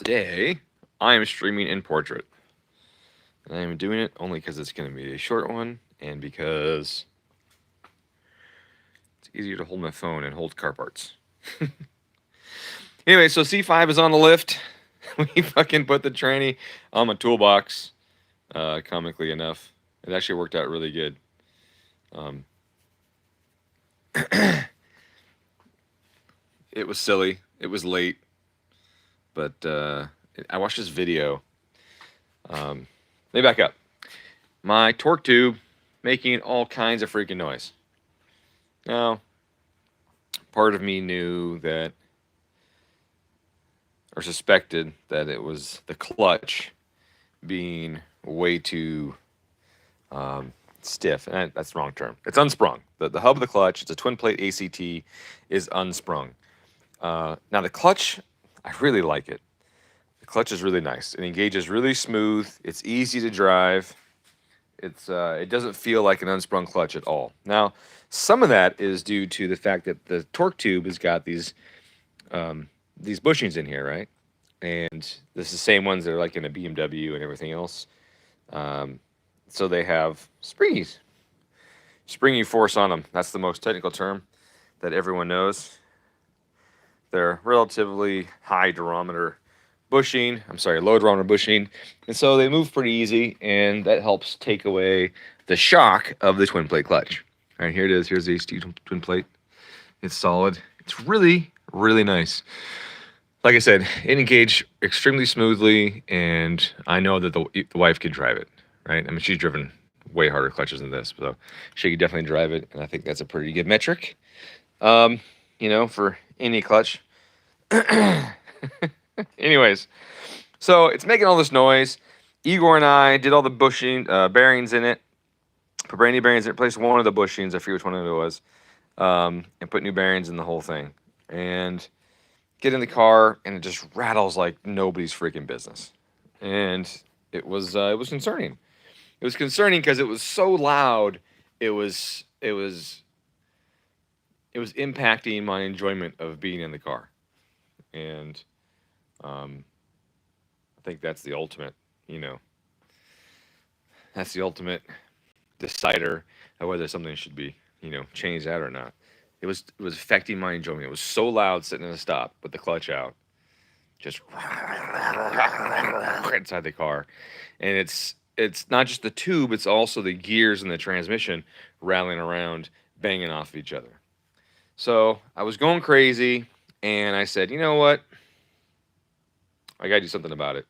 Today, I am streaming in portrait. And I am doing it only because it's going to be a short one and because it's easier to hold my phone and hold car parts. Anyway, so C5 is on the lift. We fucking put the tranny on my toolbox, comically enough. It actually worked out really good. Um, it was silly. It was late. But I watched this video. Let me back up. My torque tube making all kinds of freaking noise. Now, part of me knew that, or suspected that it was the clutch being way too stiff. And that's the wrong term. It's unsprung. The hub of the clutch, it's a twin plate ACT, is unsprung. Now, the clutch, I really like it. The clutch is really nice. It engages really smooth. It's easy to drive. It doesn't feel like an unsprung clutch at all. Now, some of that is due to the fact that the torque tube has got these bushings in here, right? And this is the same ones that are like in a BMW and everything else. So they have springies, springy force on them. That's the most technical term that everyone knows. They're relatively high durometer bushing. Low durometer bushing. And so they move pretty easy, and that helps take away the shock of the twin plate clutch. All right, here it is. Here's the HT twin plate. It's solid. It's really, really nice. Like I said, it engaged extremely smoothly, and I know that the wife could drive it, right? I mean, she's driven way harder clutches than this, so she could definitely drive it, and I think that's a pretty good metric, for any clutch. Anyways, so it's making all this noise. Igor and I did all the bushing, bearings in it, put brand new bearings in it, replaced one of the bushings, I forget which one it was, and put new bearings in the whole thing. And get in the car, and it just rattles like nobody's freaking business. And it was concerning. It was concerning because it was so loud. It was impacting my enjoyment of being in the car. And I think that's the ultimate, that's the ultimate decider of whether something should be, changed out or not. It was affecting my enjoyment. It was so loud sitting in a stop with the clutch out, just inside the car. And it's not just the tube, it's also the gears and the transmission rattling around, banging off of each other. So I was going crazy, and I said, you know what? I gotta do something about it.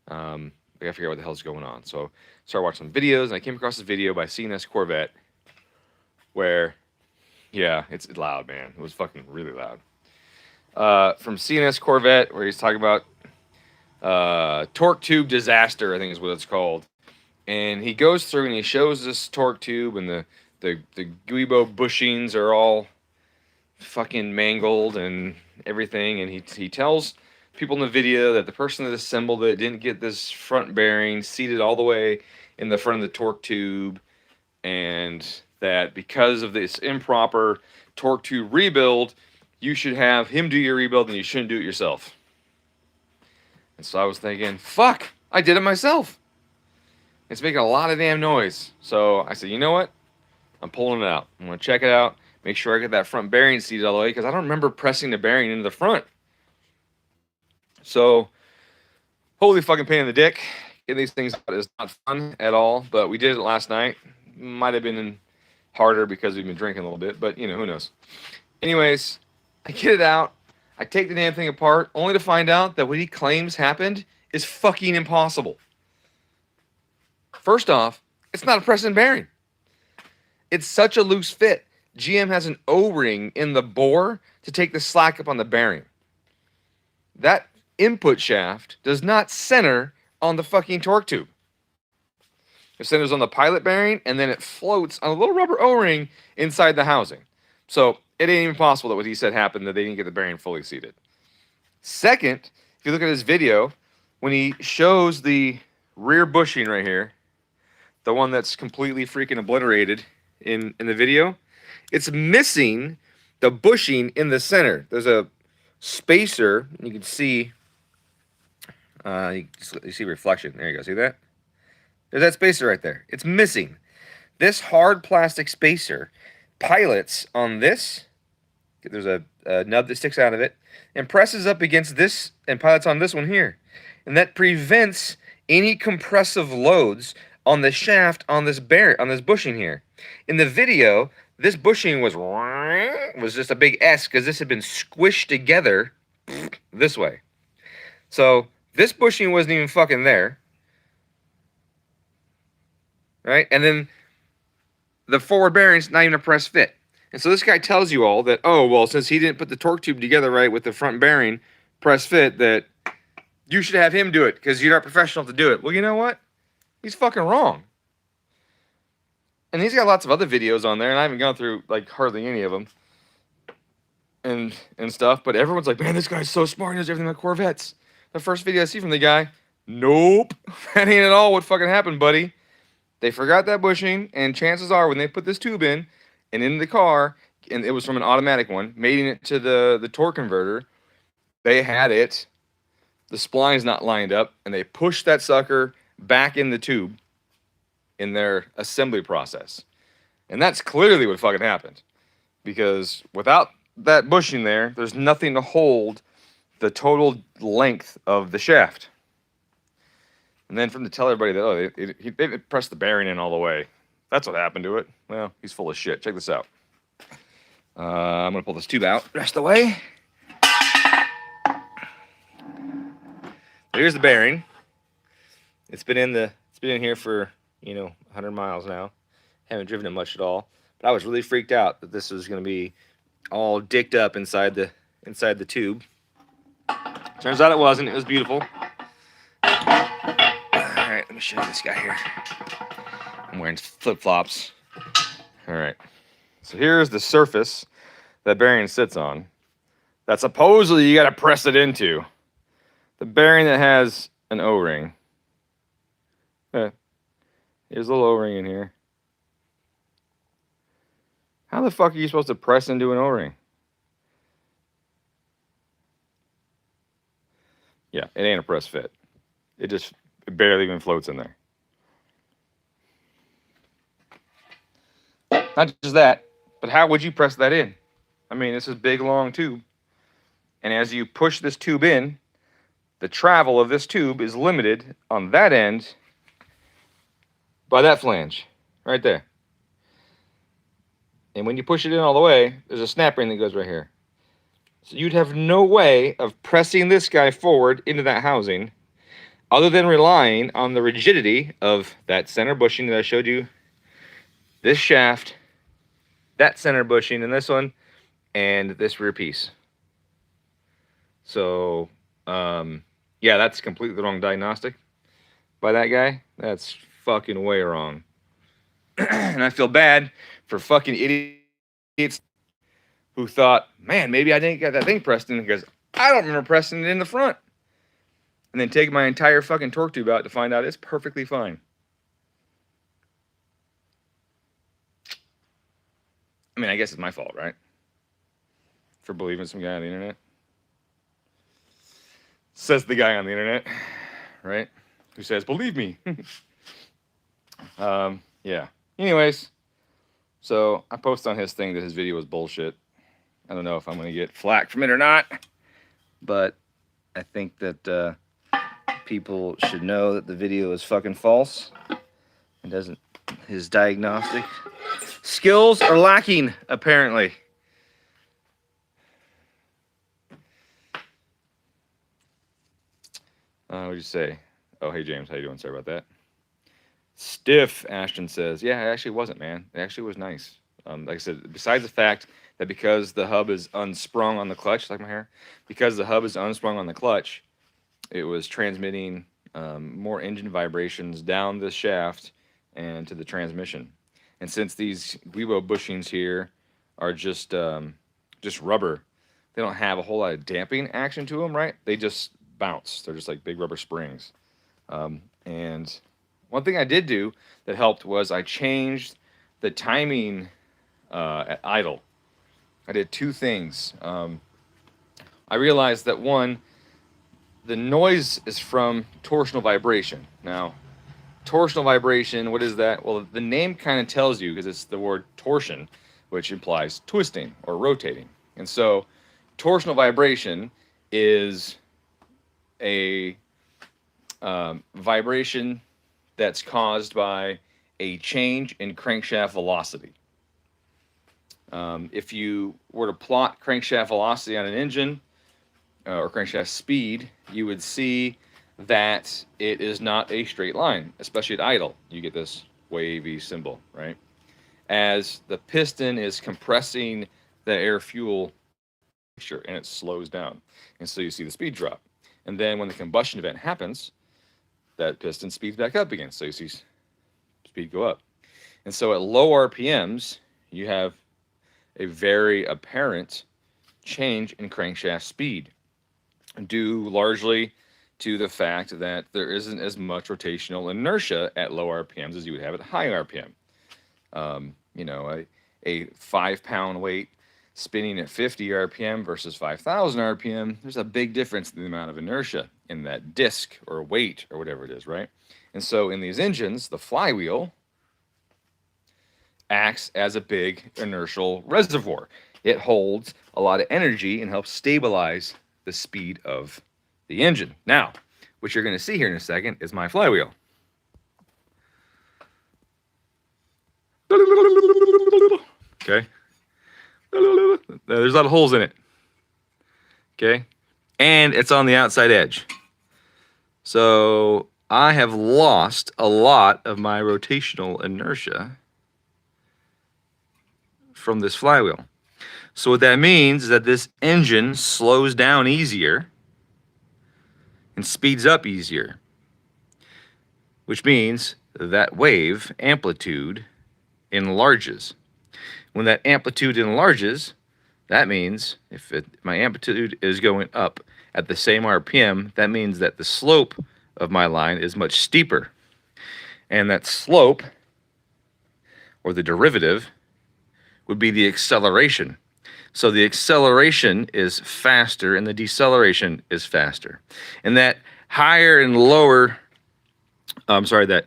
I gotta figure out what the hell's going on. So started watching some videos, and I came across this video by CNS Corvette where, yeah, it's loud, man. It was fucking really loud. From CNS Corvette, where he's talking about torque tube disaster, I think is what it's called. And he goes through and he shows this torque tube, and the Guibo bushings are all fucking mangled and everything. And he tells people in the video that the person that assembled it didn't get this front bearing seated all the way in the front of the torque tube, and that because of this improper torque tube rebuild, you should have him do your rebuild and you shouldn't do it yourself. And so I was thinking, fuck, I did it myself. It's making a lot of damn noise. So I said, you know what? I'm pulling it out. I'm going to check it out, make sure I get that front bearing seated all the way, because I don't remember pressing the bearing into the front. So, holy fucking pain in the dick. Getting these things out is not fun at all, but we did it last night. Might have been harder because we've been drinking a little bit, but, who knows. Anyways, I get it out. I take the damn thing apart, only to find out that what he claims happened is fucking impossible. First off, it's not a press and bearing. It's such a loose fit. GM has an O-ring in the bore to take the slack up on the bearing. That input shaft does not center on the fucking torque tube. It centers on the pilot bearing, and then it floats on a little rubber O-ring inside the housing. So it ain't even possible that what he said happened, that they didn't get the bearing fully seated. Second, if you look at his video, when he shows the rear bushing right here, the one that's completely freaking obliterated in the video, it's missing the bushing in the center. There's a spacer, you can see You see reflection. There you go. See that? There's that spacer right there. It's missing. This hard plastic spacer pilots on this. There's a nub that sticks out of it and presses up against this and pilots on this one here. And that prevents any compressive loads on the shaft on this bushing here. In the video, this bushing was just a big S because this had been squished together this way. So this bushing wasn't even fucking there. Right? And then the forward bearing's not even a press fit. And so this guy tells you all that, oh, well, since he didn't put the torque tube together right with the front bearing press fit, that you should have him do it because you're not professional to do it. Well, you know what? He's fucking wrong. And he's got lots of other videos on there, and I haven't gone through, like, hardly any of them and stuff. But everyone's like, man, this guy's so smart. He knows everything about Corvettes. The first video I see from the guy, nope. That ain't at all what fucking happened, buddy. They forgot that bushing, and chances are when they put this tube in and in the car, and it was from an automatic one, mating it to the torque converter, they had it, the spline's not lined up, and they pushed that sucker back in the tube in their assembly process. And that's clearly what fucking happened. Because without that bushing there, there's nothing to hold the total length of the shaft. And then for him to tell everybody that, oh, they didn't press the bearing in all the way. That's what happened to it. Well, he's full of shit. Check this out. I'm going to pull this tube out. Rest away. Here's the bearing. It's been in here for, 100 miles now. Haven't driven it much at all. But I was really freaked out that this was going to be all dicked up inside the tube. Turns out it wasn't. It was beautiful. Alright, let me show you this guy here. I'm wearing flip-flops. Alright. So here's the surface that bearing sits on. That supposedly you gotta press it into. The bearing that has an O-ring. Here's a little O-ring in here. How the fuck are you supposed to press into an O-ring? Yeah, it ain't a press fit. It barely even floats in there. Not just that, but how would you press that in? I mean, this is a big, long tube. And as you push this tube in, the travel of this tube is limited on that end by that flange right there. And when you push it in all the way, there's a snap ring that goes right here. So you'd have no way of pressing this guy forward into that housing other than relying on the rigidity of that center bushing that I showed you, this shaft, that center bushing in this one, and this rear piece. So, yeah, that's completely the wrong diagnostic by that guy. That's fucking way wrong. And I feel bad for fucking idiots who thought, man, maybe I didn't get that thing pressed in because I don't remember pressing it in the front. And then take my entire fucking torque tube out to find out it's perfectly fine. I mean, I guess it's my fault, right? For believing some guy on the internet. Says the guy on the internet, right? Who says, believe me. Yeah. Anyways, so I posted on his thing that his video was bullshit. I don't know if I'm going to get flack from it or not, but I think that people should know that the video is fucking false and doesn't. His diagnostic skills are lacking, apparently. What did you say? Oh, hey, James. How you doing? Sorry about that. Stiff, Ashton says. Yeah, it actually wasn't, man. It actually was nice. Like I said, besides the fact that because the hub is unsprung on the clutch, like my hair, because the hub is unsprung on the clutch, it was transmitting more engine vibrations down the shaft and to the transmission. And since these Guibo bushings here are just rubber, they don't have a whole lot of damping action to them, right? They just bounce. They're just like big rubber springs. And one thing I did do that helped was I changed the timing at idle. I did two things. I realized that one, the noise is from torsional vibration. Now, torsional vibration, what is that? Well, the name kind of tells you because it's the word torsion, which implies twisting or rotating. And so, torsional vibration is a vibration that's caused by a change in crankshaft velocity. If you were to plot crankshaft velocity on an engine or crankshaft speed, you would see that it is not a straight line, especially at idle. You get this wavy symbol, right? As the piston is compressing the air-fuel mixture and it slows down. And so you see the speed drop. And then when the combustion event happens, that piston speeds back up again. So you see speed go up. And so at low RPMs, you have a very apparent change in crankshaft speed, due largely to the fact that there isn't as much rotational inertia at low RPMs as you would have at high RPM. You know, a 5-pound weight spinning at 50 RPM versus 5,000 RPM, there's a big difference in the amount of inertia in that disc or weight or whatever it is, right? And so in these engines, the flywheel acts as a big inertial reservoir. It holds a lot of energy and helps stabilize the speed of the engine. Now, what you're going to see here in a second is my flywheel. Okay. There's a lot of holes in it. Okay. And it's on the outside edge. So I have lost a lot of my rotational inertia from this flywheel. So what that means is that this engine slows down easier and speeds up easier, which means that wave amplitude enlarges. When that amplitude enlarges, that means if my amplitude is going up at the same RPM, that means that the slope of my line is much steeper. And that slope, or the derivative, would be the acceleration. So the acceleration is faster and the deceleration is faster. And that higher and lower, that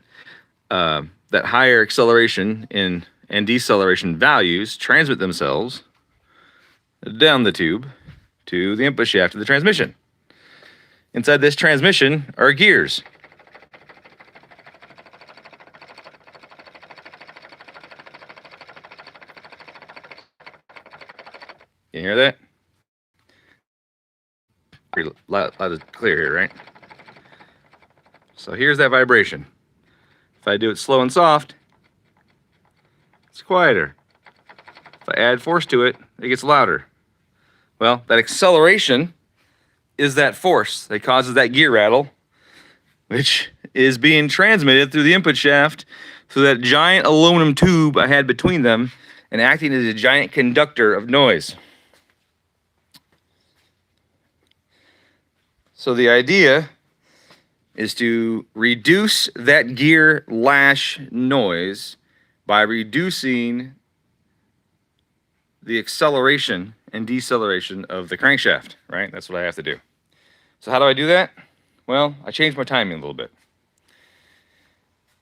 higher acceleration and deceleration values transmit themselves down the tube to the input shaft of the transmission. Inside this transmission are gears. You hear that? Pretty loud and clear here, right? So here's that vibration. If I do it slow and soft, it's quieter. If I add force to it, it gets louder. Well, that acceleration is that force that causes that gear rattle, which is being transmitted through the input shaft through that giant aluminum tube I had between them and acting as a giant conductor of noise. So the idea is to reduce that gear lash noise by reducing the acceleration and deceleration of the crankshaft, right? That's what I have to do. So how do I do that? Well, I changed my timing a little bit.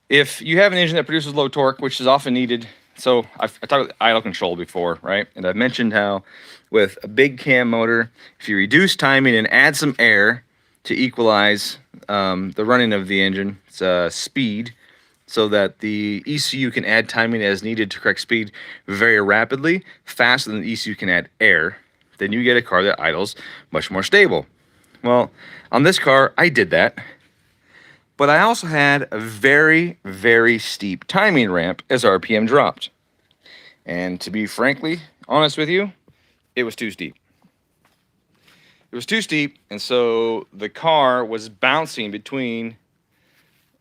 If you have an engine that produces low torque, which is often needed, so I talked about idle control before, right? And I've mentioned how with a big cam motor, if you reduce timing and add some air to equalize the running of the engine speed, so that the ECU can add timing as needed to correct speed very rapidly, faster than the ECU can add air, then you get a car that idles much more stable. Well, on this car, I did that, but I also had a very, very steep timing ramp as RPM dropped. And to be frankly honest with you, it was too steep. It was too steep, and so the car was bouncing between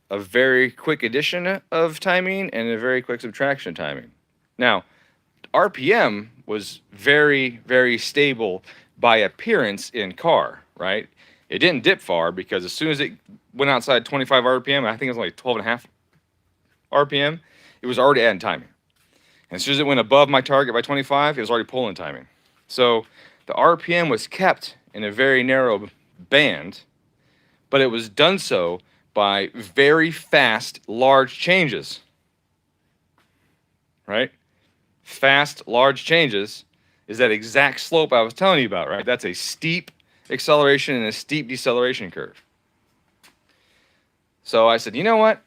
a very quick addition of timing and a very quick subtraction of timing. Now, RPM was very, very stable by appearance in car, right? It didn't dip far because as soon as it went outside 25 RPM, I think it was like 12.5 RPM, it was already adding timing. And as soon as it went above my target by 25, it was already pulling timing. So the RPM was kept in a very narrow band but it was done so by very fast, large changes, right? Fast, large changes is that exact slope I was telling you about, right? That's a steep acceleration and a steep deceleration curve. So I said, you know what?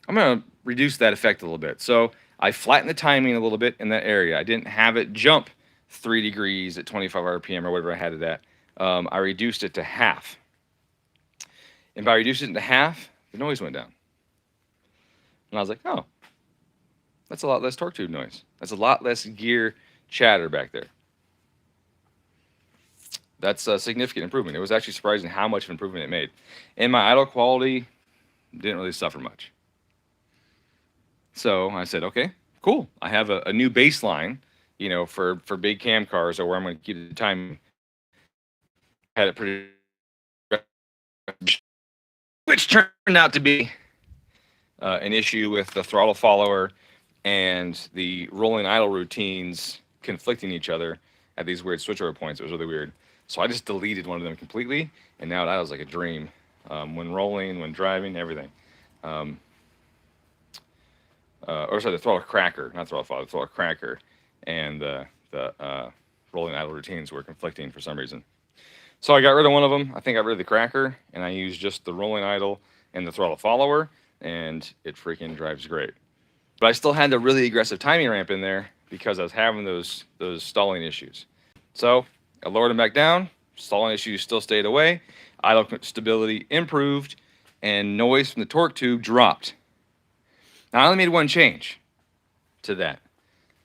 I'm going to reduce that effect a little bit. So I flattened the timing a little bit in that area. I didn't have it jump 3 degrees at 25 RPM or whatever I had it at. I reduced it to half. And by reducing it to half, the noise went down. And I was like, oh, that's a lot less torque tube noise. That's a lot less gear chatter back there. That's a significant improvement. It was actually surprising how much of an improvement it made. And my idle quality didn't really suffer much. So I said, okay, cool. I have a new baseline, you know, for big cam cars or where I'm going to keep the time. Had it pretty, which turned out to be an issue with the throttle follower and the rolling idle routines conflicting each other at these weird switchover points. It was really weird. So I just deleted one of them completely, and now that was like a dream. When rolling, when driving, everything. Or sorry, the throttle cracker, not throttle follower, the throttle cracker, and the rolling idle routines were conflicting for some reason. So I got rid of one of them. I think I got rid of the cracker, and I used just the rolling idle and the throttle follower, and it freaking drives great. But I still had the really aggressive timing ramp in there because I was having those stalling issues. So I lowered them back down. Stalling issues still stayed away. Idle stability improved, and noise from the torque tube dropped. Now I only made one change to that.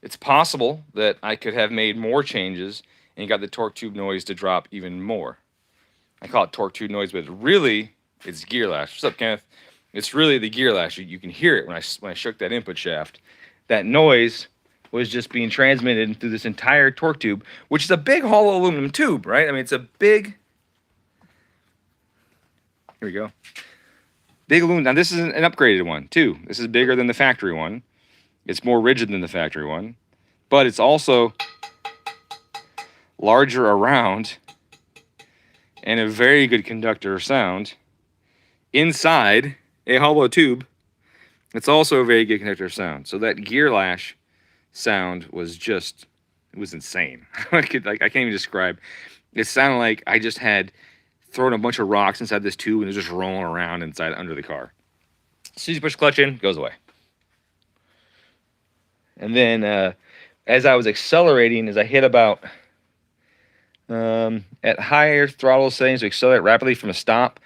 It's possible that I could have made more changes and got the torque tube noise to drop even more. I call it torque tube noise, but really it's gear lash. What's up, Kenneth? It's really the gear lash. You can hear it when I shook that input shaft. That noise was just being transmitted through this entire torque tube, which is a big hollow aluminum tube, right? I mean, it's a big. Here we go. Big aluminum. Now this is an upgraded one too. This is bigger than the factory one. It's more rigid than the factory one, but it's also larger around and a very good conductor of sound inside a hollow tube. It's also a very good conductor of sound. So that gear lash sound was just, it was insane. I can't even describe. It sounded like I just had thrown a bunch of rocks inside this tube and it was just rolling around inside under the car. As soon as you push the clutch in, it goes away. And then as I was accelerating, as I hit about at higher throttle settings to accelerate rapidly from a stop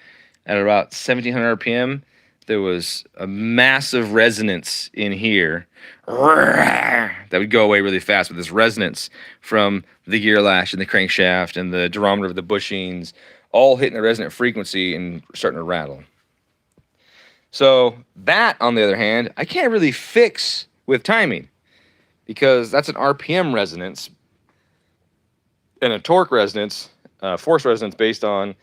at about 1700 RPM, there was a massive resonance in here that would go away really fast with this resonance from the gear lash and the crankshaft and the durometer of the bushings, all hitting a resonant frequency and starting to rattle. So that, on the other hand, I can't really fix with timing because that's an RPM resonance and a torque resonance, force resonance based on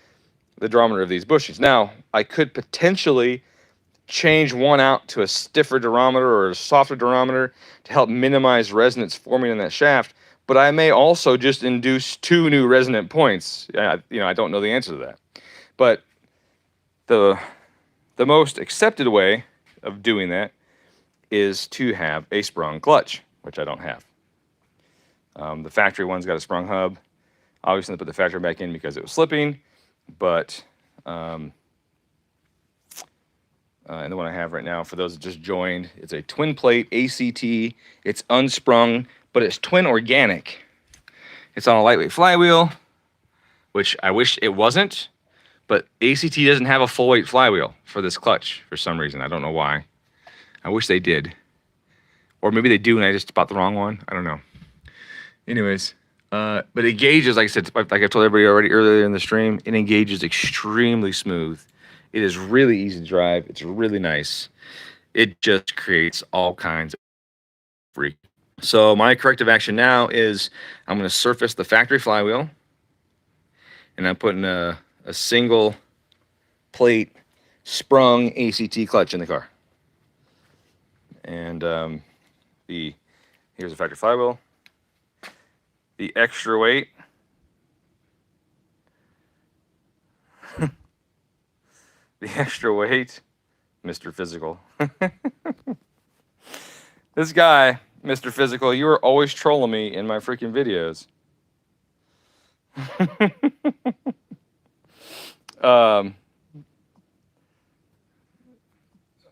the durometer of these bushings. Now, I could potentially change one out to a stiffer durometer or a softer durometer to help minimize resonance forming in that shaft, but I may also just induce 2 new resonant points. I don't know the answer to that. But the most accepted way of doing that is to have a sprung clutch, which I don't have. The factory one's got a sprung hub. Obviously, I put the factory back in because it was slipping, but and the one I have right now, for those that just joined, it's a twin plate ACT. It's unsprung, but it's twin organic. It's on a lightweight flywheel, which I wish it wasn't, but ACT doesn't have a full weight flywheel for this clutch for some reason. I don't know why. I wish they did. Or maybe they do and I just bought the wrong one. I don't know. Anyways, but it engages, like I said, like I've told everybody already earlier in the stream, it engages extremely smooth. It is really easy to drive. It's really nice. It just creates all kinds of freak. So my corrective action now is I'm going to surface the factory flywheel, and I'm putting a single plate sprung ACT clutch in the car. And here's the factory flywheel. The extra weight the extra weight, Mr. Physical. This guy, Mr. Physical, you are always trolling me in my freaking videos.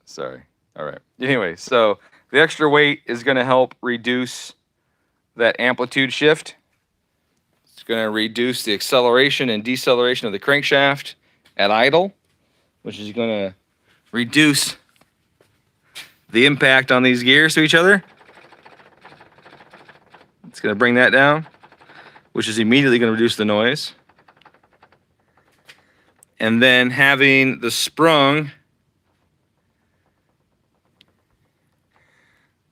Sorry. All right. Anyway, so the extra weight is going to help reduce that amplitude shift. It's going to reduce the acceleration and deceleration of the crankshaft at idle, which is going to reduce the impact on these gears to each other. It's going to bring that down, which is immediately going to reduce the noise. And then having the sprung,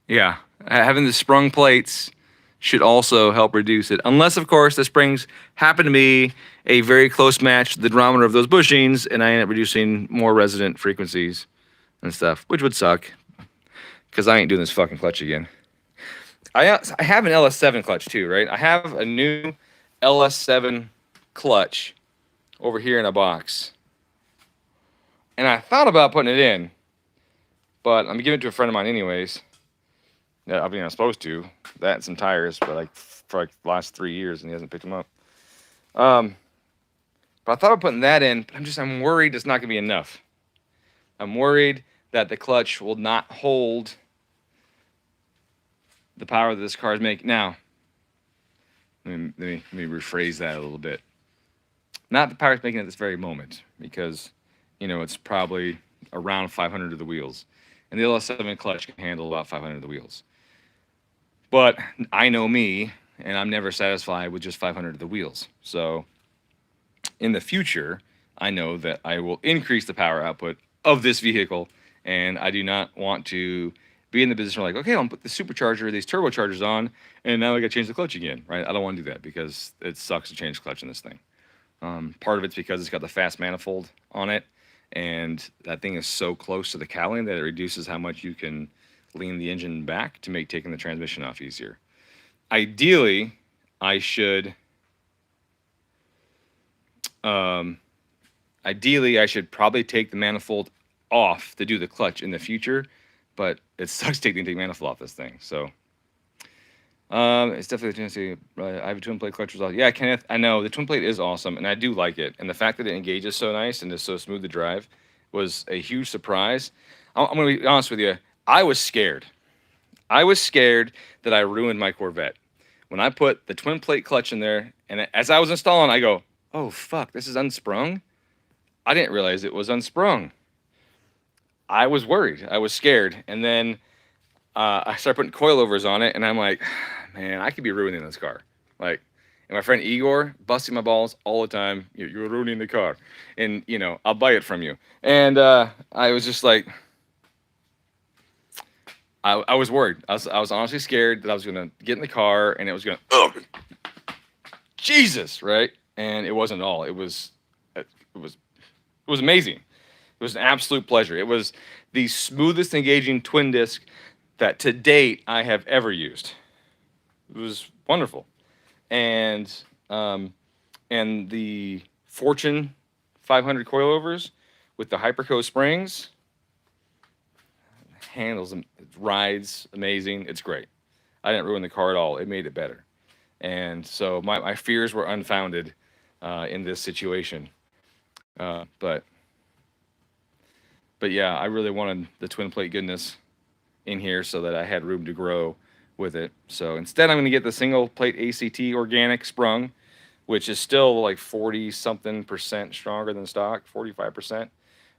having the sprung plates should also help reduce it. Unless, of course, the springs happen to be a very close match to the diameter of those bushings, and I end up reducing more resonant frequencies and stuff, which would suck, because I ain't doing this fucking clutch again. I have an LS7 clutch too, right? I have a new LS7 clutch over here in a box. And I thought about putting it in, but I'm giving it to a friend of mine anyways. Yeah, I mean, I'm supposed to. That and some tires, but for the last 3 years, and he hasn't picked them up. But I thought of putting that in, but I'm worried it's not gonna be enough. I'm worried that the clutch will not hold the power that this car is making. Now, let me rephrase that a little bit. Not the power it's making at this very moment, because, it's probably around 500 of the wheels. And the LS7 clutch can handle about 500 of the wheels. But I know me, and I'm never satisfied with just 500 of the wheels. So in the future, I know that I will increase the power output of this vehicle, and I do not want to be in the position where, okay, I'll put the supercharger, these turbochargers on, and now I got to change the clutch again, right? I don't want to do that, because it sucks to change the clutch in this thing. Part of it's because it's got the fast manifold on it, and that thing is so close to the cowling that it reduces how much you can lean the engine back to make taking the transmission off easier. Ideally, I should probably take the manifold off to do the clutch in the future, but it sucks taking the manifold off this thing. So it's definitely a tendency. I have a twin plate clutch result. Yeah, Kenneth, I know the twin plate is awesome, and I do like it. And the fact that it engages so nice and is so smooth to drive was a huge surprise. I'm going to be honest with you. I was scared. I was scared that I ruined my Corvette. When I put the twin plate clutch in there, and as I was installing, I go, oh, fuck, this is unsprung? I didn't realize it was unsprung. I was worried. I was scared. And then I started putting coilovers on it, and I'm like, man, I could be ruining this car. And my friend Igor busting my balls all the time. You're ruining the car, and I'll buy it from you. And I was just like, I was worried. I was honestly scared that I was gonna get in the car and it was gonna, oh, Jesus, right? And it wasn't at all. It was amazing. It was an absolute pleasure. It was the smoothest engaging twin disc that to date I have ever used. It was wonderful. And the Fortune 500 coilovers with the Hyperco springs, handles them, rides amazing. It's great. I didn't ruin the car at all. It made it better. And so my fears were unfounded in this situation. But yeah, I really wanted the twin plate goodness in here so that I had room to grow with it. So instead, I'm going to get the single plate ACT organic sprung, which is still like 40-something% stronger than stock, 45%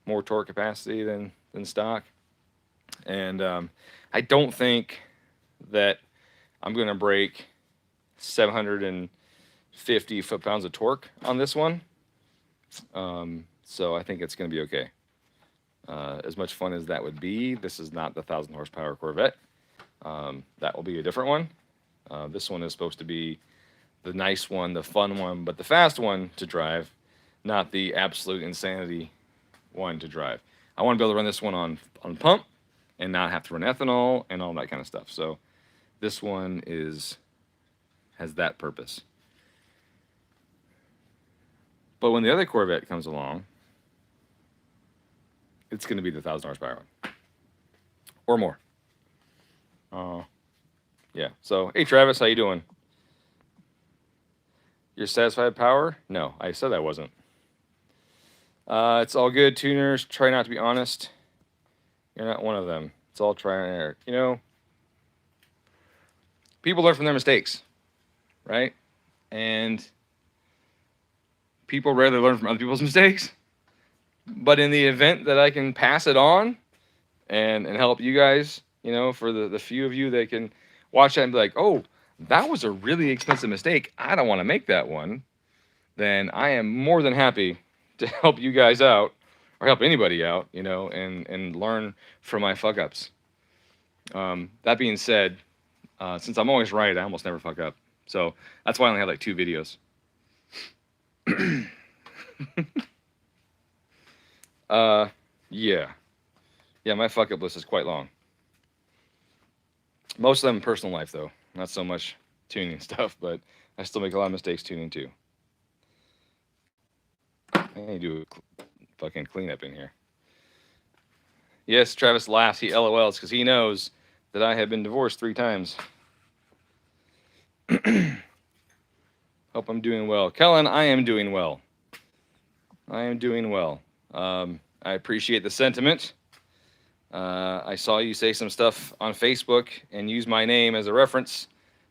more torque capacity than stock. And I don't think that I'm going to break 750 foot-pounds of torque on this one. So I think it's going to be okay. As much fun as that would be, this is not the 1,000 horsepower Corvette. That will be a different one. This one is supposed to be the nice one, the fun one, but the fast one to drive, not the absolute insanity one to drive. I want to be able to run this one on pump and not have to run ethanol and all that kind of stuff. So this one has that purpose. But when the other Corvette comes along, it's going to be the 1,000 horsepower one or more. Yeah. So, hey Travis, how you doing? You're satisfied with power? No, I said I wasn't. It's all good, tuners. Try not to be honest. You're not one of them. It's all trial and error. You know, people learn from their mistakes, right? And people rarely learn from other people's mistakes. But in the event that I can pass it on and help you guys, you know, for the few of you that can watch that and be like, oh, that was a really expensive mistake, I don't want to make that one, then I am more than happy to help you guys out or help anybody out, you know, and learn from my fuck ups. That being said, since I'm always right, I almost never fuck up. So that's why I only have like 2 videos. Yeah. Yeah, my fuck up list is quite long. Most of them in personal life, though. Not so much tuning stuff, but I still make a lot of mistakes tuning, too. I need to do a fucking cleanup in here. Yes, Travis laughs. He LOLs because he knows that I have been divorced 3 times. Hope I'm doing well. Kellen, I am doing well. I am doing well. I appreciate the sentiment. I saw you say some stuff on Facebook and use my name as a reference,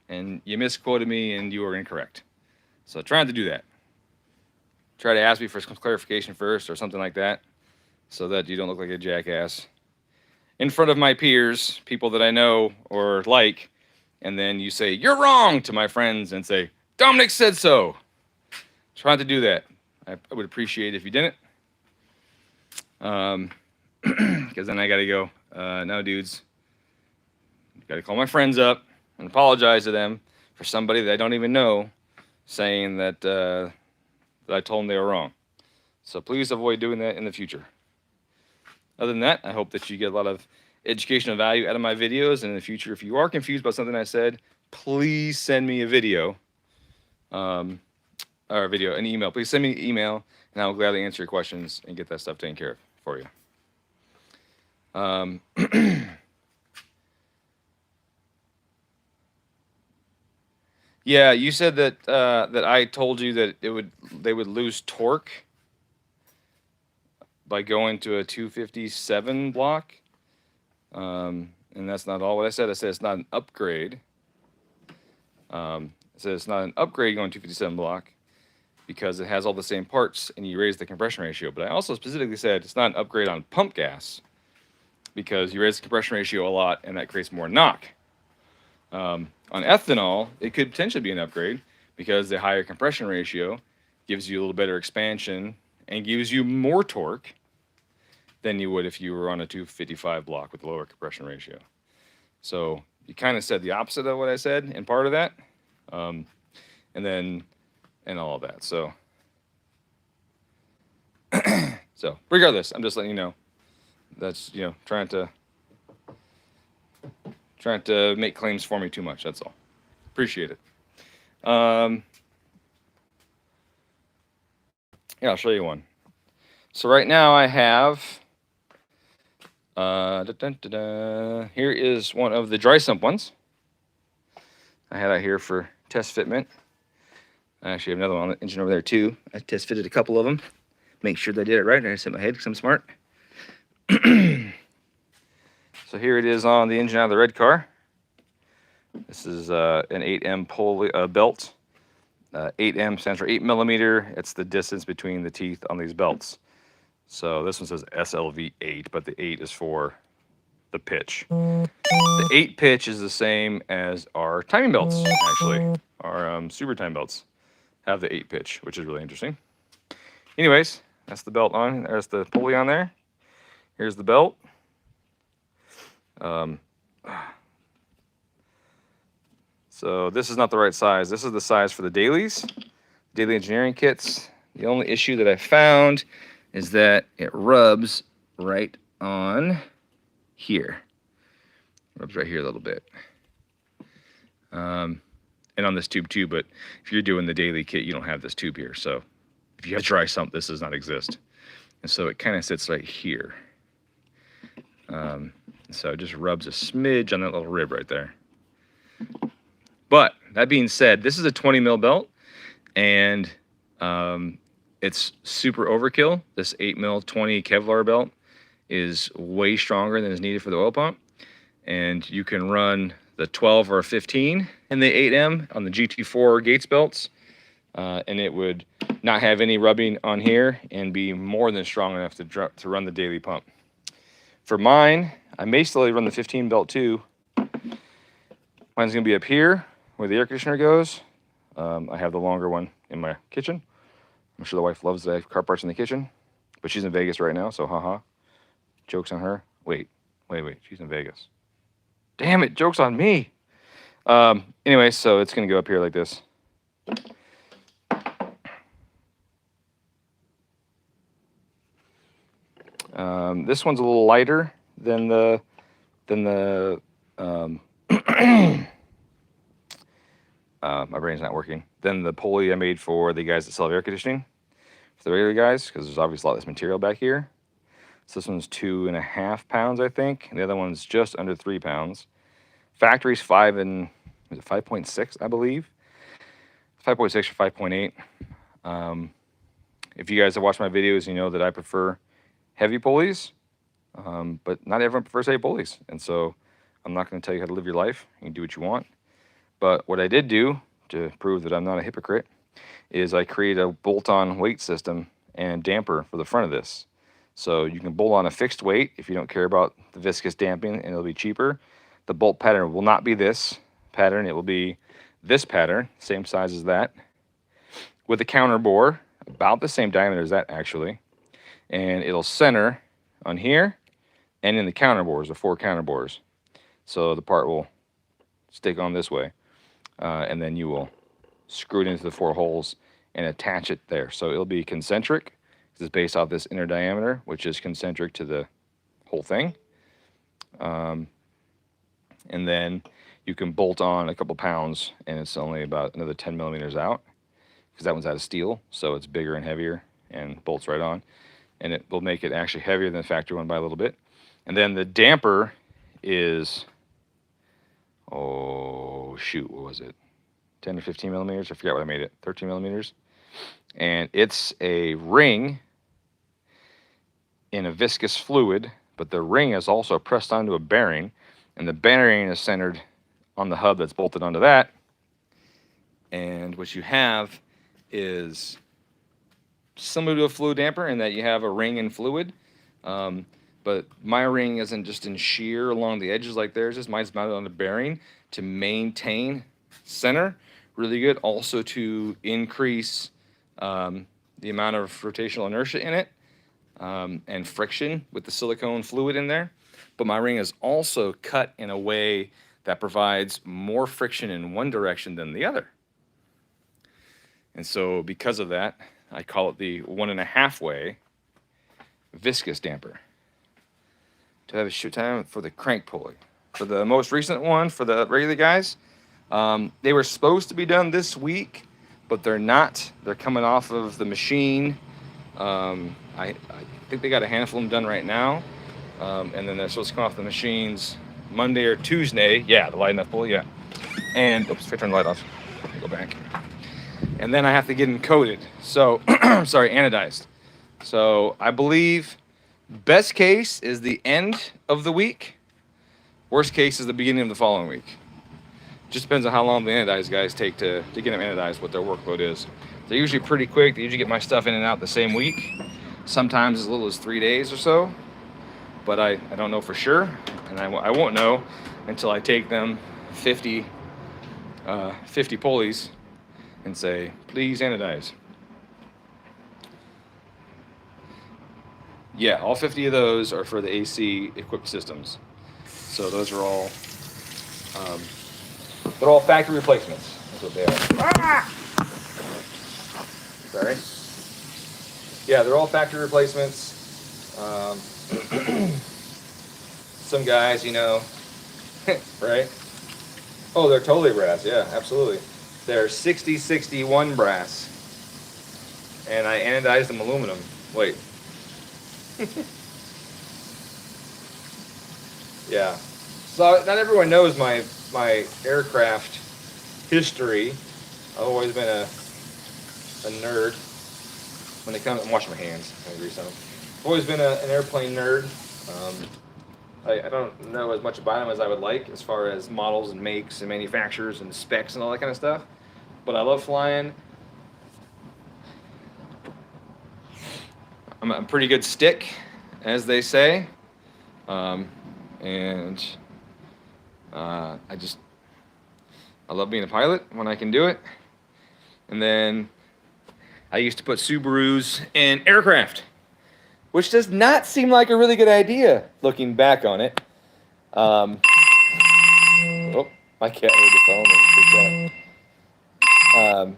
and you misquoted me and you were incorrect. So try not to do that. Try to ask me for some clarification first or something like that, so that you don't look like a jackass in front of my peers, people that I know or like, and then you say, you're wrong to my friends and say, Dominic said so. Try not to do that. I would appreciate it if you didn't. Because then I got to go, no, dudes. Got to call my friends up and apologize to them for somebody that I don't even know saying that, that I told them they were wrong. So please avoid doing that in the future. Other than that, I hope that you get a lot of educational value out of my videos. And in the future, if you are confused about something I said, please send me a video. Or an email. Please send me an email, and I'll gladly answer your questions and get that stuff taken care of for you. Yeah, you said that that I told you that they would lose torque by going to a 257 block, and that's not all what I said. I said it's not an upgrade. I said it's not an upgrade going 257 block because it has all the same parts and you raise the compression ratio. But I also specifically said it's not an upgrade on pump gas because you raise the compression ratio a lot and that creates more knock. On ethanol, it could potentially be an upgrade because the higher compression ratio gives you a little better expansion and gives you more torque than you would if you were on a 255 block with a lower compression ratio. So you kind of said the opposite of what I said in part of that, and all of that. So, so regardless, I'm just letting you know that's, you know, trying to make claims for me too much. That's all. Appreciate it. Yeah, I'll show you one. So right now I have here is one of the dry sump ones. I had that here for test fitment. I actually have another one on the engine over there too. I test fitted a couple of them. Make sure that I did it right. I set my head because I'm smart. So here it is on the engine out of the red car. This is an 8M Pulley belt. 8M stands for 8 millimeter. It's the distance between the teeth on these belts. So this one says SLV8, but the 8 is for the pitch. The 8 pitch is the same as our timing belts, actually. Our super time belts have the 8 pitch, which is really interesting. Anyways, that's the belt on. There's the pulley on there. Here's the belt. So this is not the right size. This is the size for the dailies, daily engineering kits. The only issue that I found is that it rubs right on here. Rubs right here a little bit. And on this tube too, but if you're doing the daily kit, you don't have this tube here. So if you have to try something, this does not exist. And so it kind of sits right here. So it just rubs a smidge on that little rib right there. But that being said, this is a 20 mil belt, and it's super overkill. This 8 mil 20 Kevlar belt is way stronger than is needed for the oil pump, and you can run the 12 or 15 and the 8M on the GT4 Gates belts, and it would not have any rubbing on here and be more than strong enough to run the daily pump. For mine, I may slowly run the 15 belt too. Mine's gonna be up here where the air conditioner goes. I have the longer one in my kitchen. I'm sure the wife loves the car parts in the kitchen, but she's in Vegas right now, so haha. Joke's on her. Wait, she's in Vegas. Damn it, joke's on me. Anyway, so it's gonna go up here like this. This one's a little lighter than the my brain's not working. Then the pulley I made for the guys that sell air conditioning, for the regular guys, because there's obviously a lot less material back here. So this one's 2.5 pounds, I think. And the other one's just under 3 pounds. Factory's 5.6, I believe. 5.6 or 5.8. If you guys have watched my videos, you know that I prefer heavy pulleys, but not everyone prefers heavy pulleys. And so I'm not going to tell you how to live your life. You can do what you want. But what I did do to prove that I'm not a hypocrite is I created a bolt-on weight system and damper for the front of this. So you can bolt on a fixed weight if you don't care about the viscous damping, and it'll be cheaper. The bolt pattern will not be this pattern. It will be this pattern, same size as that, with a counter bore, about the same diameter as that actually. And it'll center on here and in the counter bores, the 4 counter bores. So the part will stick on this way. And then you will screw it into the 4 holes and attach it there. So it'll be concentric, because it's based off this inner diameter, which is concentric to the whole thing. And then you can bolt on a couple pounds, and it's only about another 10 millimeters out, because that one's out of steel, so it's bigger and heavier and bolts right on. And it will make it actually heavier than the factory one by a little bit. And then the damper is, oh shoot, what was it? 10 or 15 millimeters? I forgot what I made it. 13 millimeters. And it's a ring in a viscous fluid, but the ring is also pressed onto a bearing, and the bearing is centered on the hub that's bolted onto that. And what you have is similar to a fluid damper in that you have a ring and fluid. But my ring isn't just in shear along the edges like theirs is. Mine's mounted on a bearing to maintain center really good. Also to increase the amount of rotational inertia in it and friction with the silicone fluid in there. But my ring is also cut in a way that provides more friction in one direction than the other. And so because of that, I call it the 1.5 way viscous damper. To have a shoot time for the crank pulley. For the most recent one, for the regular guys, they were supposed to be done this week, but they're not. They're coming off of the machine. I think they got a handful of them done right now. And then they're supposed to come off the machines Monday or Tuesday. Yeah, the light enough pulley, yeah. And, oops, if I turn the light off, go back. And then I have to get them coated. So, sorry, anodized. So I believe best case is the end of the week. Worst case is the beginning of the following week. Just depends on how long the anodized guys take to get them anodized, what their workload is. They're usually pretty quick. They usually get my stuff in and out the same week. Sometimes as little as 3 days or so. But I don't know for sure. And I won't know until I take them 50 pulleys and say, please anodize. Yeah, all 50 of those are for the AC equipped systems. So those are all, they're all factory replacements. That's what they are. Ah! Sorry. Yeah, they're all factory replacements. Some guys, you know, right? Oh, they're totally brass. Yeah, absolutely. They're 6061 brass. And I anodized them aluminum. Wait. Yeah. So not everyone knows my aircraft history. I've always been a nerd when it comes. I'm washing my hands. I agree, son. I've always been an airplane nerd. I don't know as much about them as I would like, as far as models and makes and manufacturers and specs and all that kind of stuff. But I love flying. I'm a pretty good stick, as they say, um, and I love being a pilot when I can do it. And then I used to put Subarus in aircraft, which does not seem like a really good idea looking back on it. Oh, my cat heard the phone and freaked out.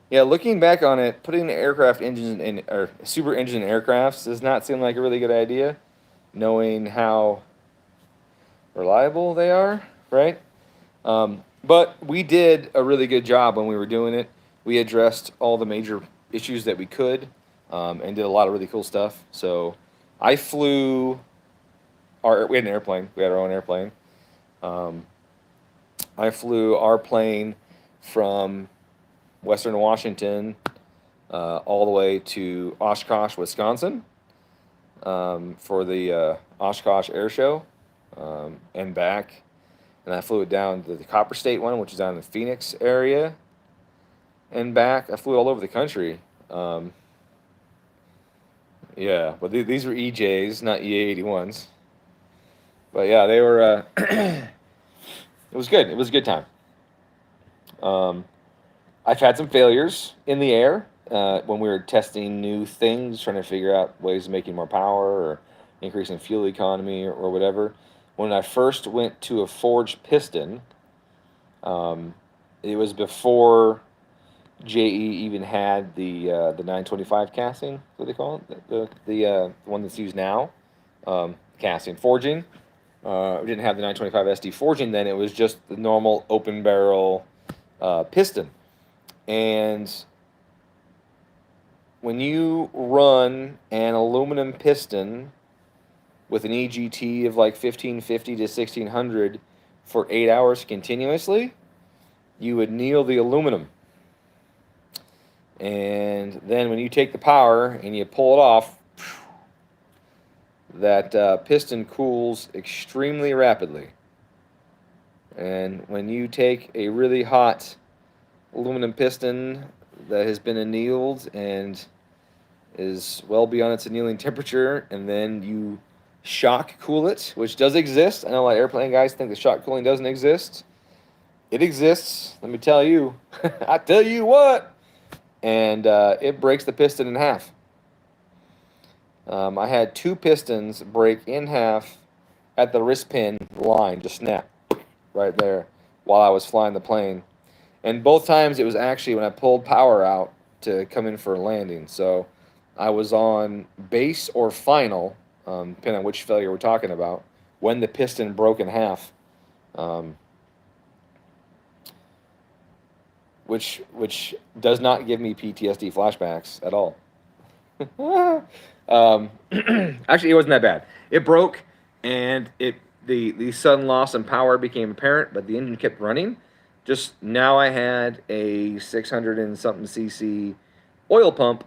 Yeah, looking back on it, putting aircraft engines in or super engine in aircrafts does not seem like a really good idea, knowing how reliable they are, right? But we did a really good job when we were doing it. We addressed all the major issues that we could, and did a lot of really cool stuff. So I flew we had an airplane. We had our own airplane. Um, I flew our plane from Western Washington all the way to Oshkosh, Wisconsin, for the Oshkosh Air Show, and back. And I flew it down to the Copper State one, which is down in the Phoenix area, and back. I flew all over the country. Yeah, but these were EJs, not EA81s. But yeah, they were. It was good. It was a good time. Um, I've had some failures in the air when we were testing new things, trying to figure out ways of making more power or increasing fuel economy or whatever. When I first went to a forged piston, um, it was before JE even had the 925 casting. What do they call it? The one that's used now, casting forging. We didn't have the 925 SD forging then. It was just the normal open barrel piston. And when you run an aluminum piston with an EGT of like 1550 to 1600 for 8 hours continuously, you would anneal the aluminum. And then when you take the power and you pull it off, that piston cools extremely rapidly. And when you take a really hot aluminum piston that has been annealed and is well beyond its annealing temperature, and then you shock cool it, which does exist. I know a lot of airplane guys think the shock cooling doesn't exist. It exists, let me tell you. I tell you what. And it breaks the piston in half. I had 2 pistons break in half at the wrist pin line, just snap right there while I was flying the plane. And both times it was actually when I pulled power out to come in for a landing. So I was on base or final, depending on which failure we're talking about, when the piston broke in half. Which does not give me PTSD flashbacks at all. Actually, it wasn't that bad. It broke, and the sudden loss in power became apparent, but the engine kept running. Just now, I had a 600 and something cc oil pump,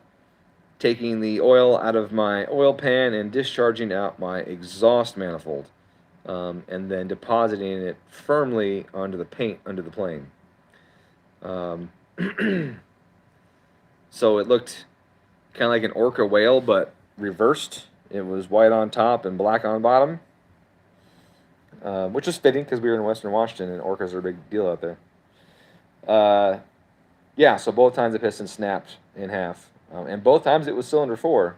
taking the oil out of my oil pan and discharging out my exhaust manifold, and then depositing it firmly onto the paint under the plane. So it looked kind of like an orca whale, but reversed. It was white on top and black on bottom, which is fitting because we were in Western Washington and orcas are a big deal out there. Yeah, so both times the piston snapped in half, and both times it was cylinder 4.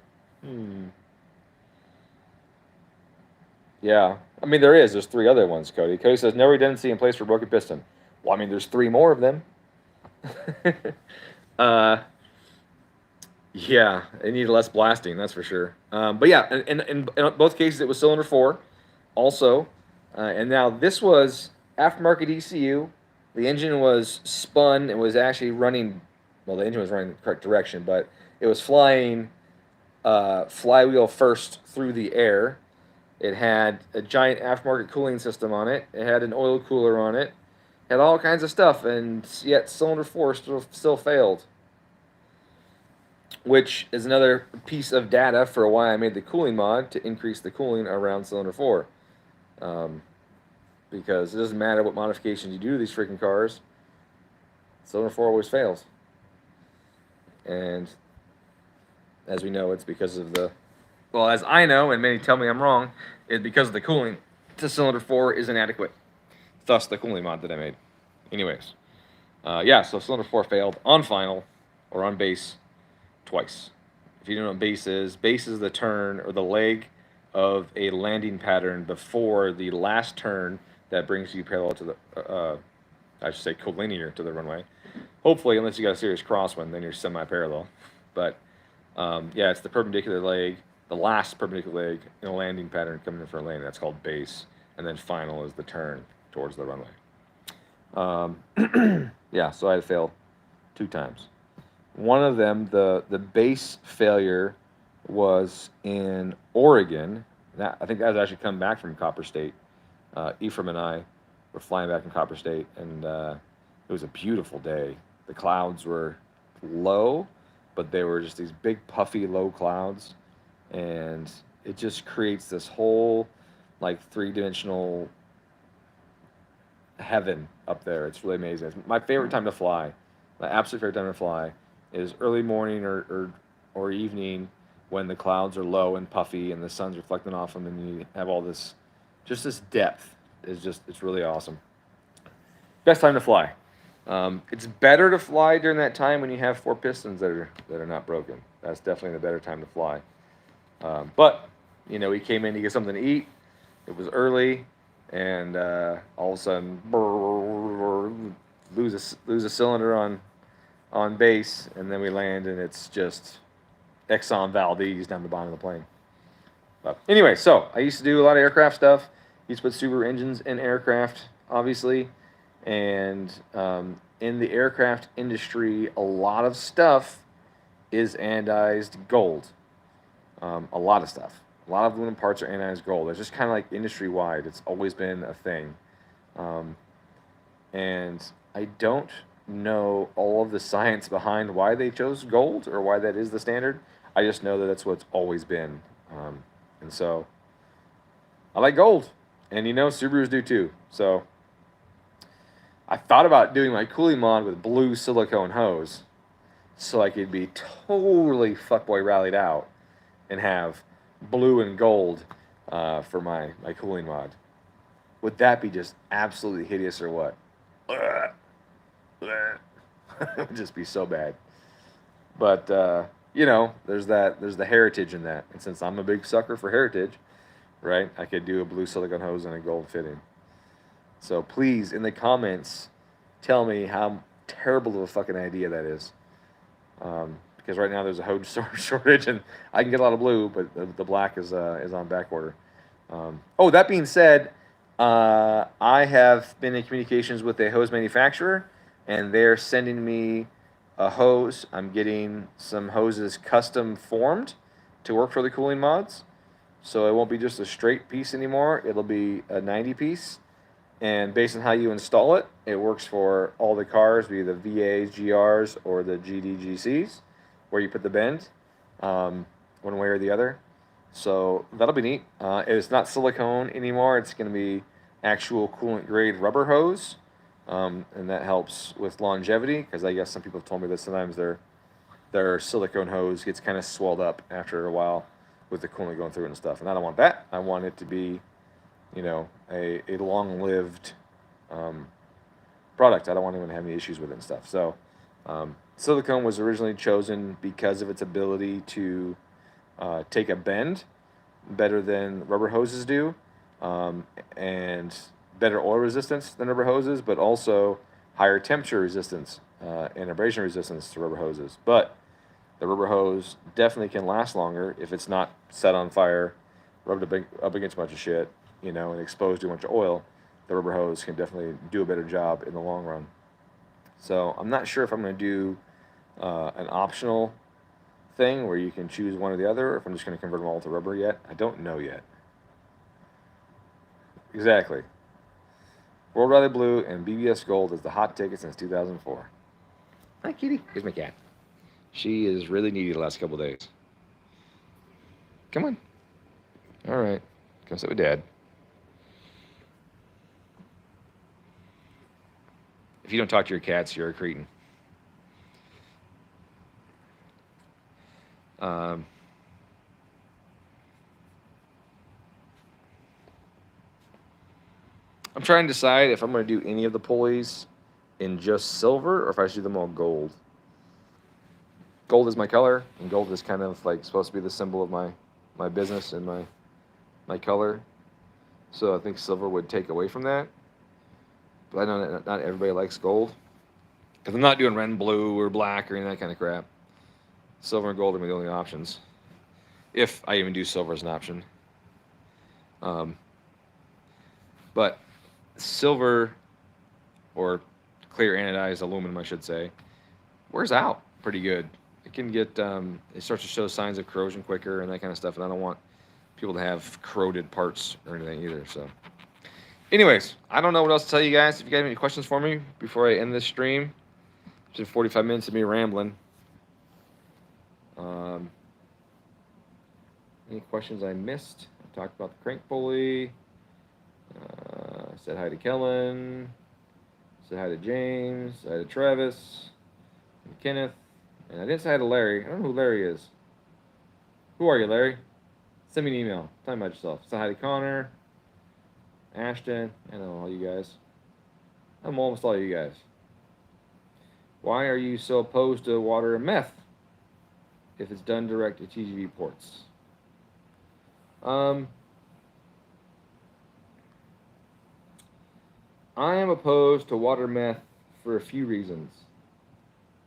Yeah, I mean there's 3 other ones. Cody says no redundancy in place for broken piston. Well, I mean there's 3 more of them. Yeah, it needed less blasting, that's for sure. But yeah, in both cases, it was cylinder 4 also. And now this was aftermarket ECU. The engine was spun. It was actually running, well, the engine was running the correct direction, but it was flying flywheel first through the air. It had a giant aftermarket cooling system on it. It had an oil cooler on it. It had all kinds of stuff, and yet cylinder 4 still failed. Which is another piece of data for why I made the cooling mod to increase the cooling around cylinder 4. Um, because it doesn't matter what modifications you do to these freaking cars, cylinder 4 always fails. And as we know, it's because of the, well, as I know, and many tell me I'm wrong, it's because of the cooling to cylinder 4 is inadequate. Thus, the cooling mod that I made. Anyways, yeah, so cylinder 4 failed on final or on base twice. If you don't know what base is the turn or the leg of a landing pattern before the last turn that brings you parallel to the, I should say collinear to the runway. Hopefully, unless you got a serious crosswind, then you're semi-parallel. But yeah, it's the perpendicular leg, the last perpendicular leg in a landing pattern coming in for a landing. That's called base. And then final is the turn towards the runway. Yeah, so I had to fail 2 times. One of them, the base failure, was in Oregon. I think that was actually come back from Copper State. Ephraim and I were flying back from Copper State, and it was a beautiful day. The clouds were low, but they were just these big puffy low clouds, and it just creates this whole like 3-dimensional heaven up there. It's really amazing. It's my favorite time to fly. My absolute favorite time to fly is early morning or evening when the clouds are low and puffy and the sun's reflecting off them, and you have all this, just this depth. It's really awesome. Best time to fly. It's better to fly during that time when you have 4 pistons that are not broken. That's definitely the better time to fly. But you know, we came in to get something to eat. It was early, and all of a sudden, lose a cylinder on base, and then we land, and it's just Exxon Valdez down the bottom of the plane. But anyway, so I used to do a lot of aircraft stuff. Used to put Subaru engines in aircraft, obviously, and in the aircraft industry, a lot of stuff is anodized gold. A lot of stuff. A lot of aluminum parts are anodized gold. It's just kind of like industry wide. It's always been a thing. And I don't know all of the science behind why they chose gold or why that is the standard. I just know that that's what it's always been. And so I like gold. And you know, Subarus do too. So I thought about doing my cooling mod with blue silicone hose so I could be totally fuckboy rallied out and have blue and gold for my cooling mod. Would that be just absolutely hideous or what? It would just be so bad. But you know, there's the heritage in that, and since I'm a big sucker for heritage, right? I could do a blue silicone hose and a gold fitting. So please, in the comments, tell me how terrible of a fucking idea that is. Because right now there's a hose shortage, and I can get a lot of blue, but the black is on back order. Oh, that being said, I have been in communications with a hose manufacturer, and they're sending me a hose. I'm getting some hoses custom formed to work for the cooling mods. So it won't be just a straight piece anymore. It'll be a 90 piece. And based on how you install it, it works for all the cars, be the VAs, GRs, or the GDGCs, where you put the bend, one way or the other. So that'll be neat. It's not silicone anymore. It's going to be actual coolant grade rubber hose. And that helps with longevity, because I guess some people have told me that sometimes their silicone hose gets kind of swelled up after a while with the coolant going through it and stuff. And I don't want that. I want it to be, you know, a long-lived product. I don't want anyone to have any issues with it and stuff. So silicone was originally chosen because of its ability to take a bend better than rubber hoses do, and better oil resistance than rubber hoses, but also higher temperature resistance and abrasion resistance to rubber hoses. But the rubber hose definitely can last longer if it's not set on fire, rubbed up against a bunch of shit, you know, and exposed to a bunch of oil. The rubber hose can definitely do a better job in the long run. So I'm not sure if I'm going to do an optional thing where you can choose one or the other, or if I'm just going to convert them all to rubber yet. I don't know yet. Exactly. World Rally Blue and BBS Gold is the hot ticket since 2004. Hi, kitty. Here's my cat. She is really needy the last couple days. Come on. All right. Come sit with Dad. If you don't talk to your cats, you're a cretin. Um, I'm trying to decide if I'm going to do any of the pulleys in just silver or if I should do them all gold. Gold is my color, and gold is kind of like supposed to be the symbol of my business and my color. So I think silver would take away from that. But I know that not everybody likes gold. Because I'm not doing red and blue or black or any of that kind of crap. Silver and gold are the only options. If I even do silver as an option. But silver, or clear anodized aluminum, I should say, wears out pretty good. It can get, it starts to show signs of corrosion quicker and that kind of stuff. And I don't want people to have corroded parts or anything either. So, anyways, I don't know what else to tell you guys. If you guys have any questions for me before I end this stream, it's just 45 minutes of me rambling. Any questions I missed? I talked about the crank pulley. Said hi to Kellen. Said hi to James. Said hi to Travis. And Kenneth. And I didn't say hi to Larry. I don't know who Larry is. Who are you, Larry? Send me an email. Tell me about yourself. Say hi to Connor. Ashton. I know all you guys. I'm almost all you guys. Why are you so opposed to water and meth if it's done direct to TGV ports? I am opposed to water meth for a few reasons.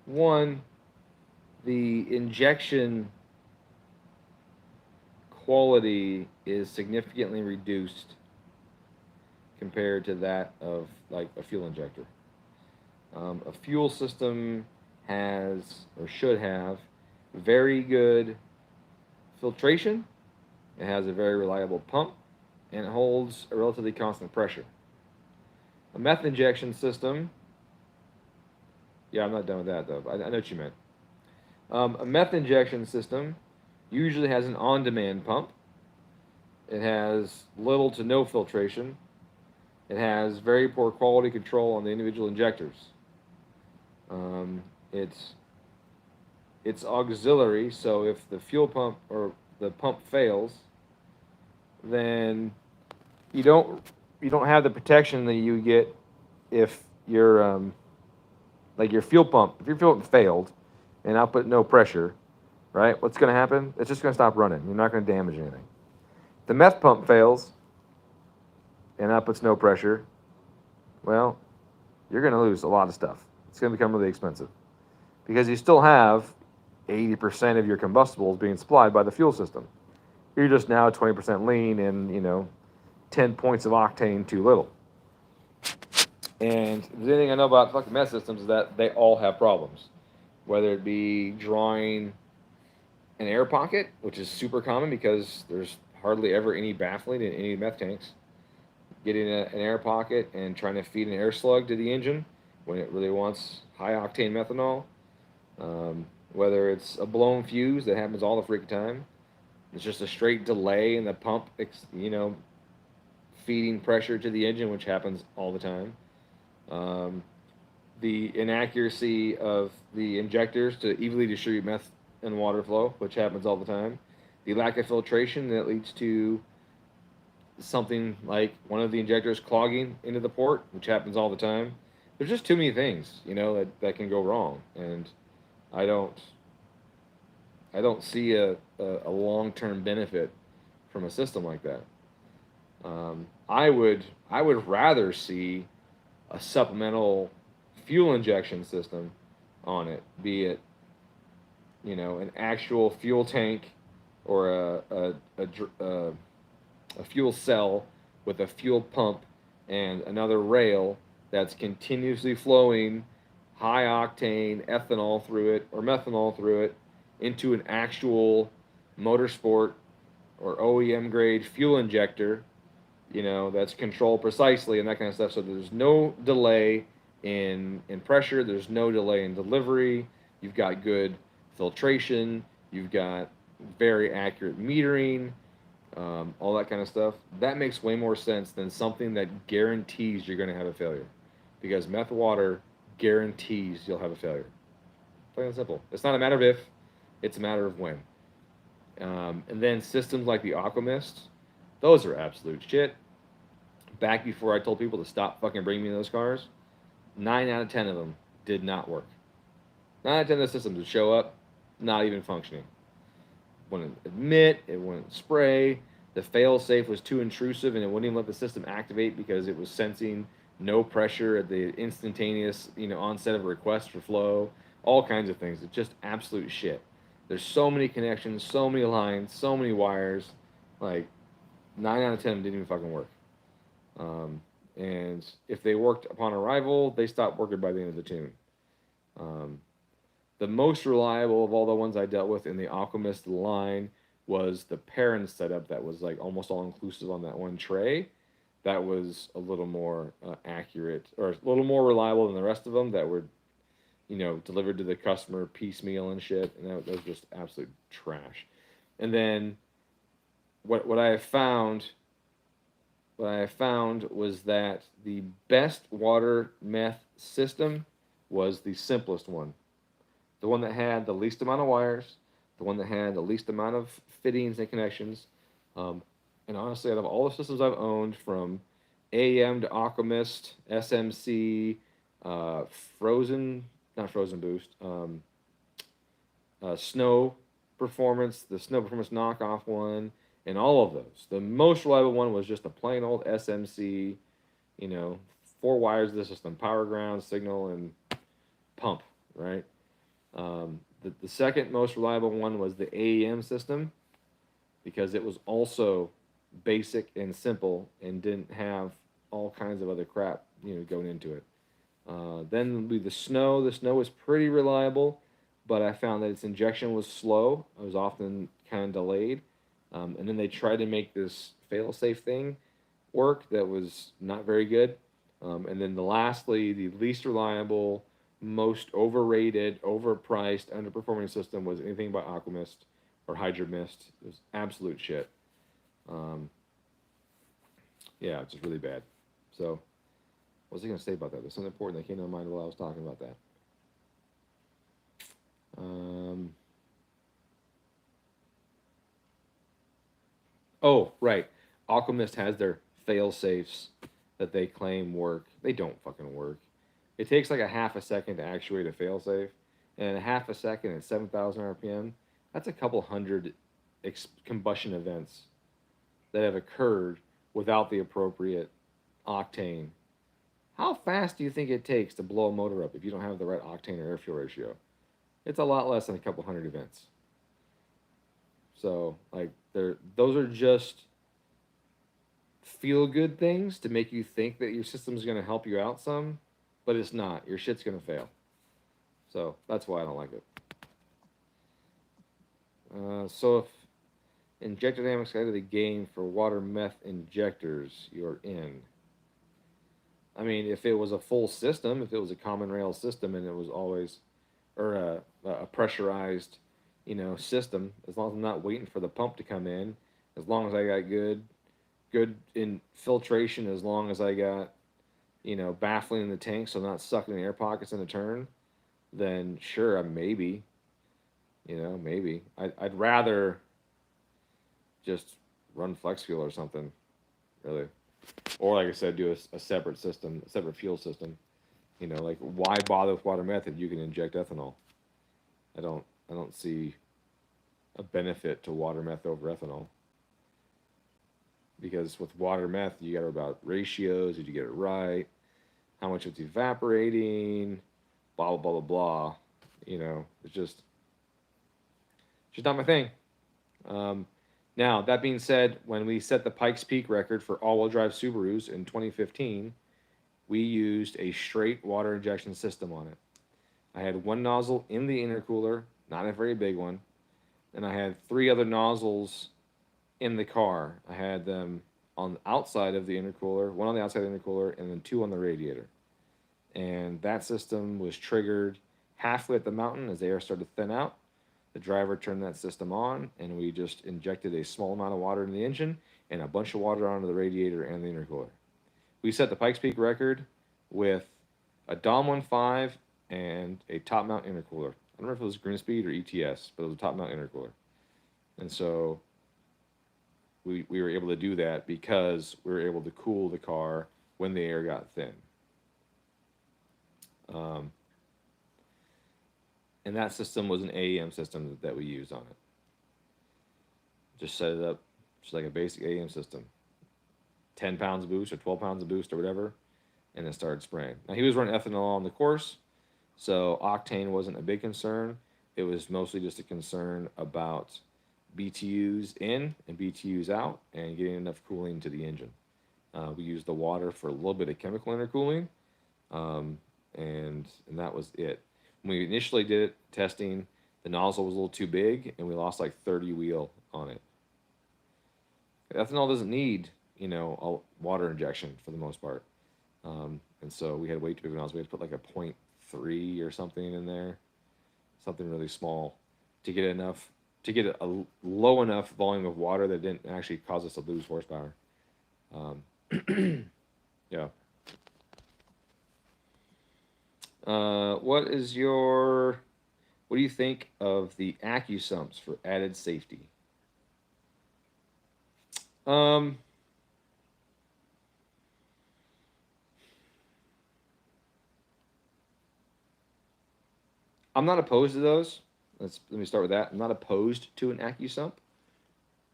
One, the injection quality is significantly reduced compared to that of like a fuel injector. A fuel system has, or should have, very good filtration. It has a very reliable pump, and it holds a relatively constant pressure. A meth injection system, yeah, I'm not done with that though. I know what you meant. A meth injection system usually has an on-demand pump. It has little to no filtration. It has very poor quality control on the individual injectors. It's auxiliary, so if the fuel pump or the pump fails, then you don't have the protection that you get if your like your fuel pump. If your fuel pump failed and output no pressure, right? What's going to happen? It's just going to stop running. You're not going to damage anything. The meth pump fails and outputs no pressure. Well, you're going to lose a lot of stuff. It's going to become really expensive because you still have 80% of your combustibles being supplied by the fuel system. You're just now 20% lean and 10 points of octane too little. And the thing I know about fucking meth systems is that they all have problems, whether it be drawing an air pocket, which is super common because there's hardly ever any baffling in any meth tanks. Getting an air pocket and trying to feed an air slug to the engine when it really wants high octane methanol. Whether it's a blown fuse that happens all the freaking time. It's just a straight delay in the pump, feeding pressure to the engine, which happens all the time. The inaccuracy of the injectors to evenly distribute meth and water flow, which happens all the time. The lack of filtration that leads to something like one of the injectors clogging into the port, which happens all the time. There's just too many things, that can go wrong, and I don't see a long-term benefit from a system like that. I would rather see a supplemental fuel injection system on it, be it an actual fuel tank or a fuel cell with a fuel pump and another rail that's continuously flowing high octane ethanol through it or methanol through it into an actual motorsport or OEM grade fuel injector that's controlled precisely and that kind of stuff. So there's no delay in pressure. There's no delay in delivery. You've got good filtration. You've got very accurate metering, all that kind of stuff. That makes way more sense than something that guarantees you're going to have a failure, because meth water guarantees you'll have a failure. Plain and simple. It's not a matter of if, it's a matter of when. And then systems like the Aquamist, those are absolute shit. Back before I told people to stop fucking bringing me those cars, 9 out of 10 of them did not work. 9 out of 10 of the systems would show up, not even functioning. Wouldn't emit, it wouldn't spray. The fail safe was too intrusive and it wouldn't even let the system activate because it was sensing no pressure at the instantaneous, onset of a request for flow. All kinds of things. It's just absolute shit. There's so many connections, so many lines, so many wires. Like 9 out of 10 didn't even fucking work. And if they worked upon arrival, they stopped working by the end of the tune. Um, the most reliable of all the ones I dealt with in the Alchemist line was the parent setup that was like almost all inclusive on that one tray. That was a little more accurate or a little more reliable than the rest of them that were, delivered to the customer piecemeal and shit. And that was just absolute trash. And then what I have found was that the best water meth system was the simplest one. The one that had the least amount of wires, the one that had the least amount of fittings and connections. And honestly, out of all the systems I've owned, from AM to Aquamist, SMC, Frozen, not Frozen Boost, Snow Performance, the Snow Performance knockoff one, and all of those. The most reliable one was just a plain old SMC, you know, 4 wires of the system, power, ground, signal, and pump, right? The second most reliable one was the AEM system because it was also basic and simple and didn't have all kinds of other crap, going into it. Then would be the Snow. The Snow was pretty reliable, but I found that its injection was slow. It was often kind of delayed. And then they tried to make this fail-safe thing work that was not very good. And then lastly, the least reliable, most overrated, overpriced, underperforming system was anything by Aquamist or Hydromist. It was absolute shit. Um, yeah, it's just really bad. So, what was I going to say about that? There's something important that came to my mind while I was talking about that. Oh, right. Alchemist has their fail safes that they claim work. They don't fucking work. It takes like a half a second to actuate a fail safe, and a half a second at 7,000 RPM, that's a couple hundred combustion events that have occurred without the appropriate octane. How fast do you think it takes to blow a motor up if you don't have the right octane or air fuel ratio? It's a lot less than a couple hundred events. So, like, those are just feel good things to make you think that your system's going to help you out some, but it's not. Your shit's going to fail. So, that's why I don't like it. So, if injector dynamics out of the game for water meth injectors, you're in. I mean, if it was a full system, if it was a common rail system and it was always, or a pressurized, system, as long as I'm not waiting for the pump to come in, as long as I got good infiltration, as long as I got, baffling in the tank, so I'm not sucking the air pockets in a turn, then sure, maybe, maybe. I'd rather just run flex fuel or something, really. Or like I said, do a separate system, a separate fuel system. Like why bother with water meth if you can inject ethanol? I don't see a benefit to water meth over ethanol. Because with water meth, you got about ratios, did you get it right? How much it's evaporating, blah blah blah blah blah. It's just not my thing. Now, that being said, when we set the Pikes Peak record for all-wheel drive Subarus in 2015, we used a straight water injection system on it. I had one nozzle in the intercooler, not a very big one, and I had 3 other nozzles in the car. I had them on the outside of the intercooler, one on the outside of the intercooler, and then two on the radiator. And that system was triggered halfway at the mountain as the air started to thin out. The driver turned that system on, and we just injected a small amount of water in the engine and a bunch of water onto the radiator and the intercooler. We set the Pikes Peak record with a DOM 15 and a top mount intercooler. I don't know if it was Greenspeed or ETS, but it was a top mount intercooler. And so we were able to do that because we were able to cool the car when the air got thin. And that system was an AEM system that we used on it. Just set it up just like a basic AEM system. 10 pounds of boost or 12 pounds of boost or whatever, and then started spraying. Now, he was running ethanol on the course, so octane wasn't a big concern. It was mostly just a concern about BTUs in and BTUs out and getting enough cooling to the engine. We used the water for a little bit of chemical intercooling, and that was it. When we initially did it, testing, the nozzle was a little too big, and we lost like 30 wheel on it. Ethanol doesn't need, a water injection for the most part. And so we had way too big nozzles. We had to put like a 0.3 or something in there, something really small, to get a low enough volume of water that didn't actually cause us to lose horsepower. Yeah. What do you think of the AccuSumps for added safety? I'm not opposed to those. Let me start with that. I'm not opposed to an AccuSump,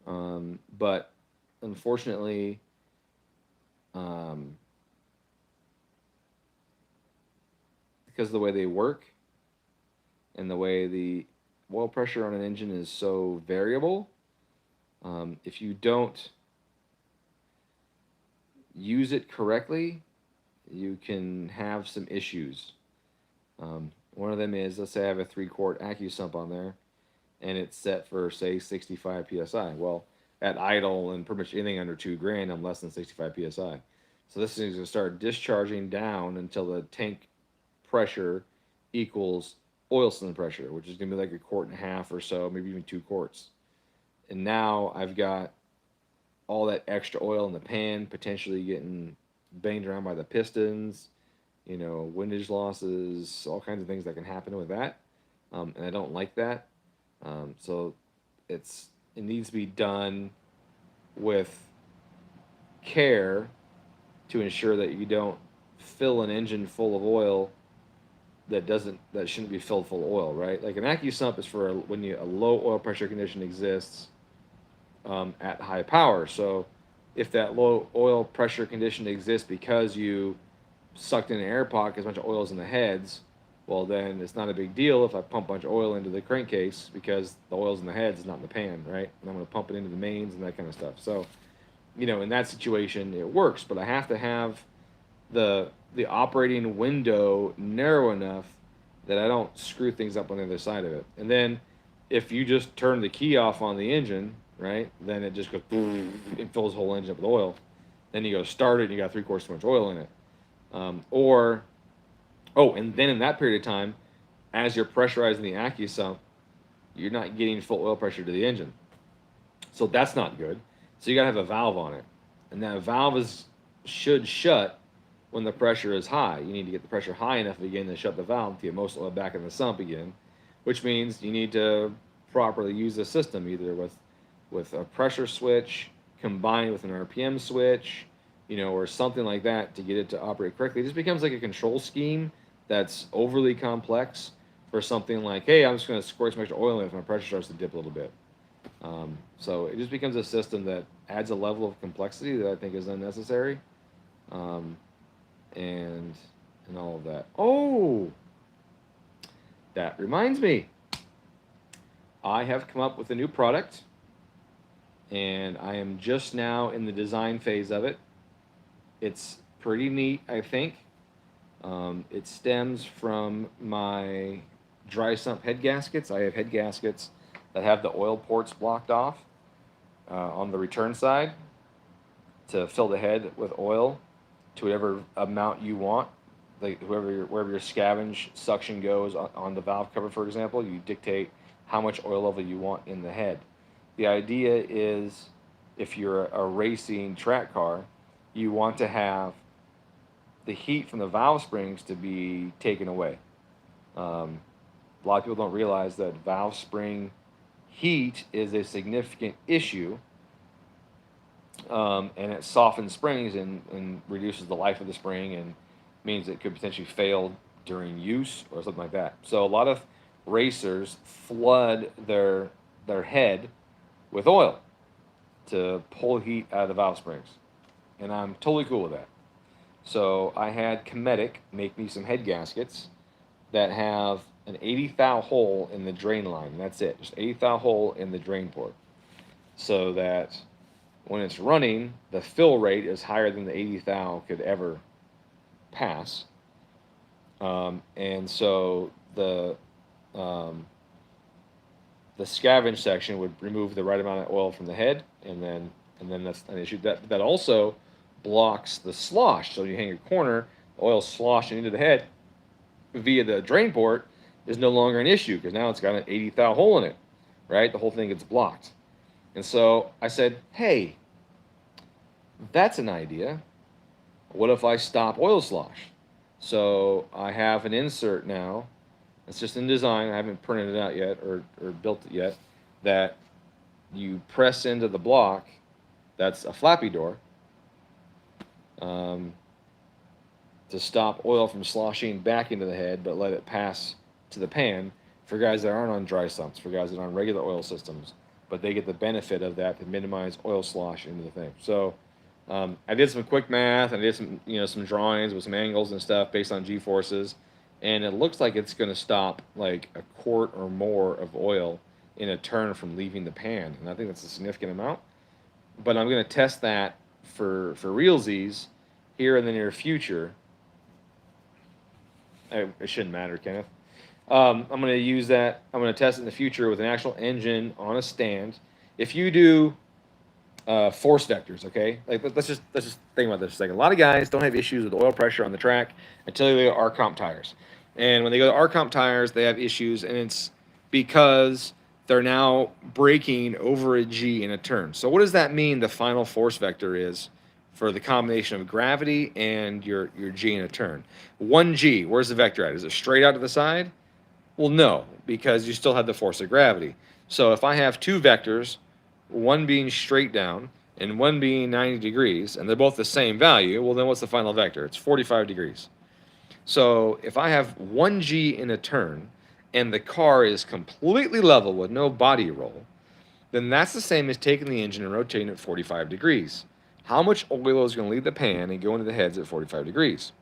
but unfortunately, because of the way they work and the way the oil pressure on an engine is so variable, if you don't use it correctly, you can have some issues. One of them is, let's say I have a 3-quart AccuSump on there, and it's set for, say, 65 psi. Well, at idle and pretty much anything under 2 grand, I'm less than 65 psi. So this is going to start discharging down until the tank pressure equals oil cylinder pressure, which is going to be like 1.5 quarts or so, maybe even 2 quarts. And now I've got all that extra oil in the pan, potentially getting banged around by the pistons, windage losses, all kinds of things that can happen with that. And I don't like that. So it needs to be done with care to ensure that you don't fill an engine full of oil that shouldn't be filled full of oil, right? Like an AccuSump is for when a low oil pressure condition exists at high power. So if that low oil pressure condition exists because you sucked in an air pocket, a bunch of oil's in the heads, well, then it's not a big deal if I pump a bunch of oil into the crankcase because the oil's in the heads, it's not in the pan, right? And I'm going to pump it into the mains and that kind of stuff. So, in that situation, it works, but I have to have the operating window narrow enough that I don't screw things up on the other side of it. And then if you just turn the key off on the engine, right, then it just goes boom, and fills the whole engine up with oil. Then you go start it and you got 3/4 too much oil in it. And then in that period of time, as you're pressurizing the AccuSump, you're not getting full oil pressure to the engine. So that's not good. So you gotta have a valve on it. And that valve should shut when the pressure is high. You need to get the pressure high enough again to shut the valve to get most oil back in the sump again, which means you need to properly use the system either with a pressure switch combined with an RPM switch, or something like that to get it to operate correctly. It just becomes like a control scheme that's overly complex for something like, hey, I'm just going to squirt some extra oil in if my pressure starts to dip a little bit. So it just becomes a system that adds a level of complexity that I think is unnecessary, and all of that. Oh, that reminds me. I have come up with a new product, and I am just now in the design phase of it. It's pretty neat, I think. It stems from my dry sump head gaskets. I have head gaskets that have the oil ports blocked off on the return side. to fill the head with oil to whatever amount you want. Like wherever your scavenge suction goes on the valve cover, for example, you dictate how much oil level you want in the head. The idea is, if you're a racing track car, you want to have the heat from the valve springs to be taken away. A lot of people don't realize that valve spring heat is a significant issue, and it softens springs and reduces the life of the spring and means it could potentially fail during use or something like that. So a lot of racers flood their head with oil to pull heat out of the valve springs, and I'm totally cool with that. So I had Cometic make me some head gaskets that have an 80 thou hole in the drain line. And that's it, just 80 thou hole in the drain port, so that when it's running, the fill rate is higher than the 80 thou could ever pass. And so um, the scavenge section would remove the right amount of oil from the head, and then that's an issue. That also blocks the slosh. So you hang your corner, oil sloshing into the head via the drain port is no longer an issue because now it's got an 80 thou hole in it, right? The whole thing gets blocked. And so I said, hey, that's an idea. What if I stop oil slosh? So I have an insert now. It's just in design. I haven't printed it out yet or built it yet. That you press into the block. That's a flappy door. To stop oil from sloshing back into the head, but let it pass to the pan for guys that aren't on dry sumps, for guys that are on regular oil systems, but they get the benefit of that to minimize oil slosh into the thing. So I did some quick math, and I did some drawings with some angles and stuff based on G-forces, and it looks like it's going to stop like a quart or more of oil in a turn from leaving the pan, and I think that's a significant amount. But I'm going to test that for realsies here in the near future. It shouldn't matter, Kenneth. I'm going to use that. I'm going to test it in the future with an actual engine on a stand. If you do force vectors, okay? Like let's just think about this a second. A lot of guys don't have issues with oil pressure on the track until they go to R-comp tires, and when they go to R-comp tires, they have issues, and it's because they're now braking over a G in a turn. So what does that mean? The final force vector is for the combination of gravity and your G in a turn. 1G, where's the vector at? Is it straight out to the side? Well, no, because you still have the force of gravity. So if I have two vectors, one being straight down and one being 90 degrees, and they're both the same value, well, then what's the final vector? It's 45 degrees. So if I have 1G in a turn and the car is completely level with no body roll, then that's the same as taking the engine and rotating it 45 degrees. How much oil is going to leave the pan and go into the heads at 45 degrees?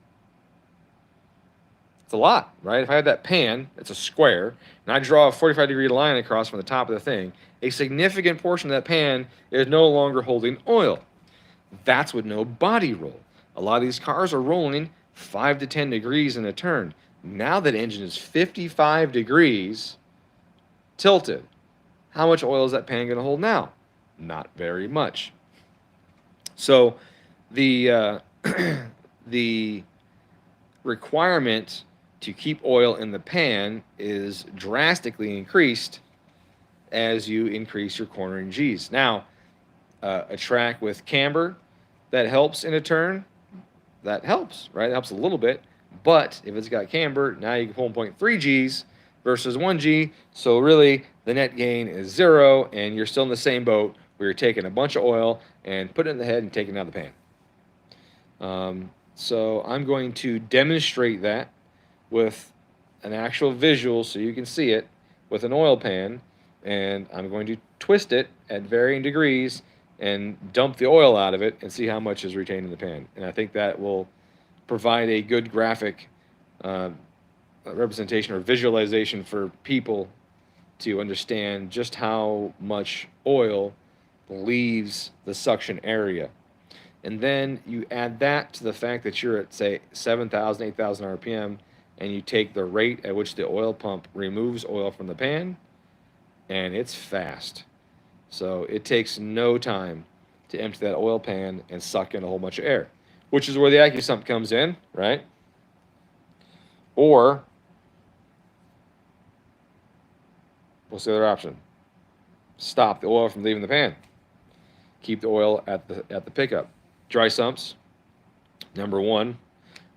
It's a lot, right? If I have that pan, it's a square, and I draw a 45-degree line across from the top of the thing, a significant portion of that pan is no longer holding oil. That's with no body roll. A lot of these cars are rolling 5 to 10 degrees in a turn. Now that engine is 55 degrees tilted. How much oil is that pan going to hold now? Not very much. So the the requirement to keep oil in the pan is drastically increased as you increase your cornering Gs. Now, a track with camber that helps in a turn, that helps, right? It helps a little bit. But if it's got camber, now you can pull 0.3 Gs versus 1G. So really, the net gain is 0, and you're still in the same boat where you're taking a bunch of oil and putting it in the head and taking it out of the pan. So I'm going to demonstrate that with an actual visual so you can see it with an oil pan, and I'm going to twist it at varying degrees and dump the oil out of it and see how much is retained in the pan. And I think that will provide a good graphic representation or visualization for people to understand just how much oil leaves the suction area. And then you add that to the fact that you're at, say, 7,000, 8,000 RPM, and you take the rate at which the oil pump removes oil from the pan, and it's fast. So it takes no time to empty that oil pan and suck in a whole bunch of air, which is where the AccuSump comes in, right? Or what's the other option? Stop the oil from leaving the pan. Keep the oil at the pickup. Dry sumps, number one,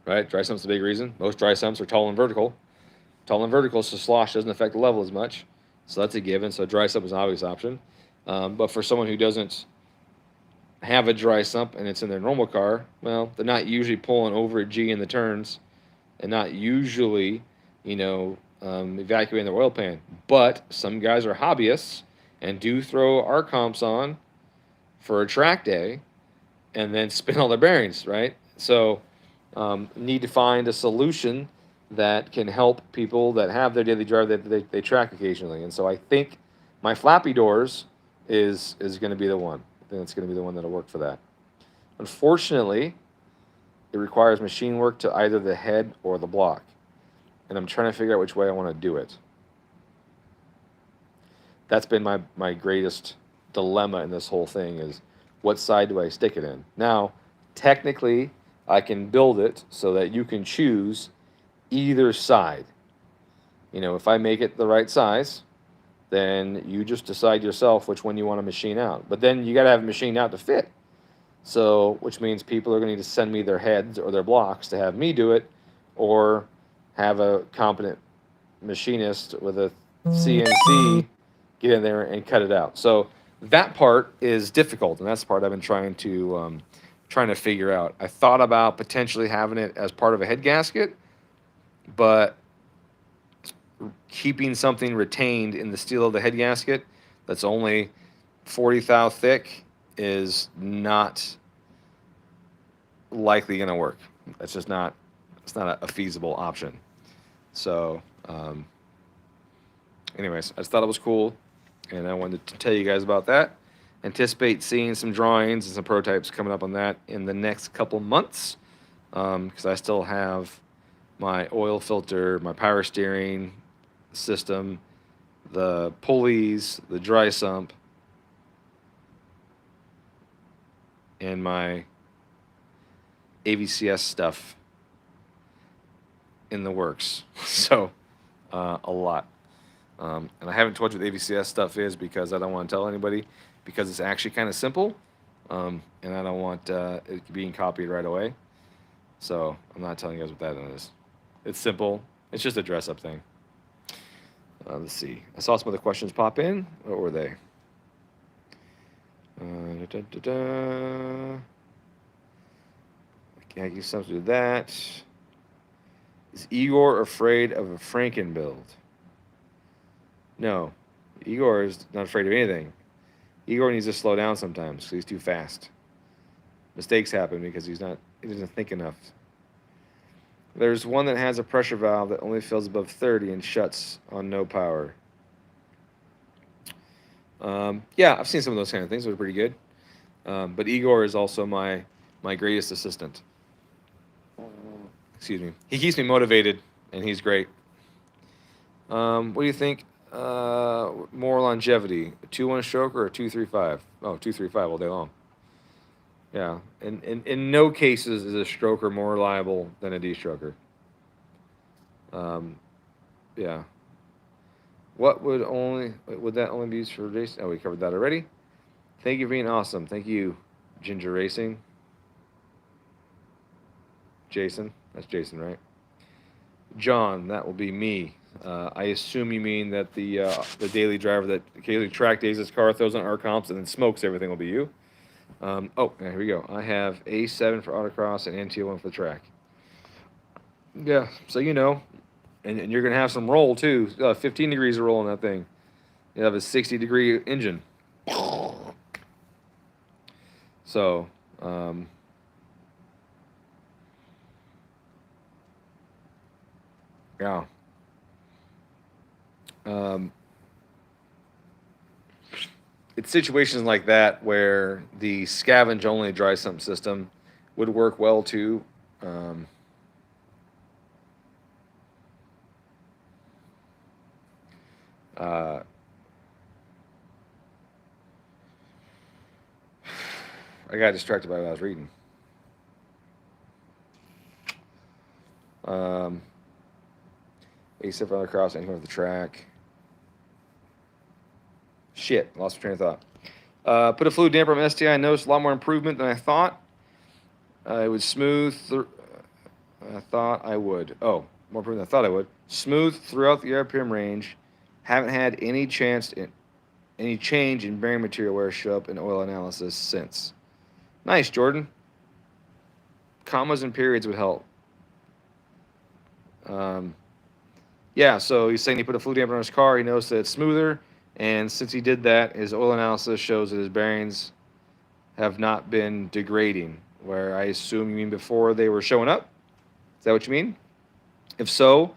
right? Dry sumps is a big reason. Most dry sumps are tall and vertical. Tall and vertical, so slosh doesn't affect the level as much. So that's a given. So dry sump is an obvious option. But for someone who doesn't have a dry sump and it's in their normal car, well, they're not usually pulling over a G in the turns and not usually, evacuating their oil pan. But some guys are hobbyists and do throw our comps on for a track day and then spin all their bearings, right? So need to find a solution that can help people that have their daily driver that they track occasionally. And so I think my flappy doors is going to be the one. I think it's going to be the one that'll work for that. Unfortunately, it requires machine work to either the head or the block. And I'm trying to figure out which way I want to do it. That's been my greatest dilemma in this whole thing is what side do I stick it in? Now, technically, I can build it so that you can choose either side. If I make it the right size, then you just decide yourself which one you want to machine out. But then you got to have a machine out to fit. So, which means people are going to need to send me their heads or their blocks to have me do it, or have a competent machinist with a CNC get in there and cut it out. So that part is difficult, and that's the part I've been trying to figure out. I thought about potentially having it as part of a head gasket, but keeping something retained in the steel of the head gasket that's only 40 thou thick is not likely going to work. That's just not. It's not a feasible option. So, anyways, I just thought it was cool, and I wanted to tell you guys about that. Anticipate seeing some drawings and some prototypes coming up on that in the next couple months, because I still have my oil filter, my power steering system, the pulleys, the dry sump, and my AVCS stuff in the works. So, a lot. And I haven't told you what the AVCS stuff is because I don't want to tell anybody, because it's actually kind of simple, and I don't want it being copied right away. So I'm not telling you guys what that is. It's simple. It's just a dress-up thing. Let's see. I saw some other questions pop in. What were they? Da, da, da. I can't use something to do that. Is Igor afraid of a Franken build? No. Igor is not afraid of anything. Igor needs to slow down sometimes because he's too fast. Mistakes happen because he doesn't think enough. There's one that has a pressure valve that only fills above 30 and shuts on no power. Yeah, I've seen some of those kind of things. Those are pretty good. But Igor is also my greatest assistant. Excuse me. He keeps me motivated, and he's great. What do you think? More longevity, a 2-1 stroker or a 2.35? Oh, 2.35 all day long. Yeah, in no cases is a stroker more reliable than a D-stroker. Yeah. Would that only be used for racing? Oh, we covered that already. Thank you for being awesome. Thank you, Ginger Racing. Jason, that's Jason, right? John, that will be me. I assume you mean that the daily driver that occasionally track days his car, throws on our comps, and then smokes everything will be you. Yeah, here we go. I have A7 for autocross and NT01 for the track. Yeah, so and you're going to have some roll too. 15 degrees of roll on that thing. You have a 60-degree engine. So, yeah. It's situations like that where the scavenge only dry sump system would work well too. I got distracted by what I was reading. A7 on the cross, anything with the track. Shit, lost my train of thought. Put a fluid damper on my STI. I noticed a lot more improvement than I thought. It was smooth. I thought I would. Oh, more improvement than I thought I would. Smooth throughout the RPM range. Haven't had any change in bearing material wear show up in oil analysis since. Nice, Jordan. Commas and periods would help. Yeah, so he's saying he put a fluid damper on his car. He noticed that it's smoother. And since he did that, his oil analysis shows that his bearings have not been degrading, where I assume you mean before they were showing up? Is that what you mean? If so,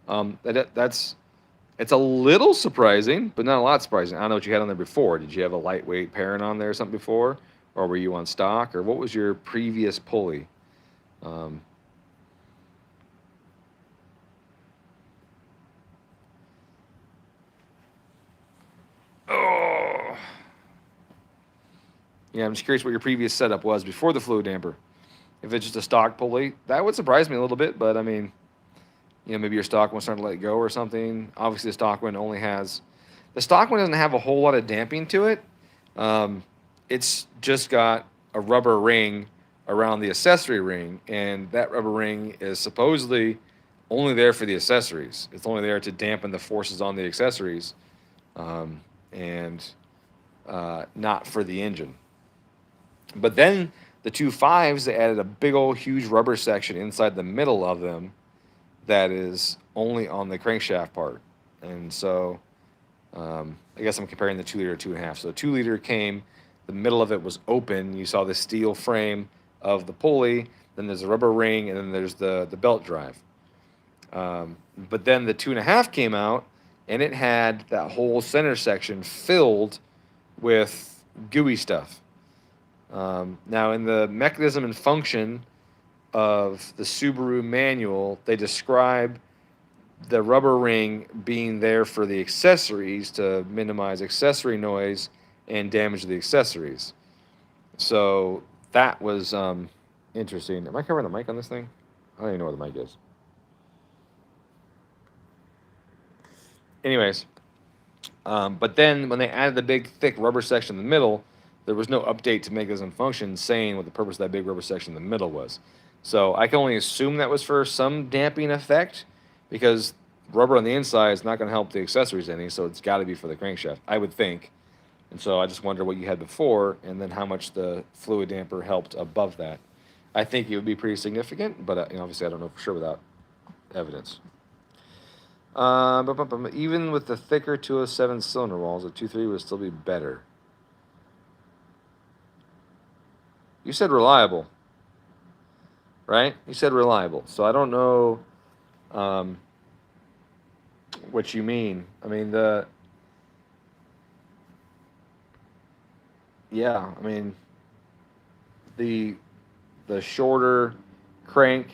it's a little surprising, but not a lot surprising. I don't know what you had on there before. Did you have a lightweight pairing on there or something before? Or were you on stock? Or what was your previous pulley? Oh. Yeah, I'm just curious what your previous setup was before the fluid damper. If it's just a stock pulley, that would surprise me a little bit, but I mean, maybe your stock one's starting to let it go or something. Obviously, the stock one doesn't have a whole lot of damping to it. It's just got a rubber ring around the accessory ring, and that rubber ring is supposedly only there for the accessories. It's only there to dampen the forces on the accessories, and not for the engine. But then the 2.5s, they added a big old huge rubber section inside the middle of them that is only on the crankshaft part. And so I guess I'm comparing the 2 liter to 2.5. So the 2 liter came, the middle of it was open. You saw the steel frame of the pulley, then there's a rubber ring, and then there's the belt drive. But then the 2.5 came out, and it had that whole center section filled with gooey stuff. Now, in the mechanism and function of the Subaru manual, they describe the rubber ring being there for the accessories to minimize accessory noise and damage to the accessories. So that was interesting. Am I covering the mic on this thing? I don't even know where the mic is. Anyways, but then when they added the big thick rubber section in the middle, there was no update to mechanism function saying what the purpose of that big rubber section in the middle was. So I can only assume that was for some damping effect, because rubber on the inside is not going to help the accessories any, so it's got to be for the crankshaft, I would think. And so I just wonder what you had before, and then how much the fluid damper helped above that. I think it would be pretty significant, but obviously I don't know for sure without evidence. Even with the thicker 207 cylinder walls, the 2.3 would still be better. You said reliable, right? You said reliable. So I don't know what you mean. I mean, the shorter crank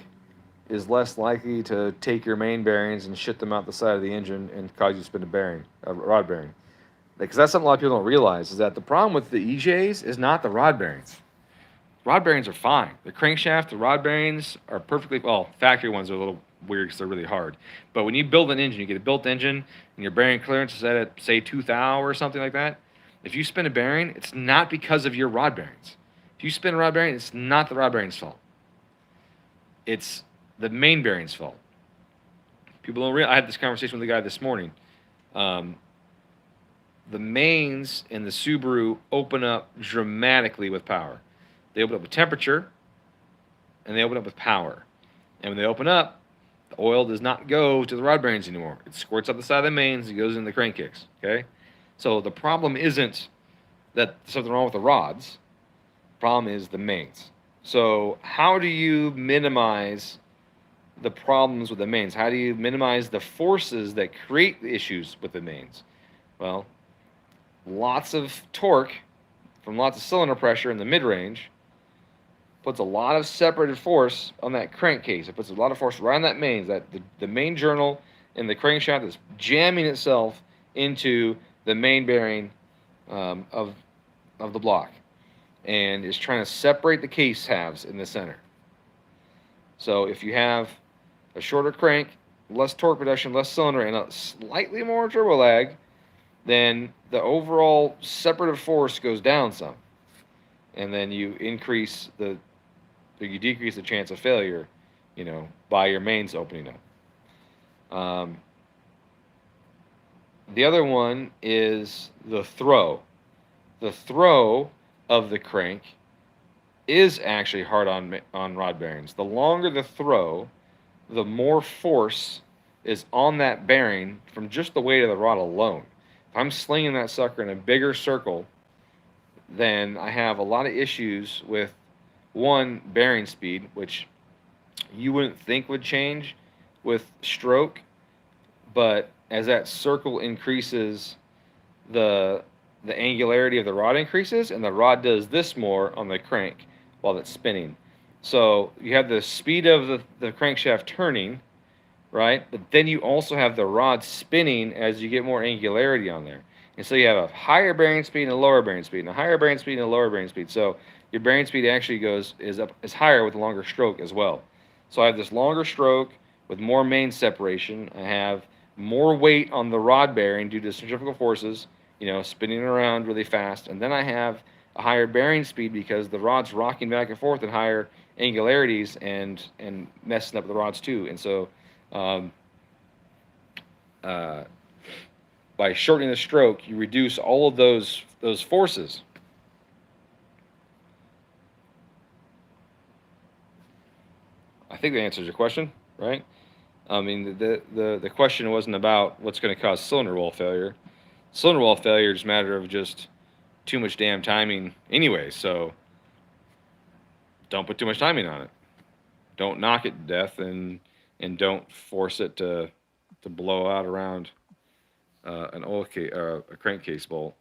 is less likely to take your main bearings and shit them out the side of the engine and cause you to spin a rod bearing. Because that's something a lot of people don't realize, is that the problem with the EJs is not the rod bearings. Rod bearings are fine. The crankshaft, the rod bearings are perfectly, well, factory ones are a little weird because they're really hard. But when you build an engine, you get a built engine, and your bearing clearance is set at, say, 2 thou or something like that. If you spin a bearing, it's not because of your rod bearings. If you spin a rod bearing, it's not the rod bearing's fault. It's the main bearing's fault. People don't realize, I had this conversation with the guy this morning. The mains in the Subaru open up dramatically with power. They open up with temperature, and they open up with power. And when they open up, the oil does not go to the rod bearings anymore. It squirts up the side of the mains, it goes into the crank kicks, okay? So the problem isn't that there's something wrong with the rods. The problem is the mains. So how do you minimize the problems with the mains? How do you minimize the forces that create the issues with the mains? Well, lots of torque from lots of cylinder pressure in the mid-range puts a lot of separated force on that crankcase. It puts a lot of force right on that mains, that the main journal in the crankshaft is jamming itself into the main bearing of the block. and is trying to separate the case halves in the center. So if you have a shorter crank, less torque reduction, less cylinder, and a slightly more turbo lag, then the overall separative force goes down some, and then you increase the, or you decrease the chance of failure, by your mains opening up. The other one is the throw. The throw of the crank is actually hard on rod bearings. The longer the throw, the more force is on that bearing from just the weight of the rod alone. If I'm slinging that sucker in a bigger circle, then I have a lot of issues with, one, bearing speed, which you wouldn't think would change with stroke, but as that circle increases, the the angularity of the rod increases, and the rod does this more on the crank while it's spinning. So you have the speed of the crankshaft turning, right? But then you also have the rod spinning as you get more angularity on there. And so you have a higher bearing speed and a lower bearing speed, and a higher bearing speed and a lower bearing speed. So your bearing speed actually is higher with a longer stroke as well. So I have this longer stroke with more main separation. I have more weight on the rod bearing due to centrifugal forces, spinning around really fast. And then I have a higher bearing speed because the rod's rocking back and forth at higher angularities and messing up the rods too. And so um, uh, by shortening the stroke, you reduce all of those forces. I think that answers your question, right? I mean, the question wasn't about what's going to cause cylinder wall failure. Cylinder wall failure is a matter of just too much damn timing anyway. So don't put too much timing on it. Don't knock it to death, and don't force it to blow out around an oil case, a crankcase bolt.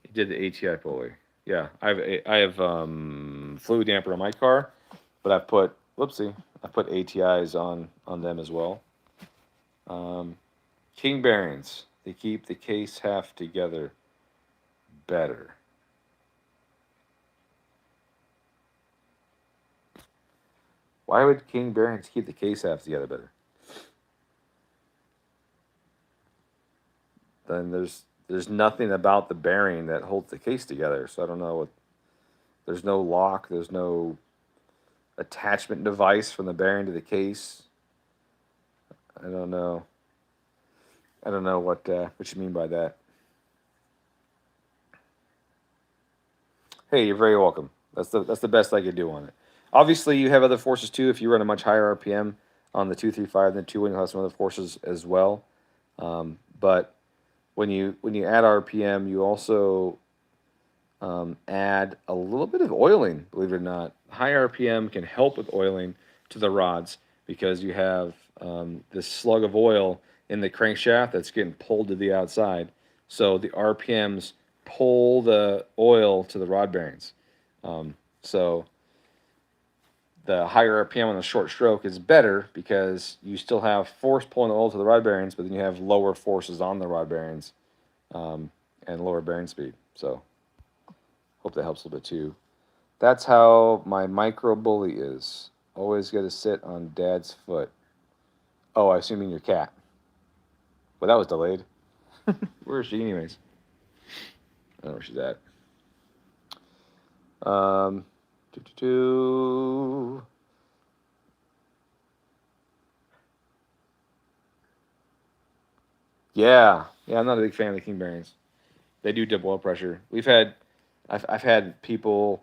He did the ATI pulley. Yeah, I have fluid damper on my car, but I put ATIs on them as well. King bearings, they keep the case half together better. Why would king bearings keep the case half together better? Then there's nothing about the bearing that holds the case together. So I don't know what. There's no lock. There's no attachment device from the bearing to the case. I don't know. I don't know what you mean by that. Hey, you're very welcome. That's the best I could do on it. Obviously, you have other forces too. If you run a much higher RPM on the 235, then 2 you'll have some other forces as well. But when you add RPM, you also add a little bit of oiling. Believe it or not, high RPM can help with oiling to the rods because you have this slug of oil in the crankshaft that's getting pulled to the outside. So the RPMs pull the oil to the rod bearings. So the higher RPM on the short stroke is better because you still have force pulling the oil to the rod bearings, but then you have lower forces on the rod bearings and lower bearing speed. So hope that helps a little bit too. That's how my micro bully is. Always got to sit on dad's foot. Oh, I assume you mean your cat. Well, that was delayed. Where is she anyways? I don't know where she's at. Yeah, I'm not a big fan of the king bearings. They do dip oil pressure. I've had people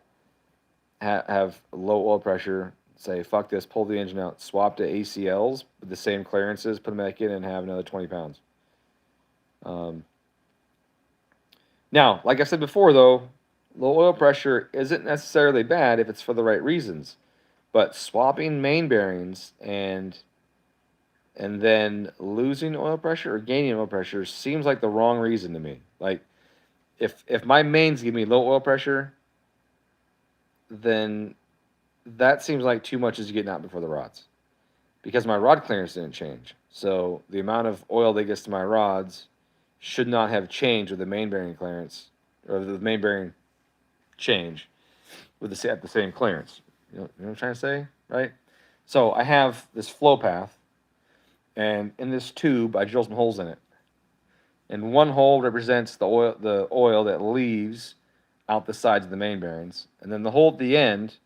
have low oil pressure say, fuck this, pull the engine out, swap to ACLs with the same clearances, put them back in, and have another 20 pounds. Now, like I said before, though, low oil pressure isn't necessarily bad if it's for the right reasons. But swapping main bearings and then losing oil pressure or gaining oil pressure seems like the wrong reason to me. Like, if my mains give me low oil pressure, then that seems like too much is getting out before the rods, because my rod clearance didn't change. So the amount of oil that gets to my rods should not have changed with the main bearing clearance, or the main bearing change with at the same clearance. You know what I'm trying to say, right? So I have this flow path, and in this tube, I drill some holes in it. And one hole represents the oil that leaves out the sides of the main bearings, and then the hole at the end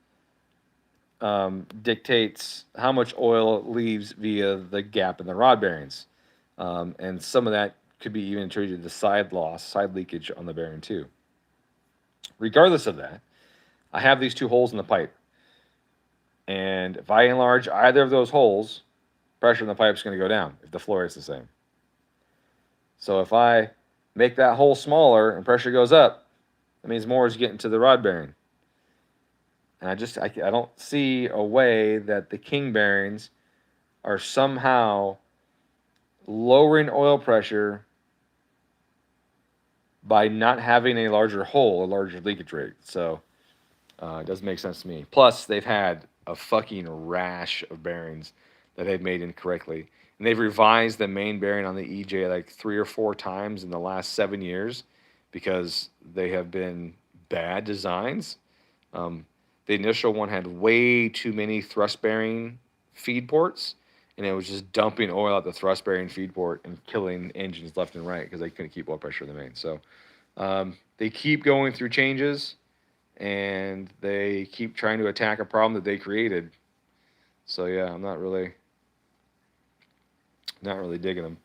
dictates how much oil leaves via the gap in the rod bearings, and some of that could be even attributed to side loss, side leakage on the bearing too. Regardless of that, I have these two holes in the pipe, and if I enlarge either of those holes, pressure in the pipe is going to go down if the flow rate's the same. So if I make that hole smaller and pressure goes up, that means more is getting to the rod bearing. And I don't see a way that the king bearings are somehow lowering oil pressure by not having a larger hole, a larger leakage rate. So it doesn't make sense to me. Plus, they've had a fucking rash of bearings that they've made incorrectly. And they've revised the main bearing on the EJ like 3 or 4 times in the last 7 years because they have been bad designs. The initial one had way too many thrust bearing feed ports, and it was just dumping oil out the thrust bearing feed port and killing engines left and right because they couldn't keep oil pressure in the main. So they keep going through changes, and they keep trying to attack a problem that they created. So yeah, I'm not really digging them.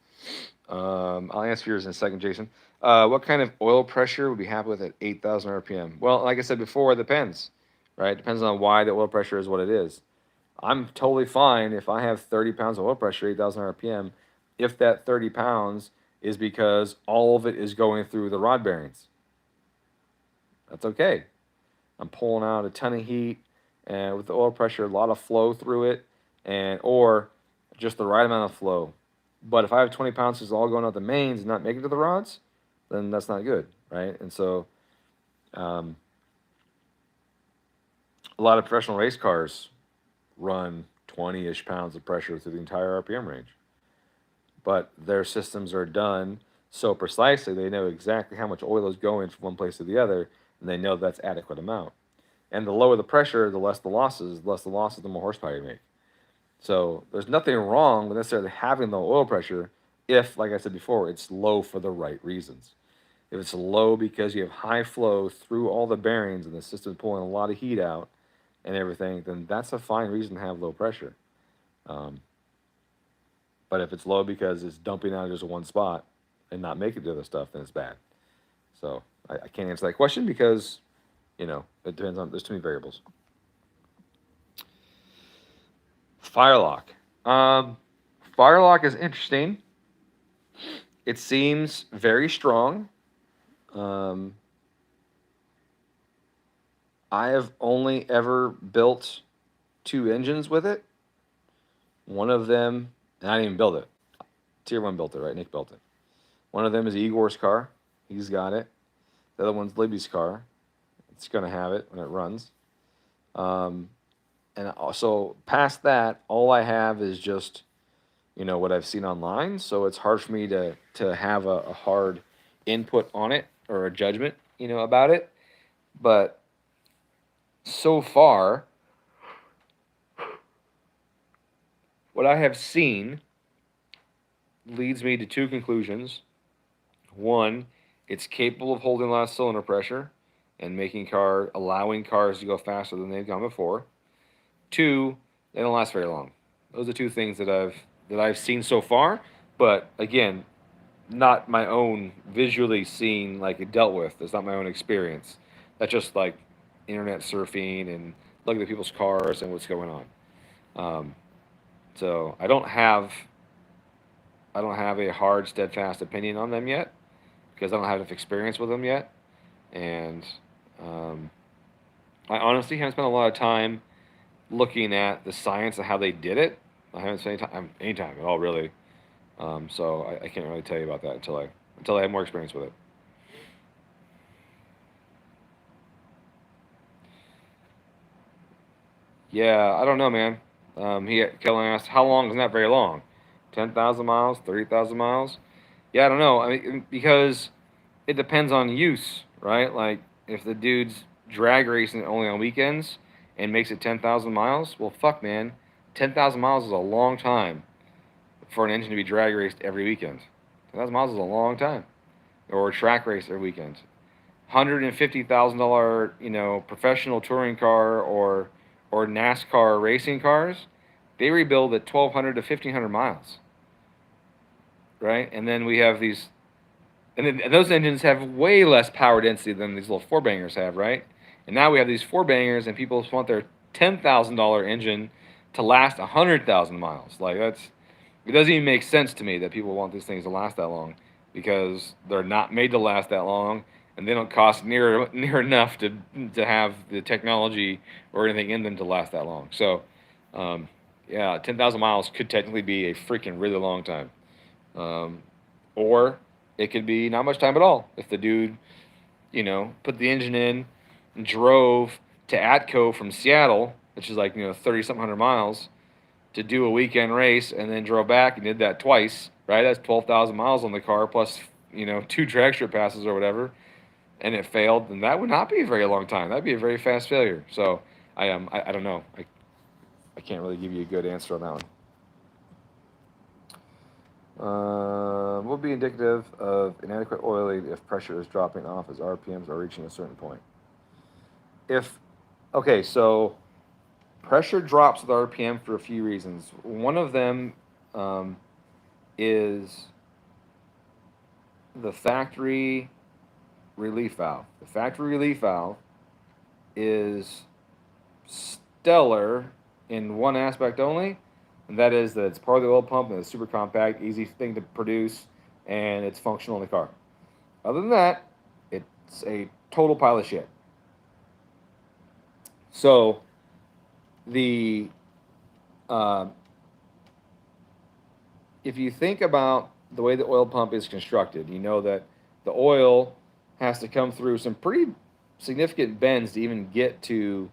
I'll answer yours in a second, Jason. What kind of oil pressure would be happy with at 8,000 RPM? Well, like I said before, it depends, right? It depends on why the oil pressure is what it is. I'm totally fine if I have 30 pounds of oil pressure, 8,000 RPM, if that 30 pounds is because all of it is going through the rod bearings. That's okay. I'm pulling out a ton of heat, and with the oil pressure, a lot of flow through it, or just the right amount of flow. But if I have 20 pounds that's all going out the mains and not making it to the rods, then that's not good, right? And so, a lot of professional race cars run 20-ish pounds of pressure through the entire RPM range. But their systems are done so precisely, they know exactly how much oil is going from one place to the other, and they know that's adequate amount. And the lower the pressure, the less the losses. The less the losses, the more horsepower you make. So there's nothing wrong with necessarily having low oil pressure if, like I said before, it's low for the right reasons. If it's low because you have high flow through all the bearings and the system's pulling a lot of heat out and everything, then that's a fine reason to have low pressure. But if it's low because it's dumping out of just one spot and not making the other stuff, then it's bad. So I can't answer that question because, it depends on, there's too many variables. Firelock. Firelock is interesting. It seems very strong. I have only ever built 2 engines with it. One of them, and I didn't even build it. Tier 1 built it, right? Nick built it. One of them is Igor's car. He's got it. The other one's Libby's car. It's going to have it when it runs. And so past that, all I have is just, what I've seen online. So it's hard for me to have a hard input on it or a judgment, about it. But so far, what I have seen leads me to 2 conclusions. One, it's capable of holding a lot of cylinder pressure and allowing cars to go faster than they've gone before. 2, they don't last very long. Those are 2 things that I've seen so far. But again, not my own visually seen, like it dealt with. It's not my own experience. That's just like internet surfing and looking at people's cars and what's going on. So I don't have a hard, steadfast opinion on them yet because I don't have enough experience with them yet, and I honestly haven't spent a lot of time looking at the science of how they did it. I haven't spent any time at all, really. So I can't really tell you about that until I have more experience with it. Yeah, I don't know, man. Kellen asked, how long is not very long? 10,000 miles, 30,000 miles. Yeah, I don't know. I mean, because it depends on use, right? Like if the dude's drag racing only on weekends and makes it 10,000 miles, well, fuck, man, 10,000 miles is a long time for an engine to be drag raced every weekend. 10,000 miles is a long time, or track race every weekend. $150,000, professional touring car or NASCAR racing cars, they rebuild at 1,200 to 1,500 miles, right? And then we have these and those engines have way less power density than these little four bangers have, right? And now we have these four bangers, and people want their $10,000 engine to last 100,000 miles. Like it doesn't even make sense to me that people want these things to last that long because they're not made to last that long, and they don't cost near enough to have the technology or anything in them to last that long. So, yeah, 10,000 miles could technically be a freaking really long time. Um, or it could be not much time at all. If the dude, put the engine in and drove to Atco from Seattle, which is like, 30 something hundred miles, to do a weekend race and then drove back and did that twice, right? That's 12,000 miles on the car plus, two drag strip passes or whatever, and it failed, then that would not be a very long time. That'd be a very fast failure. So I don't know. I can't really give you a good answer on that one. Will be indicative of inadequate oiling if pressure is dropping off as RPMs are reaching a certain point. Okay, so pressure drops with RPM for a few reasons. One of them is the factory relief valve. The factory relief valve is stellar in one aspect only, and that is that it's part of the oil pump and it's super compact, easy thing to produce, and it's functional in the car. Other than that, it's a total pile of shit. So the if you think about the way the oil pump is constructed, you know that the oil has to come through some pretty significant bends to even get to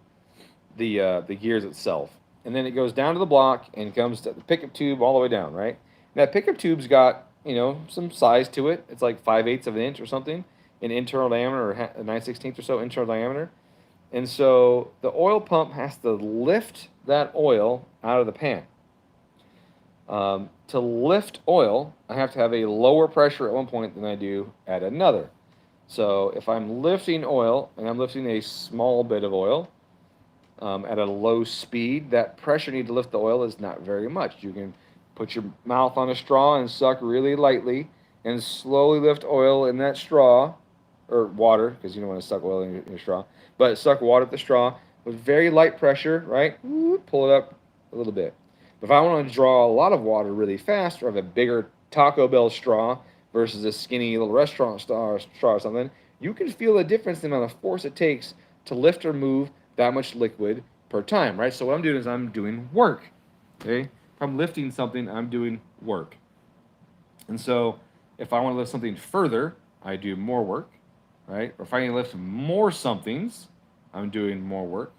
the gears itself, and then it goes down to the block and comes to the pickup tube all the way down, right? And that pickup tube's got some size to it. It's like 5/8 of an inch or something in internal diameter, or 9/16 or so internal diameter. And so the oil pump has to lift that oil out of the pan. To lift oil, I have to have a lower pressure at one point than I do at another. So if I'm lifting oil, and I'm lifting a small bit of oil at a low speed, that pressure need to lift the oil is not very much. You can put your mouth on a straw and suck really lightly and slowly lift oil in that straw, or water, because you don't want to suck oil in your straw, but suck water at the straw with very light pressure, right? Pull it up a little bit. But if I want to draw a lot of water really fast, or have a bigger Taco Bell straw versus a skinny little restaurant straw or something, you can feel the difference in the amount of force it takes to lift or move that much liquid per time, right? So what I'm doing is I'm doing work. Okay? If I'm lifting something, I'm doing work. And so if I want to lift something further, I do more work, right? Or if I need to lift more somethings, I'm doing more work.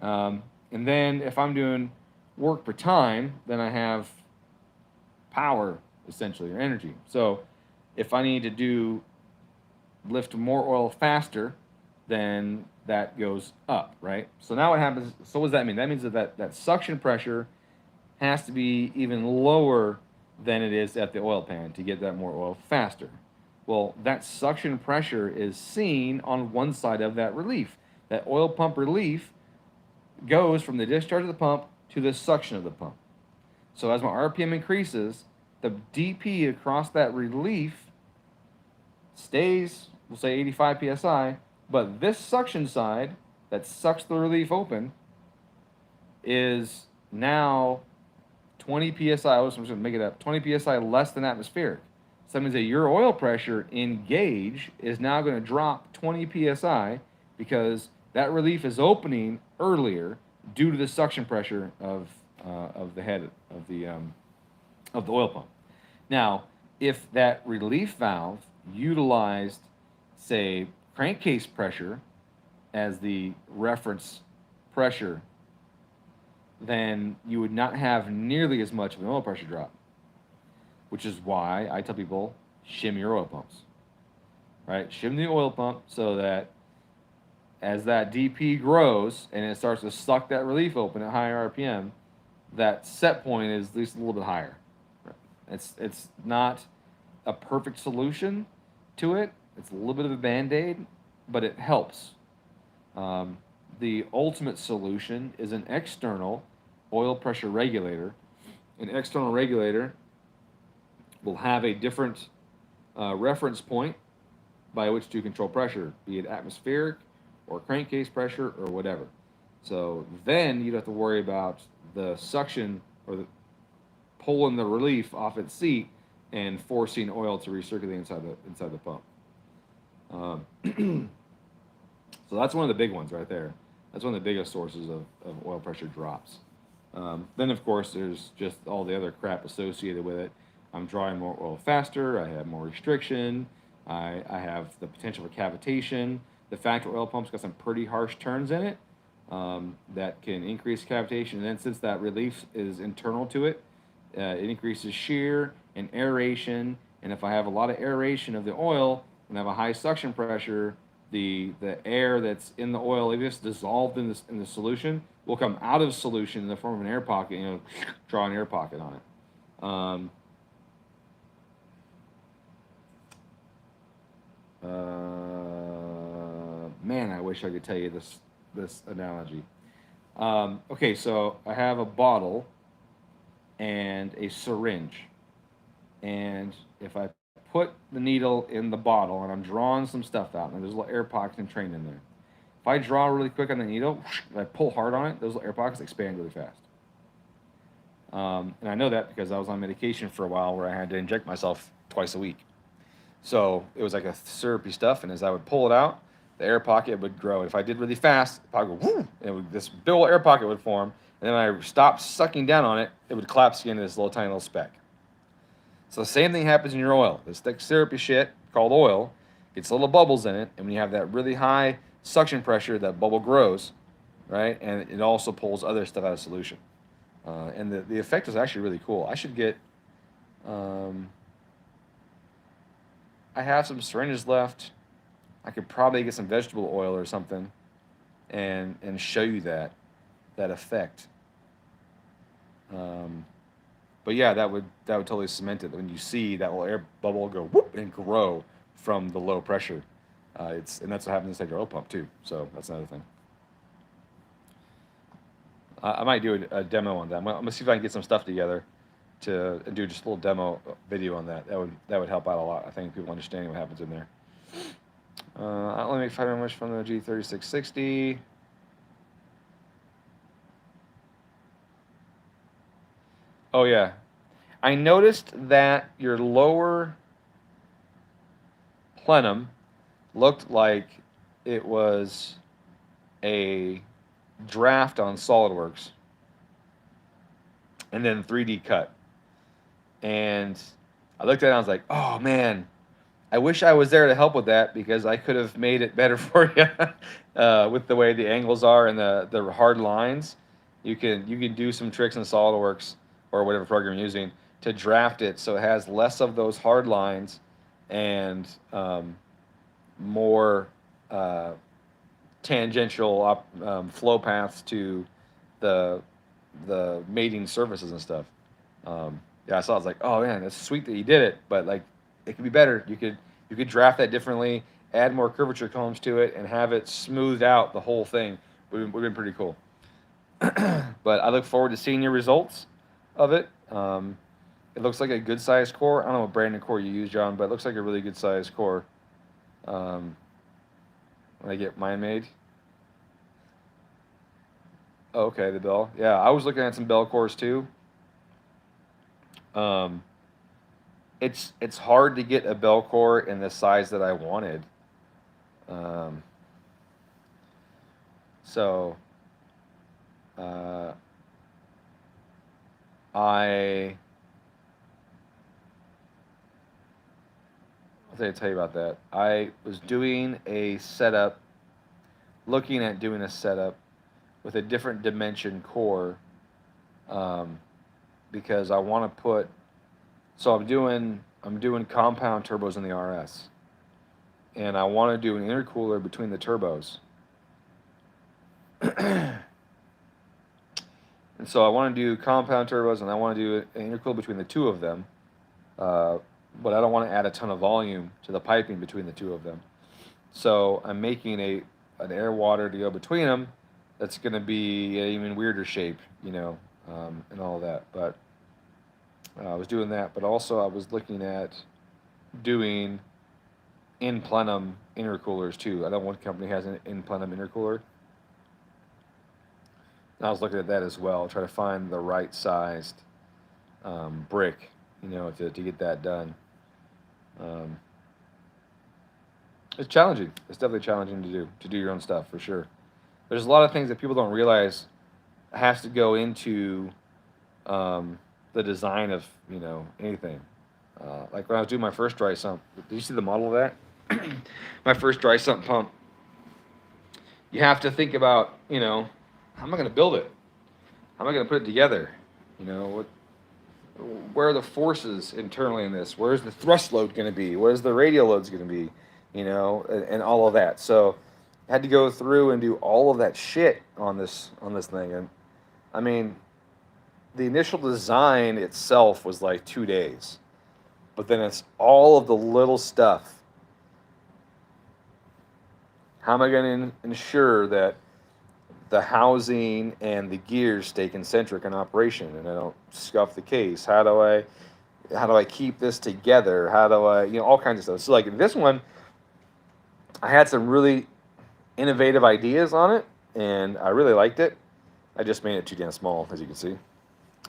And then if I'm doing work per time, then I have power, essentially, or energy. So if I need to lift more oil faster, then that goes up, right? So now what happens, so what does that mean? That means that suction pressure has to be even lower than it is at the oil pan to get that more oil faster. Well, that suction pressure is seen on one side of that relief. That oil pump relief goes from the discharge of the pump to the suction of the pump. So as my RPM increases, the DP across that relief stays, we'll say 85 psi, but this suction side that sucks the relief open is now 20 psi. I'm just going to make it up, 20 psi less than atmospheric. So that means that your oil pressure in gauge is now going to drop 20 psi because that relief is opening earlier due to the suction pressure of the head of the oil pump. Now, if that relief valve utilized, say, crankcase pressure as the reference pressure, then you would not have nearly as much of an oil pressure drop. which is why I tell people shim your oil pumps, right? Shim the oil pump so that as that DP grows and it starts to suck that relief open at higher RPM, that set point is at least a little bit higher. It's not a perfect solution to it. It's a little bit of a band-aid, but it helps. Um, the ultimate solution is an external oil pressure regulator. An external regulator will have a different reference point by which to control pressure, be it atmospheric or crankcase pressure or whatever. So then you'd have to worry about the suction or the pulling the relief off its seat and forcing oil to recirculate inside the pump. So that's one of the big ones right there. That's one of the biggest sources of oil pressure drops. Then of course there's just all the other crap associated with it. I'm drawing more oil faster. I have more restriction. I have the potential for cavitation. The factory oil pump's got some pretty harsh turns in it that can increase cavitation. And then since that relief is internal to it, it increases shear and aeration. And if I have a lot of aeration of the oil and I have a high suction pressure, the air that's in the oil, if it's dissolved in the solution, will come out of solution in the form of an air pocket. You know, draw an air pocket on it. Man, I wish I could tell you this analogy. Okay, so I have a bottle and a syringe, and if I put the needle in the bottle and I'm drawing some stuff out, and there's a little air pockets and train in there. If I draw really quick on the needle and I pull hard on it, those little air pockets expand really fast. And I know that because I was on medication for a while where I had to inject myself twice a week. So it was like a syrupy stuff, and as I would pull it out, the air pocket would grow. If I did really fast, the pocket would whoo, and this big old air pocket would form. And then when I stopped sucking down on it, it would collapse into this little tiny little speck. So the same thing happens in your oil. This thick syrupy shit called oil gets little bubbles in it, and when you have that really high suction pressure, that bubble grows, right? And it also pulls other stuff out of solution. And the effect is actually really cool. I should get. I have some syringes left. I could probably get some vegetable oil or something, and show you that effect. But yeah, that would totally cement it when you see that little air bubble go whoop and grow from the low pressure. And that's what happens inside your oil pump too. So that's another thing. I might do a demo on that. I'm gonna see if I can get some stuff together to do just a little demo video on that. That would help out a lot. I think people understanding what happens in there. I only make 500 much from the G3660. Oh yeah, I noticed that your lower plenum looked like it was a draft on SolidWorks and then 3D cut. And I looked at it and I was like, oh man, I wish I was there to help with that because I could have made it better for you with the way the angles are and the hard lines. You can do some tricks in SolidWorks or whatever program you're using to draft it so it has less of those hard lines and more tangential flow paths to the mating surfaces and stuff. Yeah, I saw. I was like, oh man, that's sweet that you did it, but like, it could be better. You could draft that differently, add more curvature combs to it, and have it smoothed out the whole thing. Would been pretty cool. But I look forward to seeing your results of it. It looks like a good sized core. I don't know what brand of core you use, John, but it looks like a really good sized core. When I get mine made. Oh, okay, the bell. Yeah, I was looking at some bell cores too. It's hard to get a bell core in the size that I wanted. So I'll tell you about that. I was doing a setup, looking at doing a setup with a different dimension core, because I want to put So I'm doing compound turbos in the RS, and I want to do an intercooler between the turbos. And so I want to do compound turbos, and I want to do an intercooler between the two of them. But I don't want to add a ton of volume to the piping between the two of them. So I'm making an air water to go between them. That's going to be an even weirder shape, and all that. But I was doing that. But also I was looking at doing in plenum intercoolers too. I know one company has an in plenum intercooler. And I was looking at that as well, try to find the right sized brick, to get that done. It's challenging. It's definitely challenging to do your own stuff for sure. There's a lot of things that people don't realize has to go into the design of anything. Like when I was doing my first dry sump, did you see the model of that? My first dry sump pump. You have to think about how am I going to build it? How am I going to put it together? Where are the forces internally in this? Where's the thrust load going to be? Where's the radial loads going to be? And all of that. So I had to go through and do all of that shit on this thing. And I mean, the initial design itself was like 2 days, but then it's all of the little stuff. How am I going to ensure that the housing and the gears stay concentric in operation and I don't scuff the case? How do I keep this together? How do I, all kinds of stuff. So like this one, I had some really innovative ideas on it and I really liked it. I just made it too damn small, as you can see.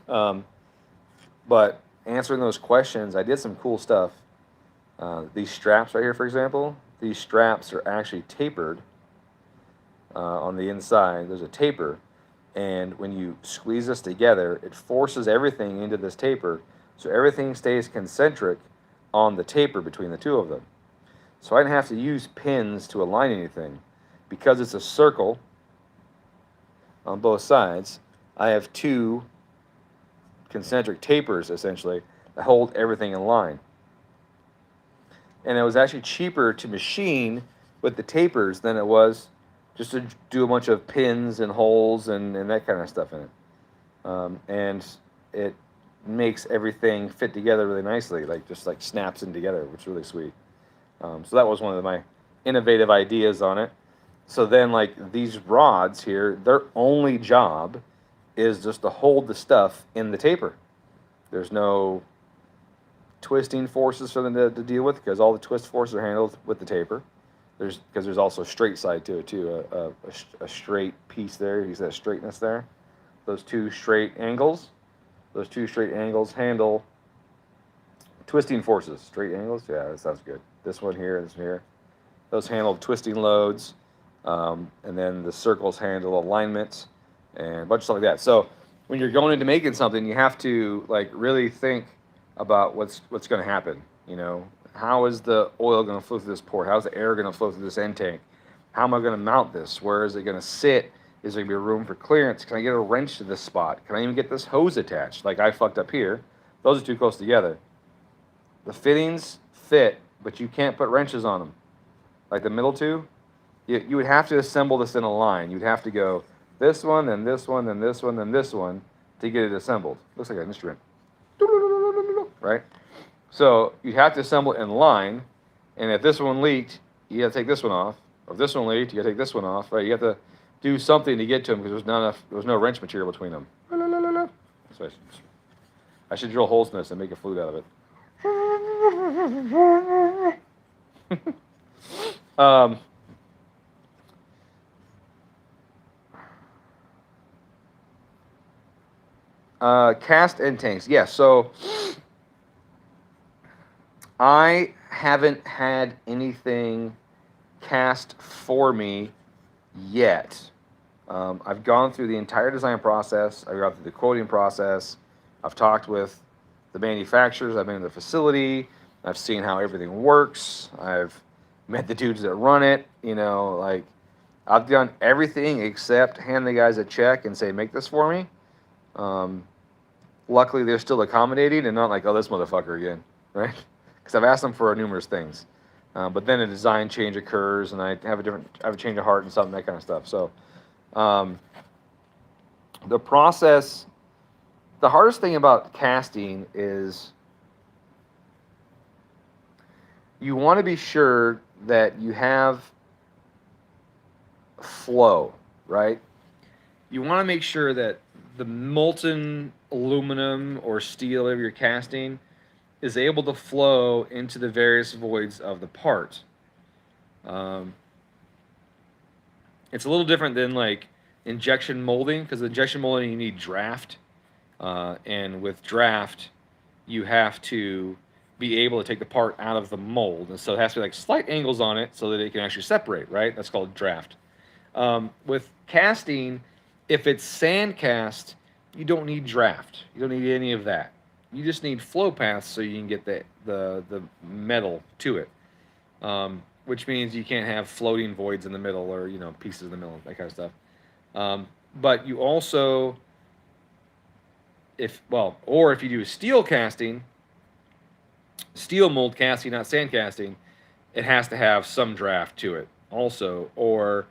But answering those questions, I did some cool stuff. These straps right here, for example, these straps are actually tapered on the inside. There's a taper, and when you squeeze this together, it forces everything into this taper, so everything stays concentric on the taper between the two of them. So I didn't have to use pins to align anything. Because it's a circle on both sides, I have two concentric tapers, essentially, that hold everything in line. And it was actually cheaper to machine with the tapers than it was just to do a bunch of pins and holes and that kind of stuff in it. And it makes everything fit together really nicely, just snaps in together, which is really sweet. So that was one of my innovative ideas on it. So then these rods here, their only job is just to hold the stuff in the taper. There's no twisting forces for them to deal with because all the twist forces are handled with the taper. Because there's also a straight side to it too, a straight piece there. You see that straightness there? Those two straight angles handle twisting forces. Straight angles? Yeah, that sounds good. This one here and this one here. Those handle twisting loads. And then the circles handle alignment and a bunch of stuff like that. So when you're going into making something, you have to really think about what's going to happen. How is the oil going to flow through this port? How's the air going to flow through this end tank? How am I going to mount this? Where is it going to sit? Is there going to be room for clearance? Can I get a wrench to this spot? Can I even get this hose attached? Like I fucked up here. Those are too close together. The fittings fit, but you can't put wrenches on them. Like the middle two, you would have to assemble this in a line. You'd have to go this one, then this one, then this one, then this one to get it assembled. Looks like an instrument. Right? So you have to assemble it in line, and if this one leaked, you got to take this one off. Or if this one leaked, you got to take this one off. Right? You have to do something to get to them because there was no wrench material between them. So I should drill holes in this and make a flute out of it. Cast end tanks. Yeah, so I haven't had anything cast for me yet. I've gone through the entire design process. I've gone through the quoting process. I've talked with the manufacturers. I've been in the facility. I've seen how everything works. I've met the dudes that run it. I've done everything except hand the guys a check and say, make this for me. luckily they're still accommodating and not like, oh, this motherfucker again, right? Because I've asked them for numerous things, but then a design change occurs, and I have a change of heart and something, that kind of stuff. So um, the process, the hardest thing about casting is you want to be sure that you have flow, right? You want to make sure that the molten aluminum or steel of your casting is able to flow into the various voids of the part. It's a little different than like injection molding, because injection molding you need draft, and with draft you have to be able to take the part out of the mold, and so it has to be like slight angles on it so that it can actually separate, right? That's called draft. With casting, if it's sand cast, you don't need draft. You don't need any of that. You just need flow paths so you can get the metal to it, which means you can't have floating voids in the middle, or pieces in the middle, that kind of stuff. But you also, if you do steel casting, steel mold casting, not sand casting, it has to have some draft to it also, or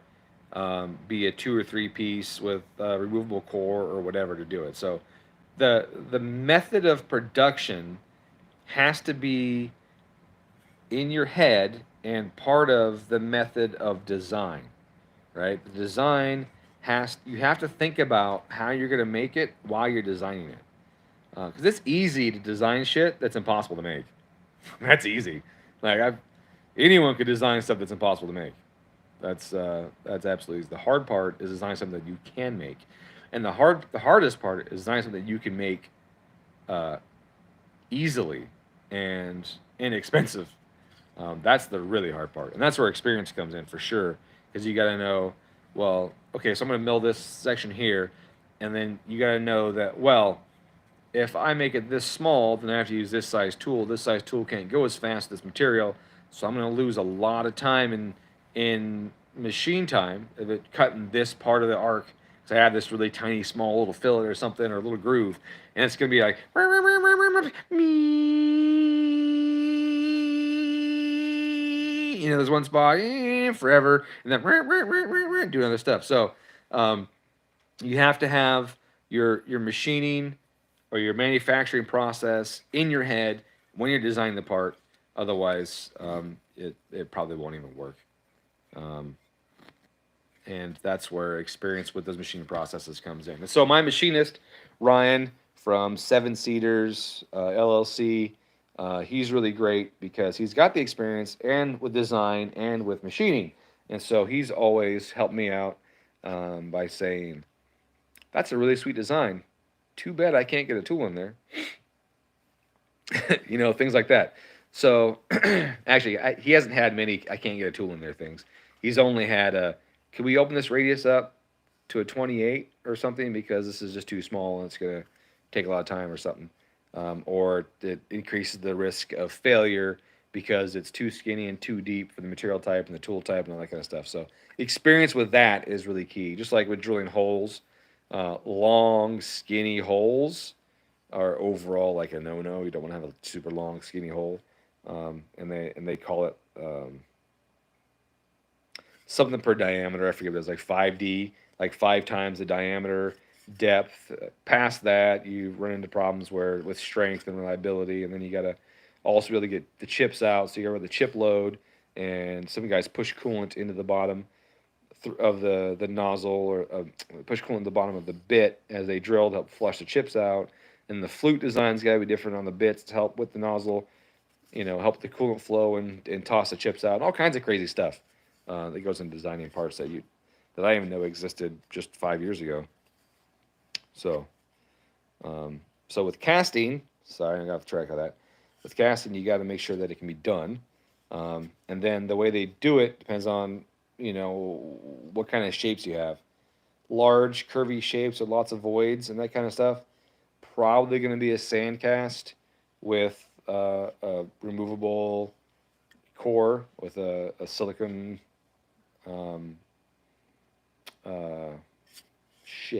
be a 2 or 3 piece with removable core or whatever to do it. So the method of production has to be in your head and part of the method of design, right? The design you have to think about how you're going to make it while you're designing it, because it's easy to design shit that's impossible to make. That's easy. Like anyone could design stuff that's impossible to make. That's absolutely the hard part is designing something that you can make, and the hardest part is designing something that you can make easily and inexpensive. That's the really hard part, and that's where experience comes in for sure, because you got to know, well, okay, so I'm going to mill this section here, and then you got to know that, well, if I make it this small, then I have to use this size tool. This size tool can't go as fast as this material, so I'm going to lose a lot of time in machine time of it cutting this part of the arc, because I have this really tiny, small little fillet or something, or a little groove, and it's going to be like, there's one spot forever, and then do other stuff. So you have to have your machining or your manufacturing process in your head when you're designing the part. Otherwise, it probably won't even work. And that's where experience with those machining processes comes in. And so my machinist, Ryan from Seven Seaters LLC, he's really great because he's got the experience and with design and with machining. And so he's always helped me out by saying, that's a really sweet design. Too bad I can't get a tool in there. Things like that. So actually, he hasn't had many I can't get a tool in there things. He's only had can we open this radius up to a 28 or something, because this is just too small and it's going to take a lot of time or something. Or it increases the risk of failure because it's too skinny and too deep for the material type and the tool type and all that kind of stuff. So experience with that is really key. Just like with drilling holes, long, skinny holes are overall like a no-no. You don't want to have a super long, skinny hole. And they call it something per diameter. I forget what it was, like 5D, like 5 times the diameter, depth. Past that, you run into problems with strength and reliability, and then you got to also be able to get the chips out. So you got the chip load, and some guys push coolant into the bottom of the nozzle, or push coolant in the bottom of the bit as they drill to help flush the chips out. And the flute design's got to be different on the bits to help with the nozzle, help the coolant flow and toss the chips out. And all kinds of crazy stuff that goes into designing parts that I didn't even know existed just 5 years ago. So, so with casting, sorry, I got off track of that. With casting, you got to make sure that it can be done, and then the way they do it depends on what kind of shapes you have. Large, curvy shapes with lots of voids and that kind of stuff. Probably going to be a sand cast with a removable core with a silicone.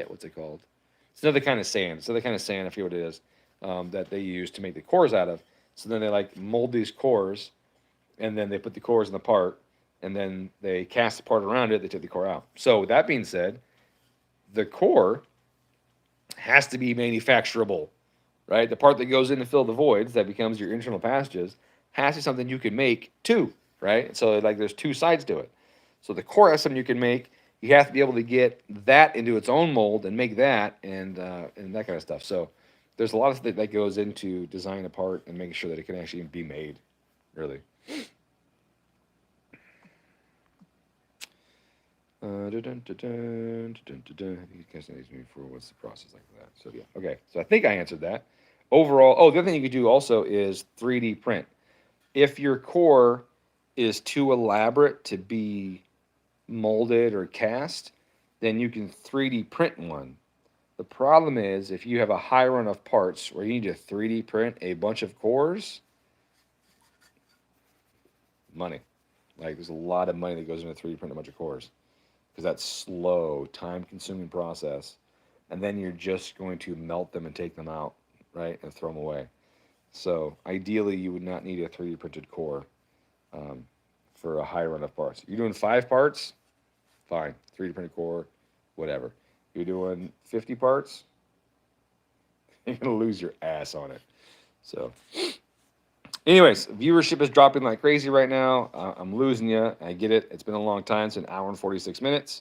What's it called? It's another kind of sand. I forget what it is. that they use to make the cores out of. So then they like mold these cores, and then they put the cores in the part, and then they cast the part around it. They take the core out. So with that being said, the core has to be manufacturable, right? The part that goes in to fill the voids that becomes your internal passages has to be something you can make too, right? So like there's two sides to it. So the core has something you can make. You have to be able to get that into its own mold and make that and that kind of stuff. So there's a lot of stuff that goes into designing a part and making sure that it can actually be made, really. You guys asked me for what's the process like that. So yeah, okay. So I think I answered that. Overall, oh, the other thing you could do also is 3D print. If your core is too elaborate to be molded or cast, then you can 3D print one. The problem is if you have a high run of parts where you need to 3D print a bunch of cores, money. Like there's a lot of money that goes into 3D print a bunch of cores because that's slow, time-consuming process, and then you're just going to melt them and take them out, right, and throw them away. So ideally, you would not need a 3D printed core for a high run of parts. You're doing 5 parts, fine, 3D printed core, whatever. You're doing 50 parts, you're gonna lose your ass on it. So, anyways, viewership is dropping like crazy right now. I'm losing you. I get it. It's been a long time. It's an hour and 46 minutes.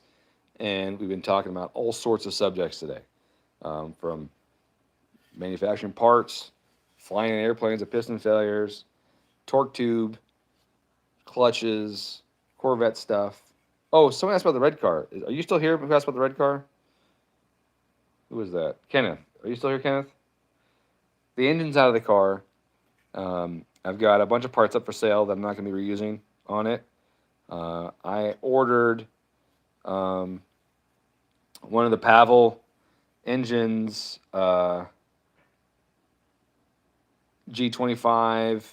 And we've been talking about all sorts of subjects today. From manufacturing parts, flying in airplanes with piston failures, torque tube, clutches, Corvette stuff. Oh, someone asked about the red car. Are you still here? Who asked about the red car? Who was that? Kenneth. Are you still here, Kenneth? The engine's out of the car. I've got a bunch of parts up for sale that I'm not going to be reusing on it. I ordered one of the Pavel engines, G25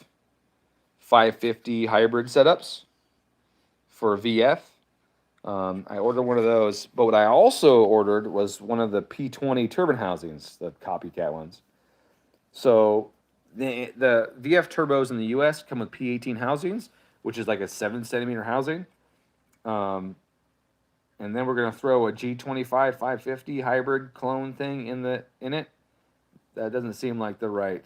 550 hybrid setups for VF. I ordered one of those, but what I also ordered was one of the P20 turbine housings, the copycat ones. So the VF turbos in the US come with P18 housings, which is like a 7 centimeter housing. And then we're gonna throw a G25 550 hybrid clone thing in it. That doesn't seem like the right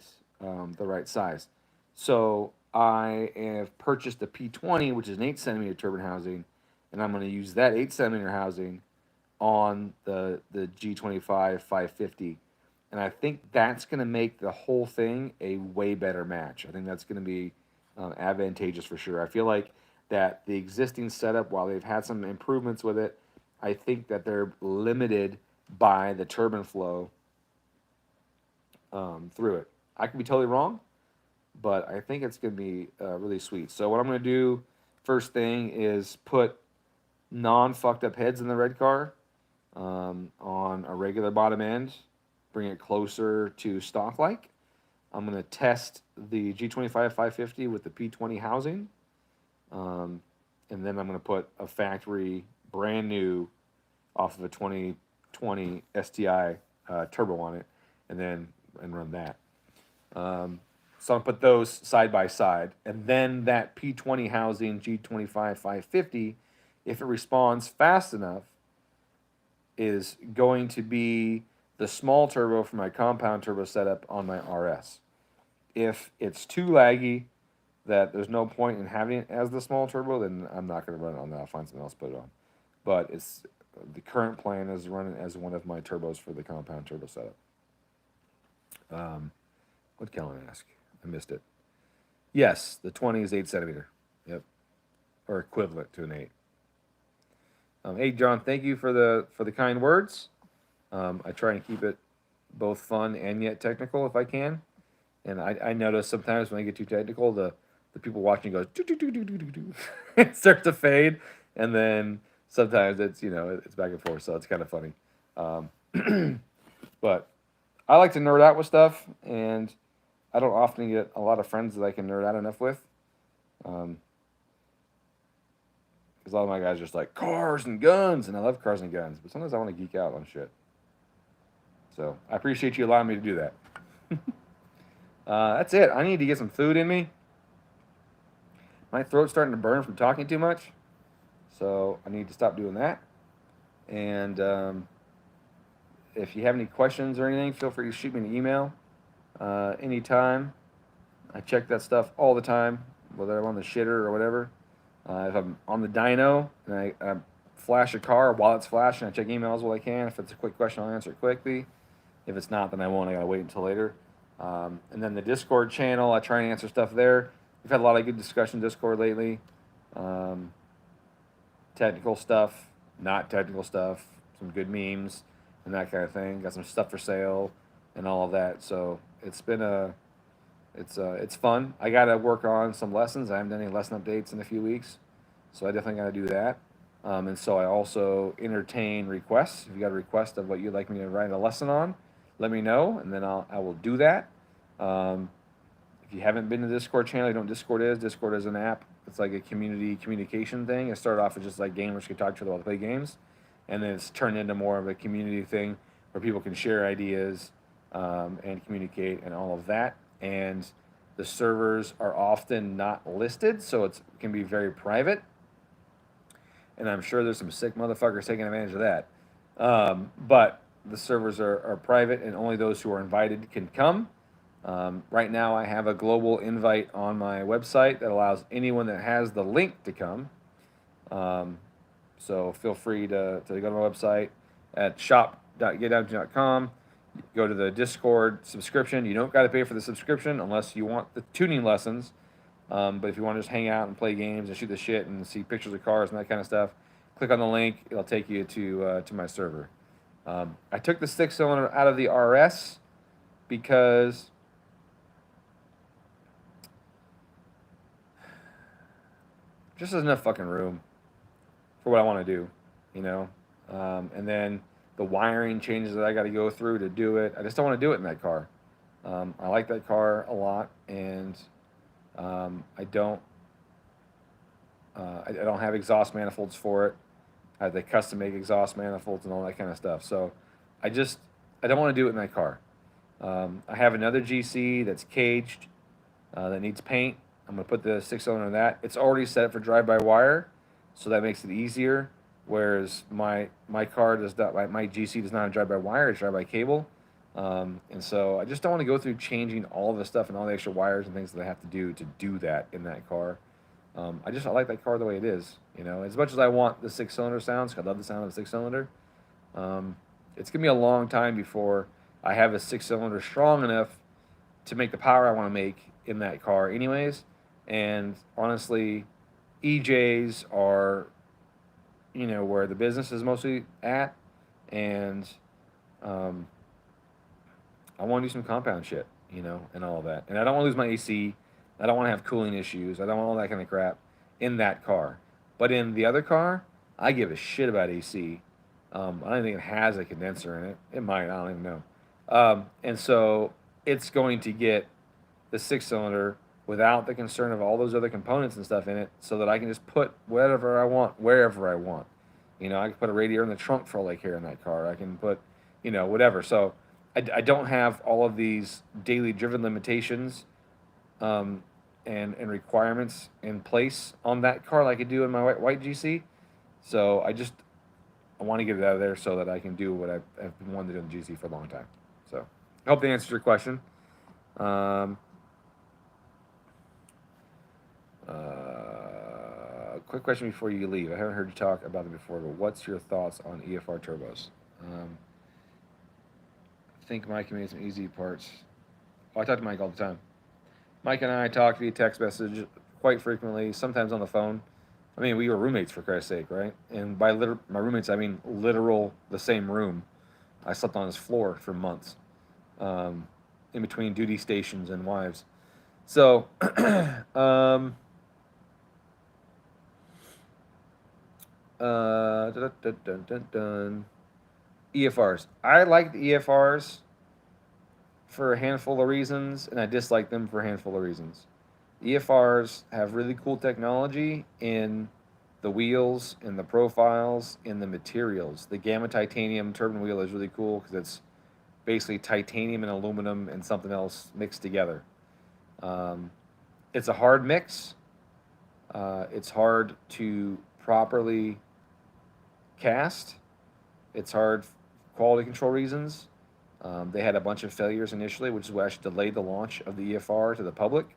size. So I have purchased the P20, which is an 8 centimeter turbine housing, and I'm going to use that 8 centimeter housing on the G25 550. And I think that's going to make the whole thing a way better match. I think that's going to be advantageous for sure. I feel like that the existing setup, while they've had some improvements with it, I think that they're limited by the turbine flow through it. I could be totally wrong, but I think it's going to be really sweet. So what I'm going to do first thing is put non-fucked up heads in the red car on a regular bottom end, bring it closer to stock like. I'm going to test the G25 550 with the P20 housing, and then I'm going to put a factory brand new off of a 2020 STI turbo on it, and run that. So I'll put those side by side, and then that P20 housing G25 550, if it responds fast enough, is going to be the small turbo for my compound turbo setup on my RS. If it's too laggy that there's no point in having it as the small turbo, then I'm not going to run it on that. I'll find something else to put it on. But the current plan is running as one of my turbos for the compound turbo setup. What did Kellen ask? I missed it. Yes, the 20 is 8 centimeter. Yep, or equivalent to an 8. Hey John, thank you for the kind words. I try and keep it both fun and yet technical if I can. And I notice sometimes when I get too technical, the people watching goes do do do do do do do. It starts to fade, and then sometimes it's it's back and forth, so it's kind of funny. But I like to nerd out with stuff, and I don't often get a lot of friends that I can nerd out enough with. Because a lot of my guys are just like cars and guns, and I love cars and guns, but sometimes I want to geek out on shit. So I appreciate you allowing me to do that. That's it. I need to get some food in me. My throat's starting to burn from talking too much, so I need to stop doing that. And if you have any questions or anything, feel free to shoot me an email anytime. I check that stuff all the time, whether I'm on the shitter or whatever. If I'm on the dyno and I flash a car while it's flashing, I check emails while I can. If it's a quick question, I'll answer it quickly. If it's not, then I won't. I gotta wait until later. And then the Discord channel, I try and answer stuff there. We've had a lot of good discussion Discord lately. Technical stuff, not technical stuff, some good memes and that kind of thing. Got some stuff for sale and all of that. So it's been it's fun. I gotta work on some lessons. I haven't done any lesson updates in a few weeks, so I definitely gotta do that. And so I also entertain requests. If you got a request of what you'd like me to write a lesson on, let me know, and then I will do that. If you haven't been to the Discord channel, you know what Discord is. Discord is an app. It's like a community communication thing. It started off as just like gamers could talk to each other while they play games, and then it's turned into more of a community thing where people can share ideas and communicate and all of that. And the servers are often not listed, so it can be very private. And I'm sure there's some sick motherfuckers taking advantage of that. But the servers are private, and only those who are invited can come. Right now, I have a global invite on my website that allows anyone that has the link to come. So feel free to go to my website at shop.getdown.com. Go to the Discord subscription. You don't got to pay for the subscription unless you want the tuning lessons. But if you want to just hang out and play games and shoot the shit and see pictures of cars and that kind of stuff, click on the link. It'll take you to my server. I took the 6-cylinder out of the RS because just there's enough fucking room for what I want to do, you know. And then the wiring changes that I got to go through to do it. I just don't want to do it in that car. I like that car a lot, and I don't have exhaust manifolds for it. I have to custom make exhaust manifolds and all that kind of stuff. So I don't want to do it in that car. I have another GC that's caged that needs paint. I'm gonna put the 6-cylinder in that. It's already set for drive-by-wire, so that makes it easier. Whereas my car does not, my GC does not have drive-by-wire; it's drive-by-cable. And so I just don't want to go through changing all the stuff and all the extra wires and things that I have to do that in that car. I like that car the way it is. You know, as much as I want the 6-cylinder sounds, 'cause I love the sound of the 6-cylinder. It's gonna be a long time before I have a 6-cylinder strong enough to make the power I want to make in that car, anyways. And honestly, EJs are, you know, where the business is mostly at, and I want to do some compound shit, you know, and all of that. And I don't want to lose my AC. I don't want to have cooling issues. I don't want all that kind of crap in that car. But in the other car, I give a shit about AC. I don't even think it has a condenser in it. It might. I don't even know. And so it's going to get the 6-cylinder without the concern of all those other components and stuff in it, so that I can just put whatever I want wherever I want. You know, I can put a radiator in the trunk for all I care in that car. I can put, you know, whatever. So I don't have all of these daily driven limitations and requirements in place on that car like I do in my white GC. So I want to get it out of there so that I can do what I've been wanting to do in the GC for a long time. So I hope that answers your question. Quick question before you leave. I haven't heard you talk about them before, but what's your thoughts on EFR turbos? I think Mike made some easy parts. Oh, I talk to Mike all the time. Mike and I talk via text message quite frequently, sometimes on the phone. I mean, we were roommates, for Christ's sake, right? And by my roommates, I mean literal the same room. I slept on his floor for months, in between duty stations and wives. So, EFRs. I like the EFRs for a handful of reasons, and I dislike them for a handful of reasons. EFRs have really cool technology in the wheels, in the profiles, in the materials. The Gamma Titanium turbine wheel is really cool because it's basically titanium and aluminum and something else mixed together. It's a hard mix. It's hard to properly cast. It's hard for quality control reasons. They had a bunch of failures initially, which is what actually delayed the launch of the EFR to the public,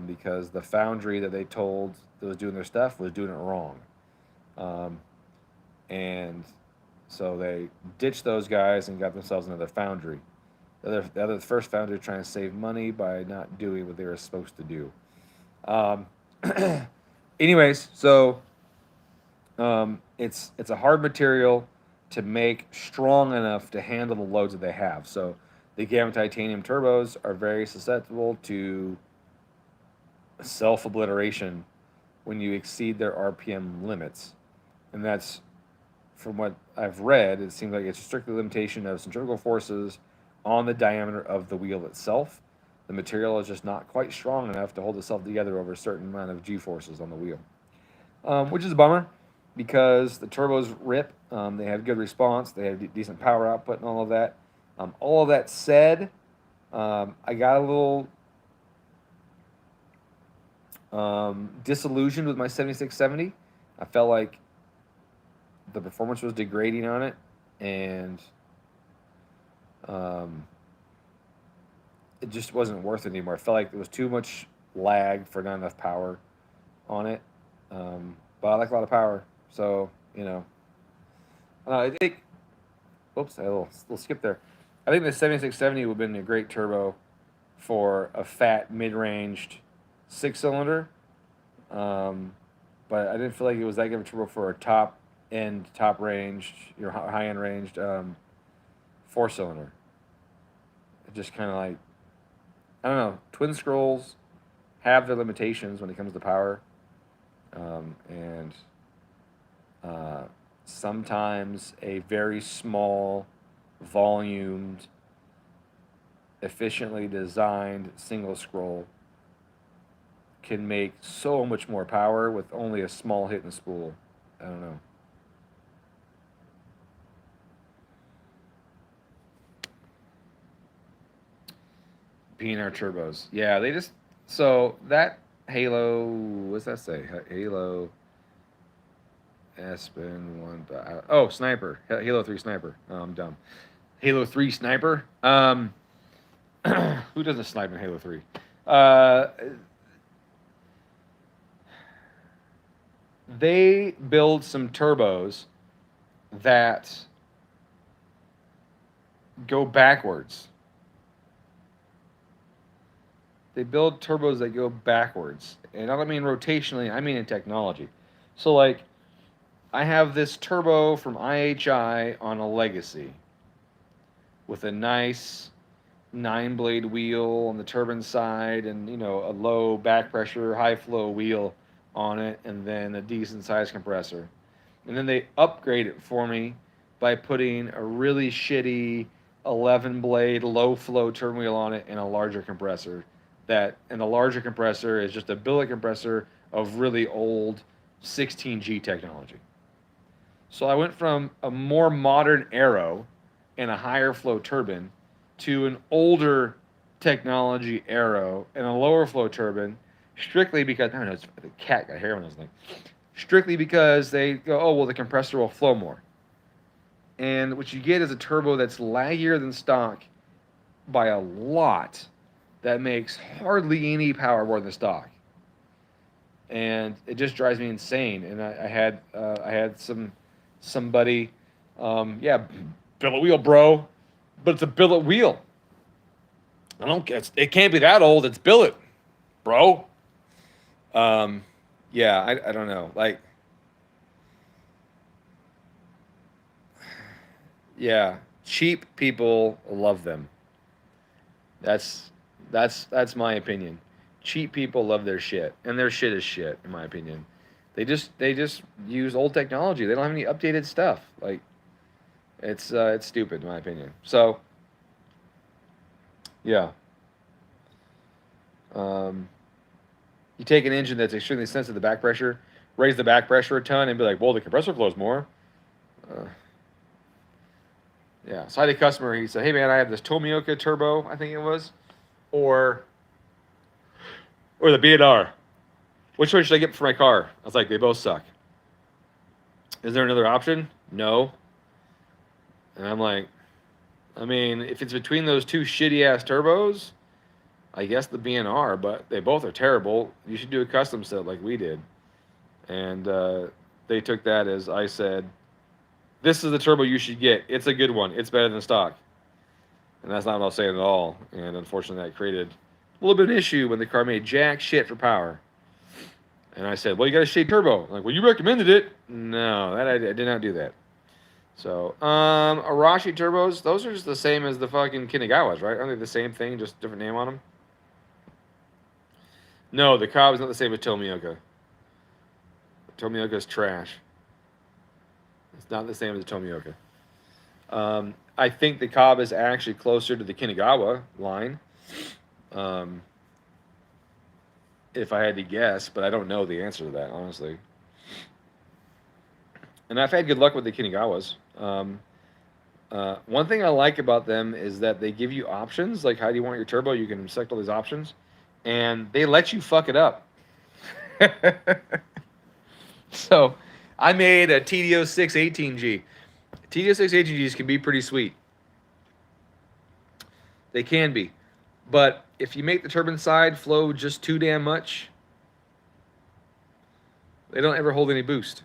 because the foundry that they told that was doing their stuff was doing it wrong. And so they ditched those guys and got themselves another foundry. The first foundry trying to save money by not doing what they were supposed to do. Anyways, so it's a hard material to make strong enough to handle the loads that they have. So the gamma titanium turbos are very susceptible to self-obliteration when you exceed their RPM limits. And that's, from what I've read, it seems like it's a strict limitation of centrifugal forces on the diameter of the wheel itself. The material is just not quite strong enough to hold itself together over a certain amount of G-forces on the wheel, which is a bummer because the turbos rip. They have good response. They have decent power output and all of that. All of that said, I got a little disillusioned with my 7670. I felt like the performance was degrading on it, and it just wasn't worth it anymore. I felt like there was too much lag for not enough power on it. But I like a lot of power, so I think. Oops, I had a little skip there. I think the 7670 would have been a great turbo for a fat mid-ranged 6-cylinder, but I didn't feel like it was that good of a turbo for a top ranged, high end ranged 4-cylinder. It just kind of like, I don't know. Twin scrolls have their limitations when it comes to power, and sometimes a very small, volumed, efficiently designed single scroll can make so much more power with only a small hit and spool. I don't know. PNR turbos. Yeah, they just, so that Halo, what's that say? Halo Aspen one. Oh, Sniper. Halo 3 Sniper. Oh, I'm dumb. Halo 3 Sniper. Who doesn't snipe in Halo 3? They build some turbos that go backwards. They build turbos that go backwards. And I don't mean rotationally, I mean in technology. So, like, I have this turbo from IHI on a Legacy with a nice 9-blade wheel on the turbine side and, a low back pressure, high flow wheel on it, and then a decent sized compressor. And then they upgrade it for me by putting a really shitty 11-blade low flow turbine wheel on it and a larger compressor. And the larger compressor is just a billet compressor of really old 16G technology. So I went from a more modern aero and a higher flow turbine to an older technology aero and a lower flow turbine, strictly because, I don't know, the cat got hair on this thing. Strictly because they go, oh, well, the compressor will flow more. And what you get is a turbo that's laggier than stock by a lot, that makes hardly any power more than stock. And it just drives me insane. And I had somebody, billet wheel, bro, but it's a billet wheel. It can't be that old. It's billet, bro. I don't know. Like, yeah, cheap people love them. That's my opinion. Cheap people love their shit, and their shit is shit, in my opinion. They just use old technology. They don't have any updated stuff. Like, it's stupid, in my opinion. So, yeah. You take an engine that's extremely sensitive to back pressure, raise the back pressure a ton, and be like, well, the compressor flows more. Yeah. So I had a customer, he said, hey, man, I have this Tomioka turbo, I think it was, or or the B&R. Which one should I get for my car? I was like, they both suck. Is there another option? No. And I'm like, I mean, if it's between those two shitty ass turbos, I guess the B&R, but they both are terrible. You should do a custom set like we did. And they took that as I said, this is the turbo you should get. It's a good one. It's better than stock. And that's not what I was saying at all. And unfortunately, that created a little bit of an issue when the car made jack shit for power. And I said, well, you got a shade turbo. Like, well, you recommended it. No, I did not do that. So, Arashi turbos, those are just the same as the fucking Kinagawas, right? Aren't they the same thing, just different name on them? No, the Cobb is not the same as Tomioka. Tomioka is trash. It's not the same as the Tomioka. I think the Cobb is actually closer to the Kinagawa line. If I had to guess, but I don't know the answer to that, honestly. And I've had good luck with the Kinagawas. One thing I like about them is that they give you options, like how do you want your turbo? You can select all these options, and they let you fuck it up. So I made a TD06 18G. TD06 18Gs can be pretty sweet. They can be. But if you make the turbine side flow just too damn much, they don't ever hold any boost.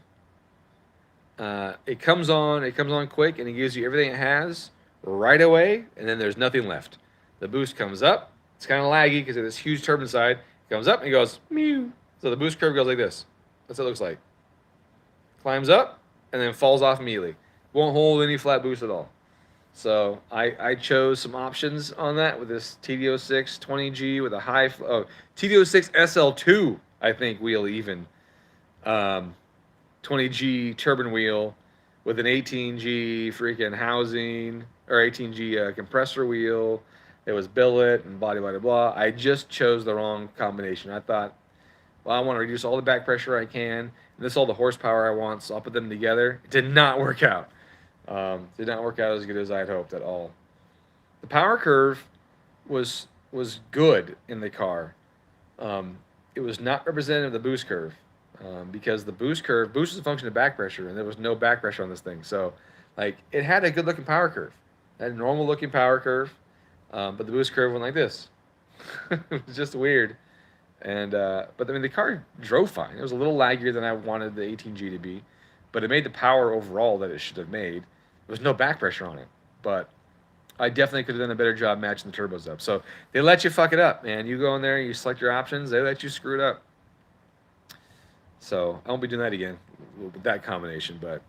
It comes on quick, and it gives you everything it has right away, and then there's nothing left. The boost comes up. It's kind of laggy because of this huge turbine side. It comes up and it goes mew. So the boost curve goes like this. That's what it looks like. Climbs up and then falls off immediately. Won't hold any flat boost at all. So I chose some options on that with this TD06 20G with a high TD06 SL2 I think wheel even. 20G turbine wheel with an 18G freaking housing or 18G compressor wheel. It was billet and blah, blah, blah, blah. I just chose the wrong combination. I thought, well, I want to reduce all the back pressure I can. And this is all the horsepower I want, so I'll put them together. It did not work out. Did not work out as good as I had hoped at all. The power curve was good in the car. It was not representative of the boost curve. Because the boost is a function of back pressure, and there was no back pressure on this thing. So, like, it had a good-looking power curve. It had a normal-looking power curve, but the boost curve went like this. It was just weird. And but I mean, the car drove fine. It was a little laggier than I wanted the 18G to be, but it made the power overall that it should have made. There was no back pressure on it, but I definitely could have done a better job matching the turbos up. So they let you fuck it up, man. You go in there, you select your options, they let you screw it up. So I won't be doing that again with that combination. But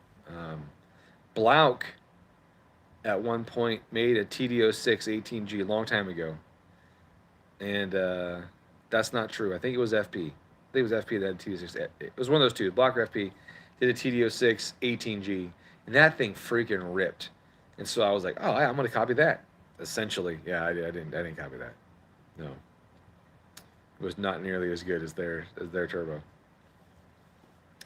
Blauk at one point made a TD06 18G a long time ago, and that's not true. I think it was FP. I think it was FP that had TD06. It was one of those two. Blauk or FP did a TD06 18G, and that thing freaking ripped. And so I was like, oh, I'm gonna copy that. Essentially, yeah, I didn't copy that. No, it was not nearly as good as their turbo.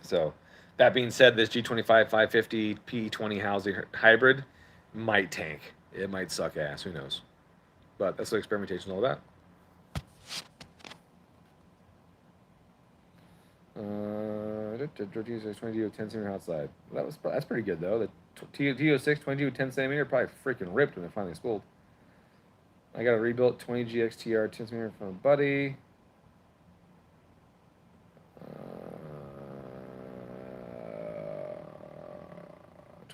So, that being said, this G25 550 P20 housing hybrid might tank. It might suck ass. Who knows? But that's what experimentation is all about. TD06 22 with 10 centimeter outside. That's pretty good though. The TD06 22 with 10 centimeter probably freaking ripped when it finally spooled. I got a rebuilt 20G XTR 10 centimeter from a buddy.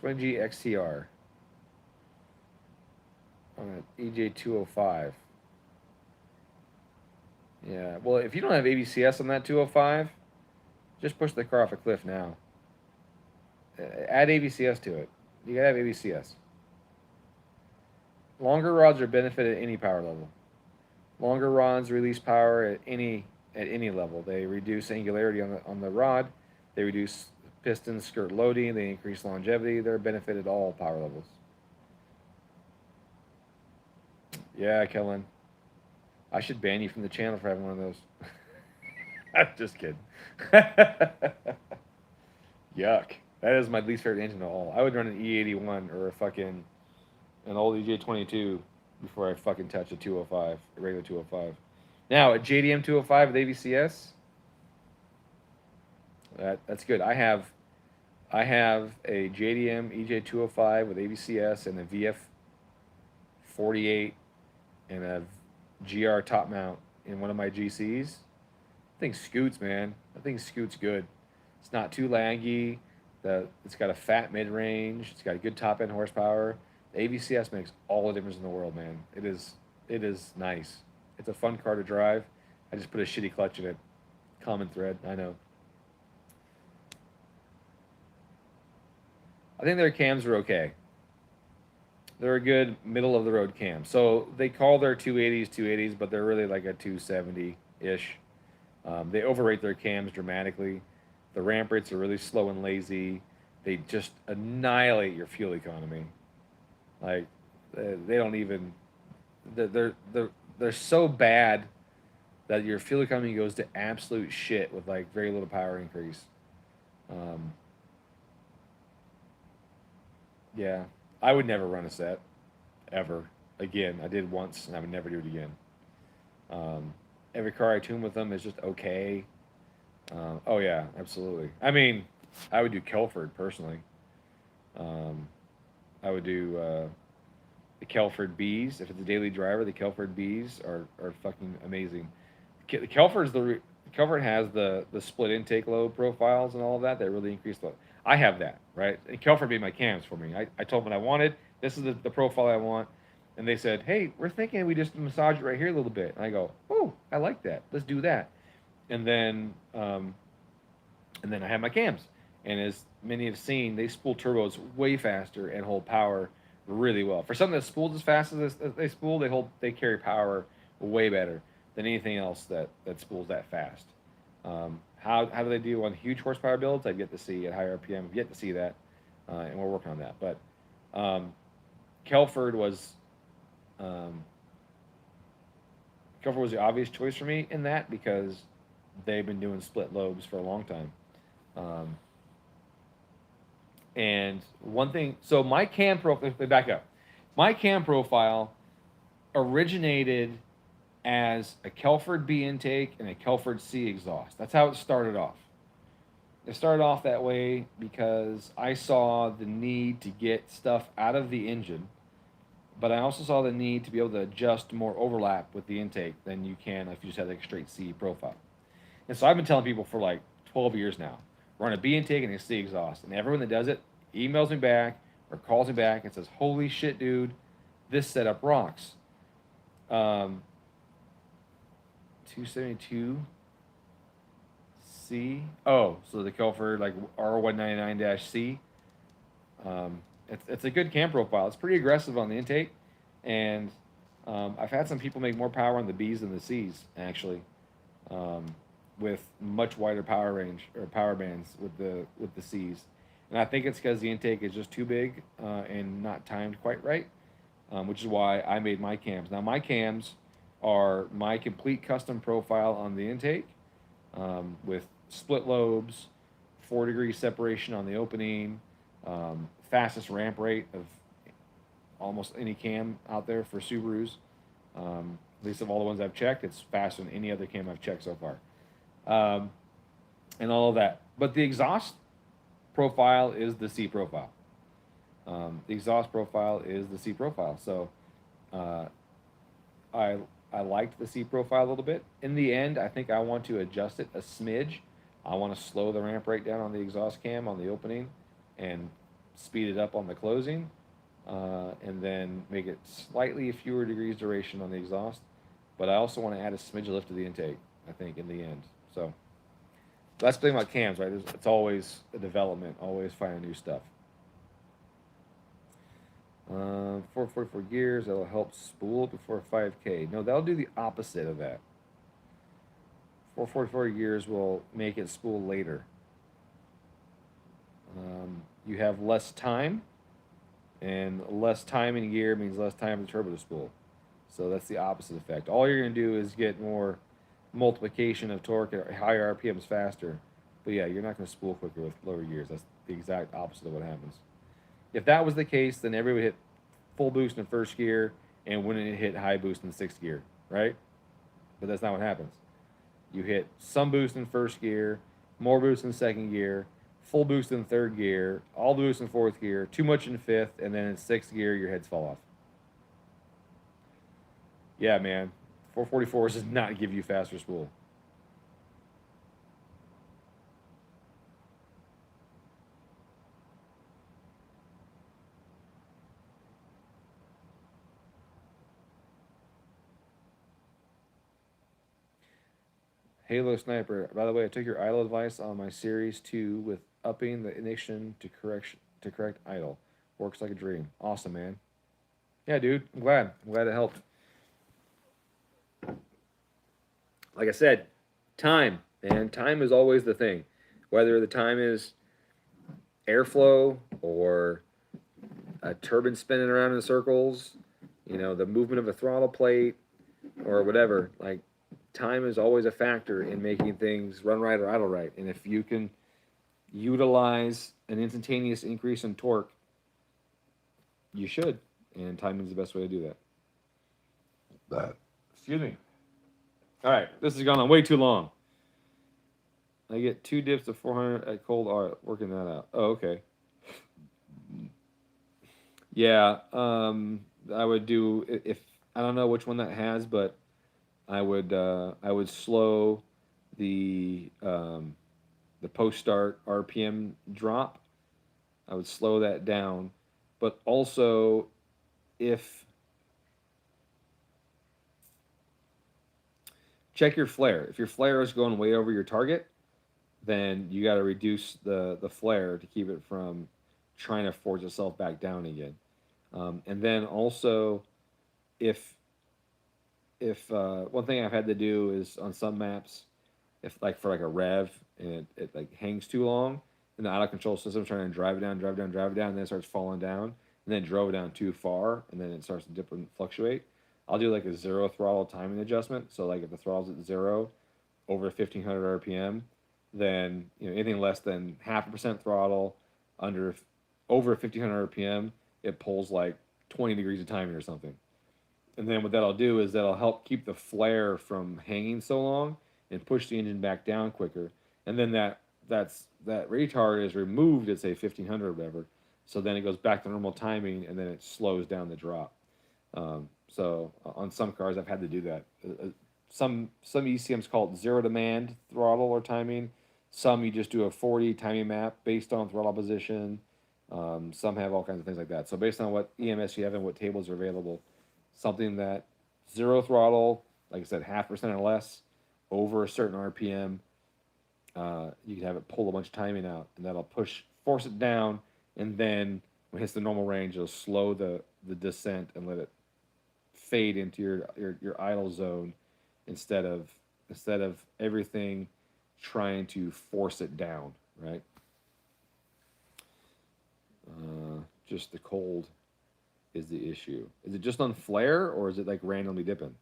20G XTR on an EJ205. Yeah, well, if you don't have ABCS on that 205, just push the car off a cliff now. Add ABCS to it. You gotta have ABCS. Longer rods are benefit at any power level. Longer rods release power at any level. They reduce angularity on the rod. They reduce piston skirt loading. They increase longevity. They're a benefit at all power levels. Yeah, Kellen. I should ban you from the channel for having one of those. I'm just kidding. Yuck. That is my least favorite engine of all. I would run an E81 or an old EJ22 before I fucking touch a 205, a regular 205. Now a JDM 205 with AVCS, that's good. I have a JDM EJ 205 with AVCS and a VF 48 and a GR top mount in one of my GCs. I think scoots, man. I think scoots good. It's not too laggy. It's got a fat mid range. It's got a good top end horsepower. The AVCS makes all the difference in the world, man. It is nice. It's a fun car to drive. I just put a shitty clutch in it. Common thread, I know. I think their cams are okay. They're a good middle of the road cam. So they call their 280s, but they're really like a 270 ish. They overrate their cams dramatically. The ramp rates are really slow and lazy. They just annihilate your fuel economy. Like they don't even. They're so bad that your fuel economy goes to absolute shit with like very little power increase. Um, yeah, I would never run a set ever again. I did once, and I would never do it again. Um, every car I tune with them is just okay. Oh yeah, absolutely. I mean, I would do Kelford personally. Um, I would do the Kelford Bs. If it's a daily driver, the Kelford Bs are fucking amazing. Kelford has the split intake load profiles and all of that. That really increase the. I have that, right? And Kelford made my cams for me. I told them what I wanted. This is the profile I want. And they said, hey, we're thinking we just massage it right here a little bit. And I go, oh, I like that. Let's do that. And then I have my cams. And as many have seen, they spool turbos way faster and hold power really well. For something that spools as fast as they spool, they carry power way better than anything else that spools that fast. How do they do on huge horsepower builds? I've yet to see at high RPM. I've yet to see that, and we're working on that. But Kelford was um, Kelford was the obvious choice for me in that because they've been doing split lobes for a long time. Um, and one thing, so my cam profile, back up. My cam profile originated as a Kelford B intake and a Kelford C exhaust. That's how it started off. It started off that way because I saw the need to get stuff out of the engine, but I also saw the need to be able to adjust more overlap with the intake than you can if you just had like a straight C profile. And so I've been telling people for like 12 years now, run a B intake and a C exhaust. And everyone that does it emails me back or calls me back and says, holy shit, dude, this setup rocks. 272 C. Oh, so the Kelford like R199-C. It's a good cam profile. It's pretty aggressive on the intake, and I've had some people make more power on the Bs than the Cs actually, with much wider power range or power bands with the Cs, and I think it's because the intake is just too big and not timed quite right, which is why I made my cams. Now my cams are my complete custom profile on the intake, with split lobes, 4-degree separation on the opening, fastest ramp rate of almost any cam out there for Subarus. At least of all the ones I've checked, it's faster than any other cam I've checked so far. And all of that. But the exhaust profile is the C profile. The exhaust profile is the C profile. So I liked the C profile a little bit. In the end, I think I want to adjust it a smidge. I want to slow the ramp rate down on the exhaust cam on the opening and speed it up on the closing, and then make it slightly fewer degrees duration on the exhaust. But I also want to add a smidge of lift to the intake, I think, in the end. So that's the thing about cams, right? It's always a development, always finding new stuff. 444 gears, that'll help spool before 5K. No, that'll do the opposite of that. 444 gears will make it spool later. You have less time, and less time in gear means less time for the turbo to spool. So that's the opposite effect. All you're going to do is get more multiplication of torque at higher RPMs faster. But yeah, you're not going to spool quicker with lower gears. That's the exact opposite of what happens. If that was the case, then everybody would hit full boost in first gear and wouldn't hit high boost in sixth gear, right? but that's not what happens. You hit some boost in first gear, more boost in second gear, full boost in third gear, all boost in fourth gear, too much in fifth, and then in sixth gear, your heads fall off. Yeah, man. 444s does not give you faster spool. Halo Sniper. By the way, I took your idle advice on my Series 2 with upping the ignition to correct idle. Works like a dream. Awesome, man. Yeah, dude. I'm glad. I'm glad it helped. Like I said, time, man. Time is always the thing. Whether the time is airflow or a turbine spinning around in circles, you know, the movement of a throttle plate or whatever. Like, time is always a factor in making things run right or idle right. And if you can utilize an instantaneous increase in torque, you should. And timing is the best way to do that. Excuse me. All right, this has gone on way too long. I get 2 dips of 400 at cold. All right, working that out. Oh, okay. Yeah, I would do if I don't know which one that has, but I would slow the post start RPM drop. I would slow that down, but also if check your flare. If your flare is going way over your target, then you got to reduce the flare to keep it from trying to force itself back down again. And then also, if one thing I've had to do is on some maps, if like for like a rev and it like hangs too long, and the auto control system trying to drive it down, drive it down, drive it down, and then it starts falling down, and then drove it down too far, and then it starts to dip and fluctuate. I'll do like a 0 throttle timing adjustment. So like if the throttle's at 0 over 1500 RPM, then you know anything less than 0.5% throttle under over 1500 RPM, it pulls like 20 degrees of timing or something. And then what that'll do is that'll help keep the flare from hanging so long and push the engine back down quicker. And then that retard is removed at say 1500 or whatever. So then it goes back to normal timing and then it slows down the drop. So on some cars I've had to do that. Some ECMs call it zero demand throttle or timing. Some you just do a 40 timing map based on throttle position. Some have all kinds of things like that. So based on what EMS you have and what tables are available, something that 0 throttle, like I said, 0.5% or less, over a certain RPM, you can have it pull a bunch of timing out, and that'll force it down, and then when it hits the normal range, it'll slow the descent and let it fade into your idle zone instead of everything trying to force it down, right? Just the cold is the issue. Is it just on flare or is it like randomly dipping?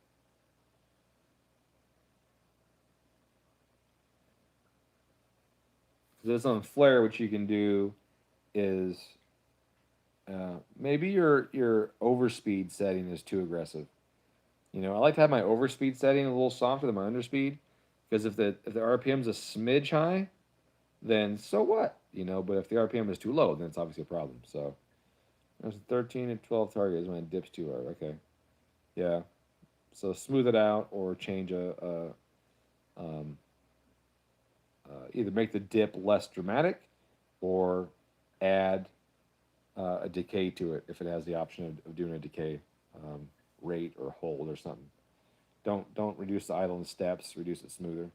Because it's on flare, what you can do is maybe your overspeed setting is too aggressive. You know, I like to have my overspeed setting a little softer than my underspeed, because if the RPM's a smidge high, then so what? You know, but if the RPM is too low, then it's obviously a problem. So there's a 13 and 12 targets when it dips too hard. Okay, yeah. So smooth it out or change either make the dip less dramatic or add a decay to it if it has the option of doing a decay rate or hold or something. Don't reduce the idle in steps. Reduce it smoother.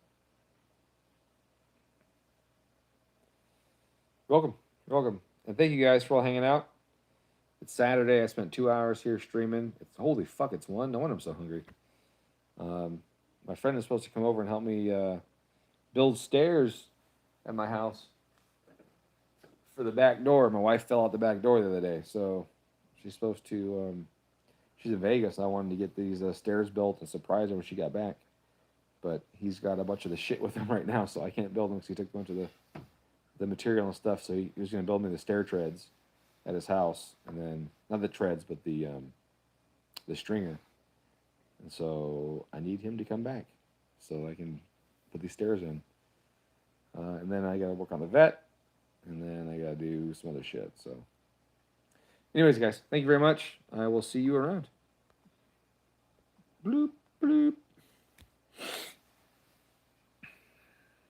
Welcome, you're welcome, and thank you guys for all hanging out. It's Saturday. I spent 2 hours here streaming. It's holy fuck. It's 1. No wonder I'm so hungry. My friend is supposed to come over and help me build stairs at my house for the back door. My wife fell out the back door the other day, so she's supposed to. She's in Vegas. And I wanted to get these stairs built and surprise her when she got back. But he's got a bunch of the shit with him right now, so I can't build them because he took a bunch of the material and stuff. So he was going to build me the stair treads at his house, and then not the treads, but the stringer. And so I need him to come back so I can put these stairs in. And then I got to work on the vet. And then I got to do some other shit. So, anyways, guys, thank you very much. I will see you around. Bloop, bloop.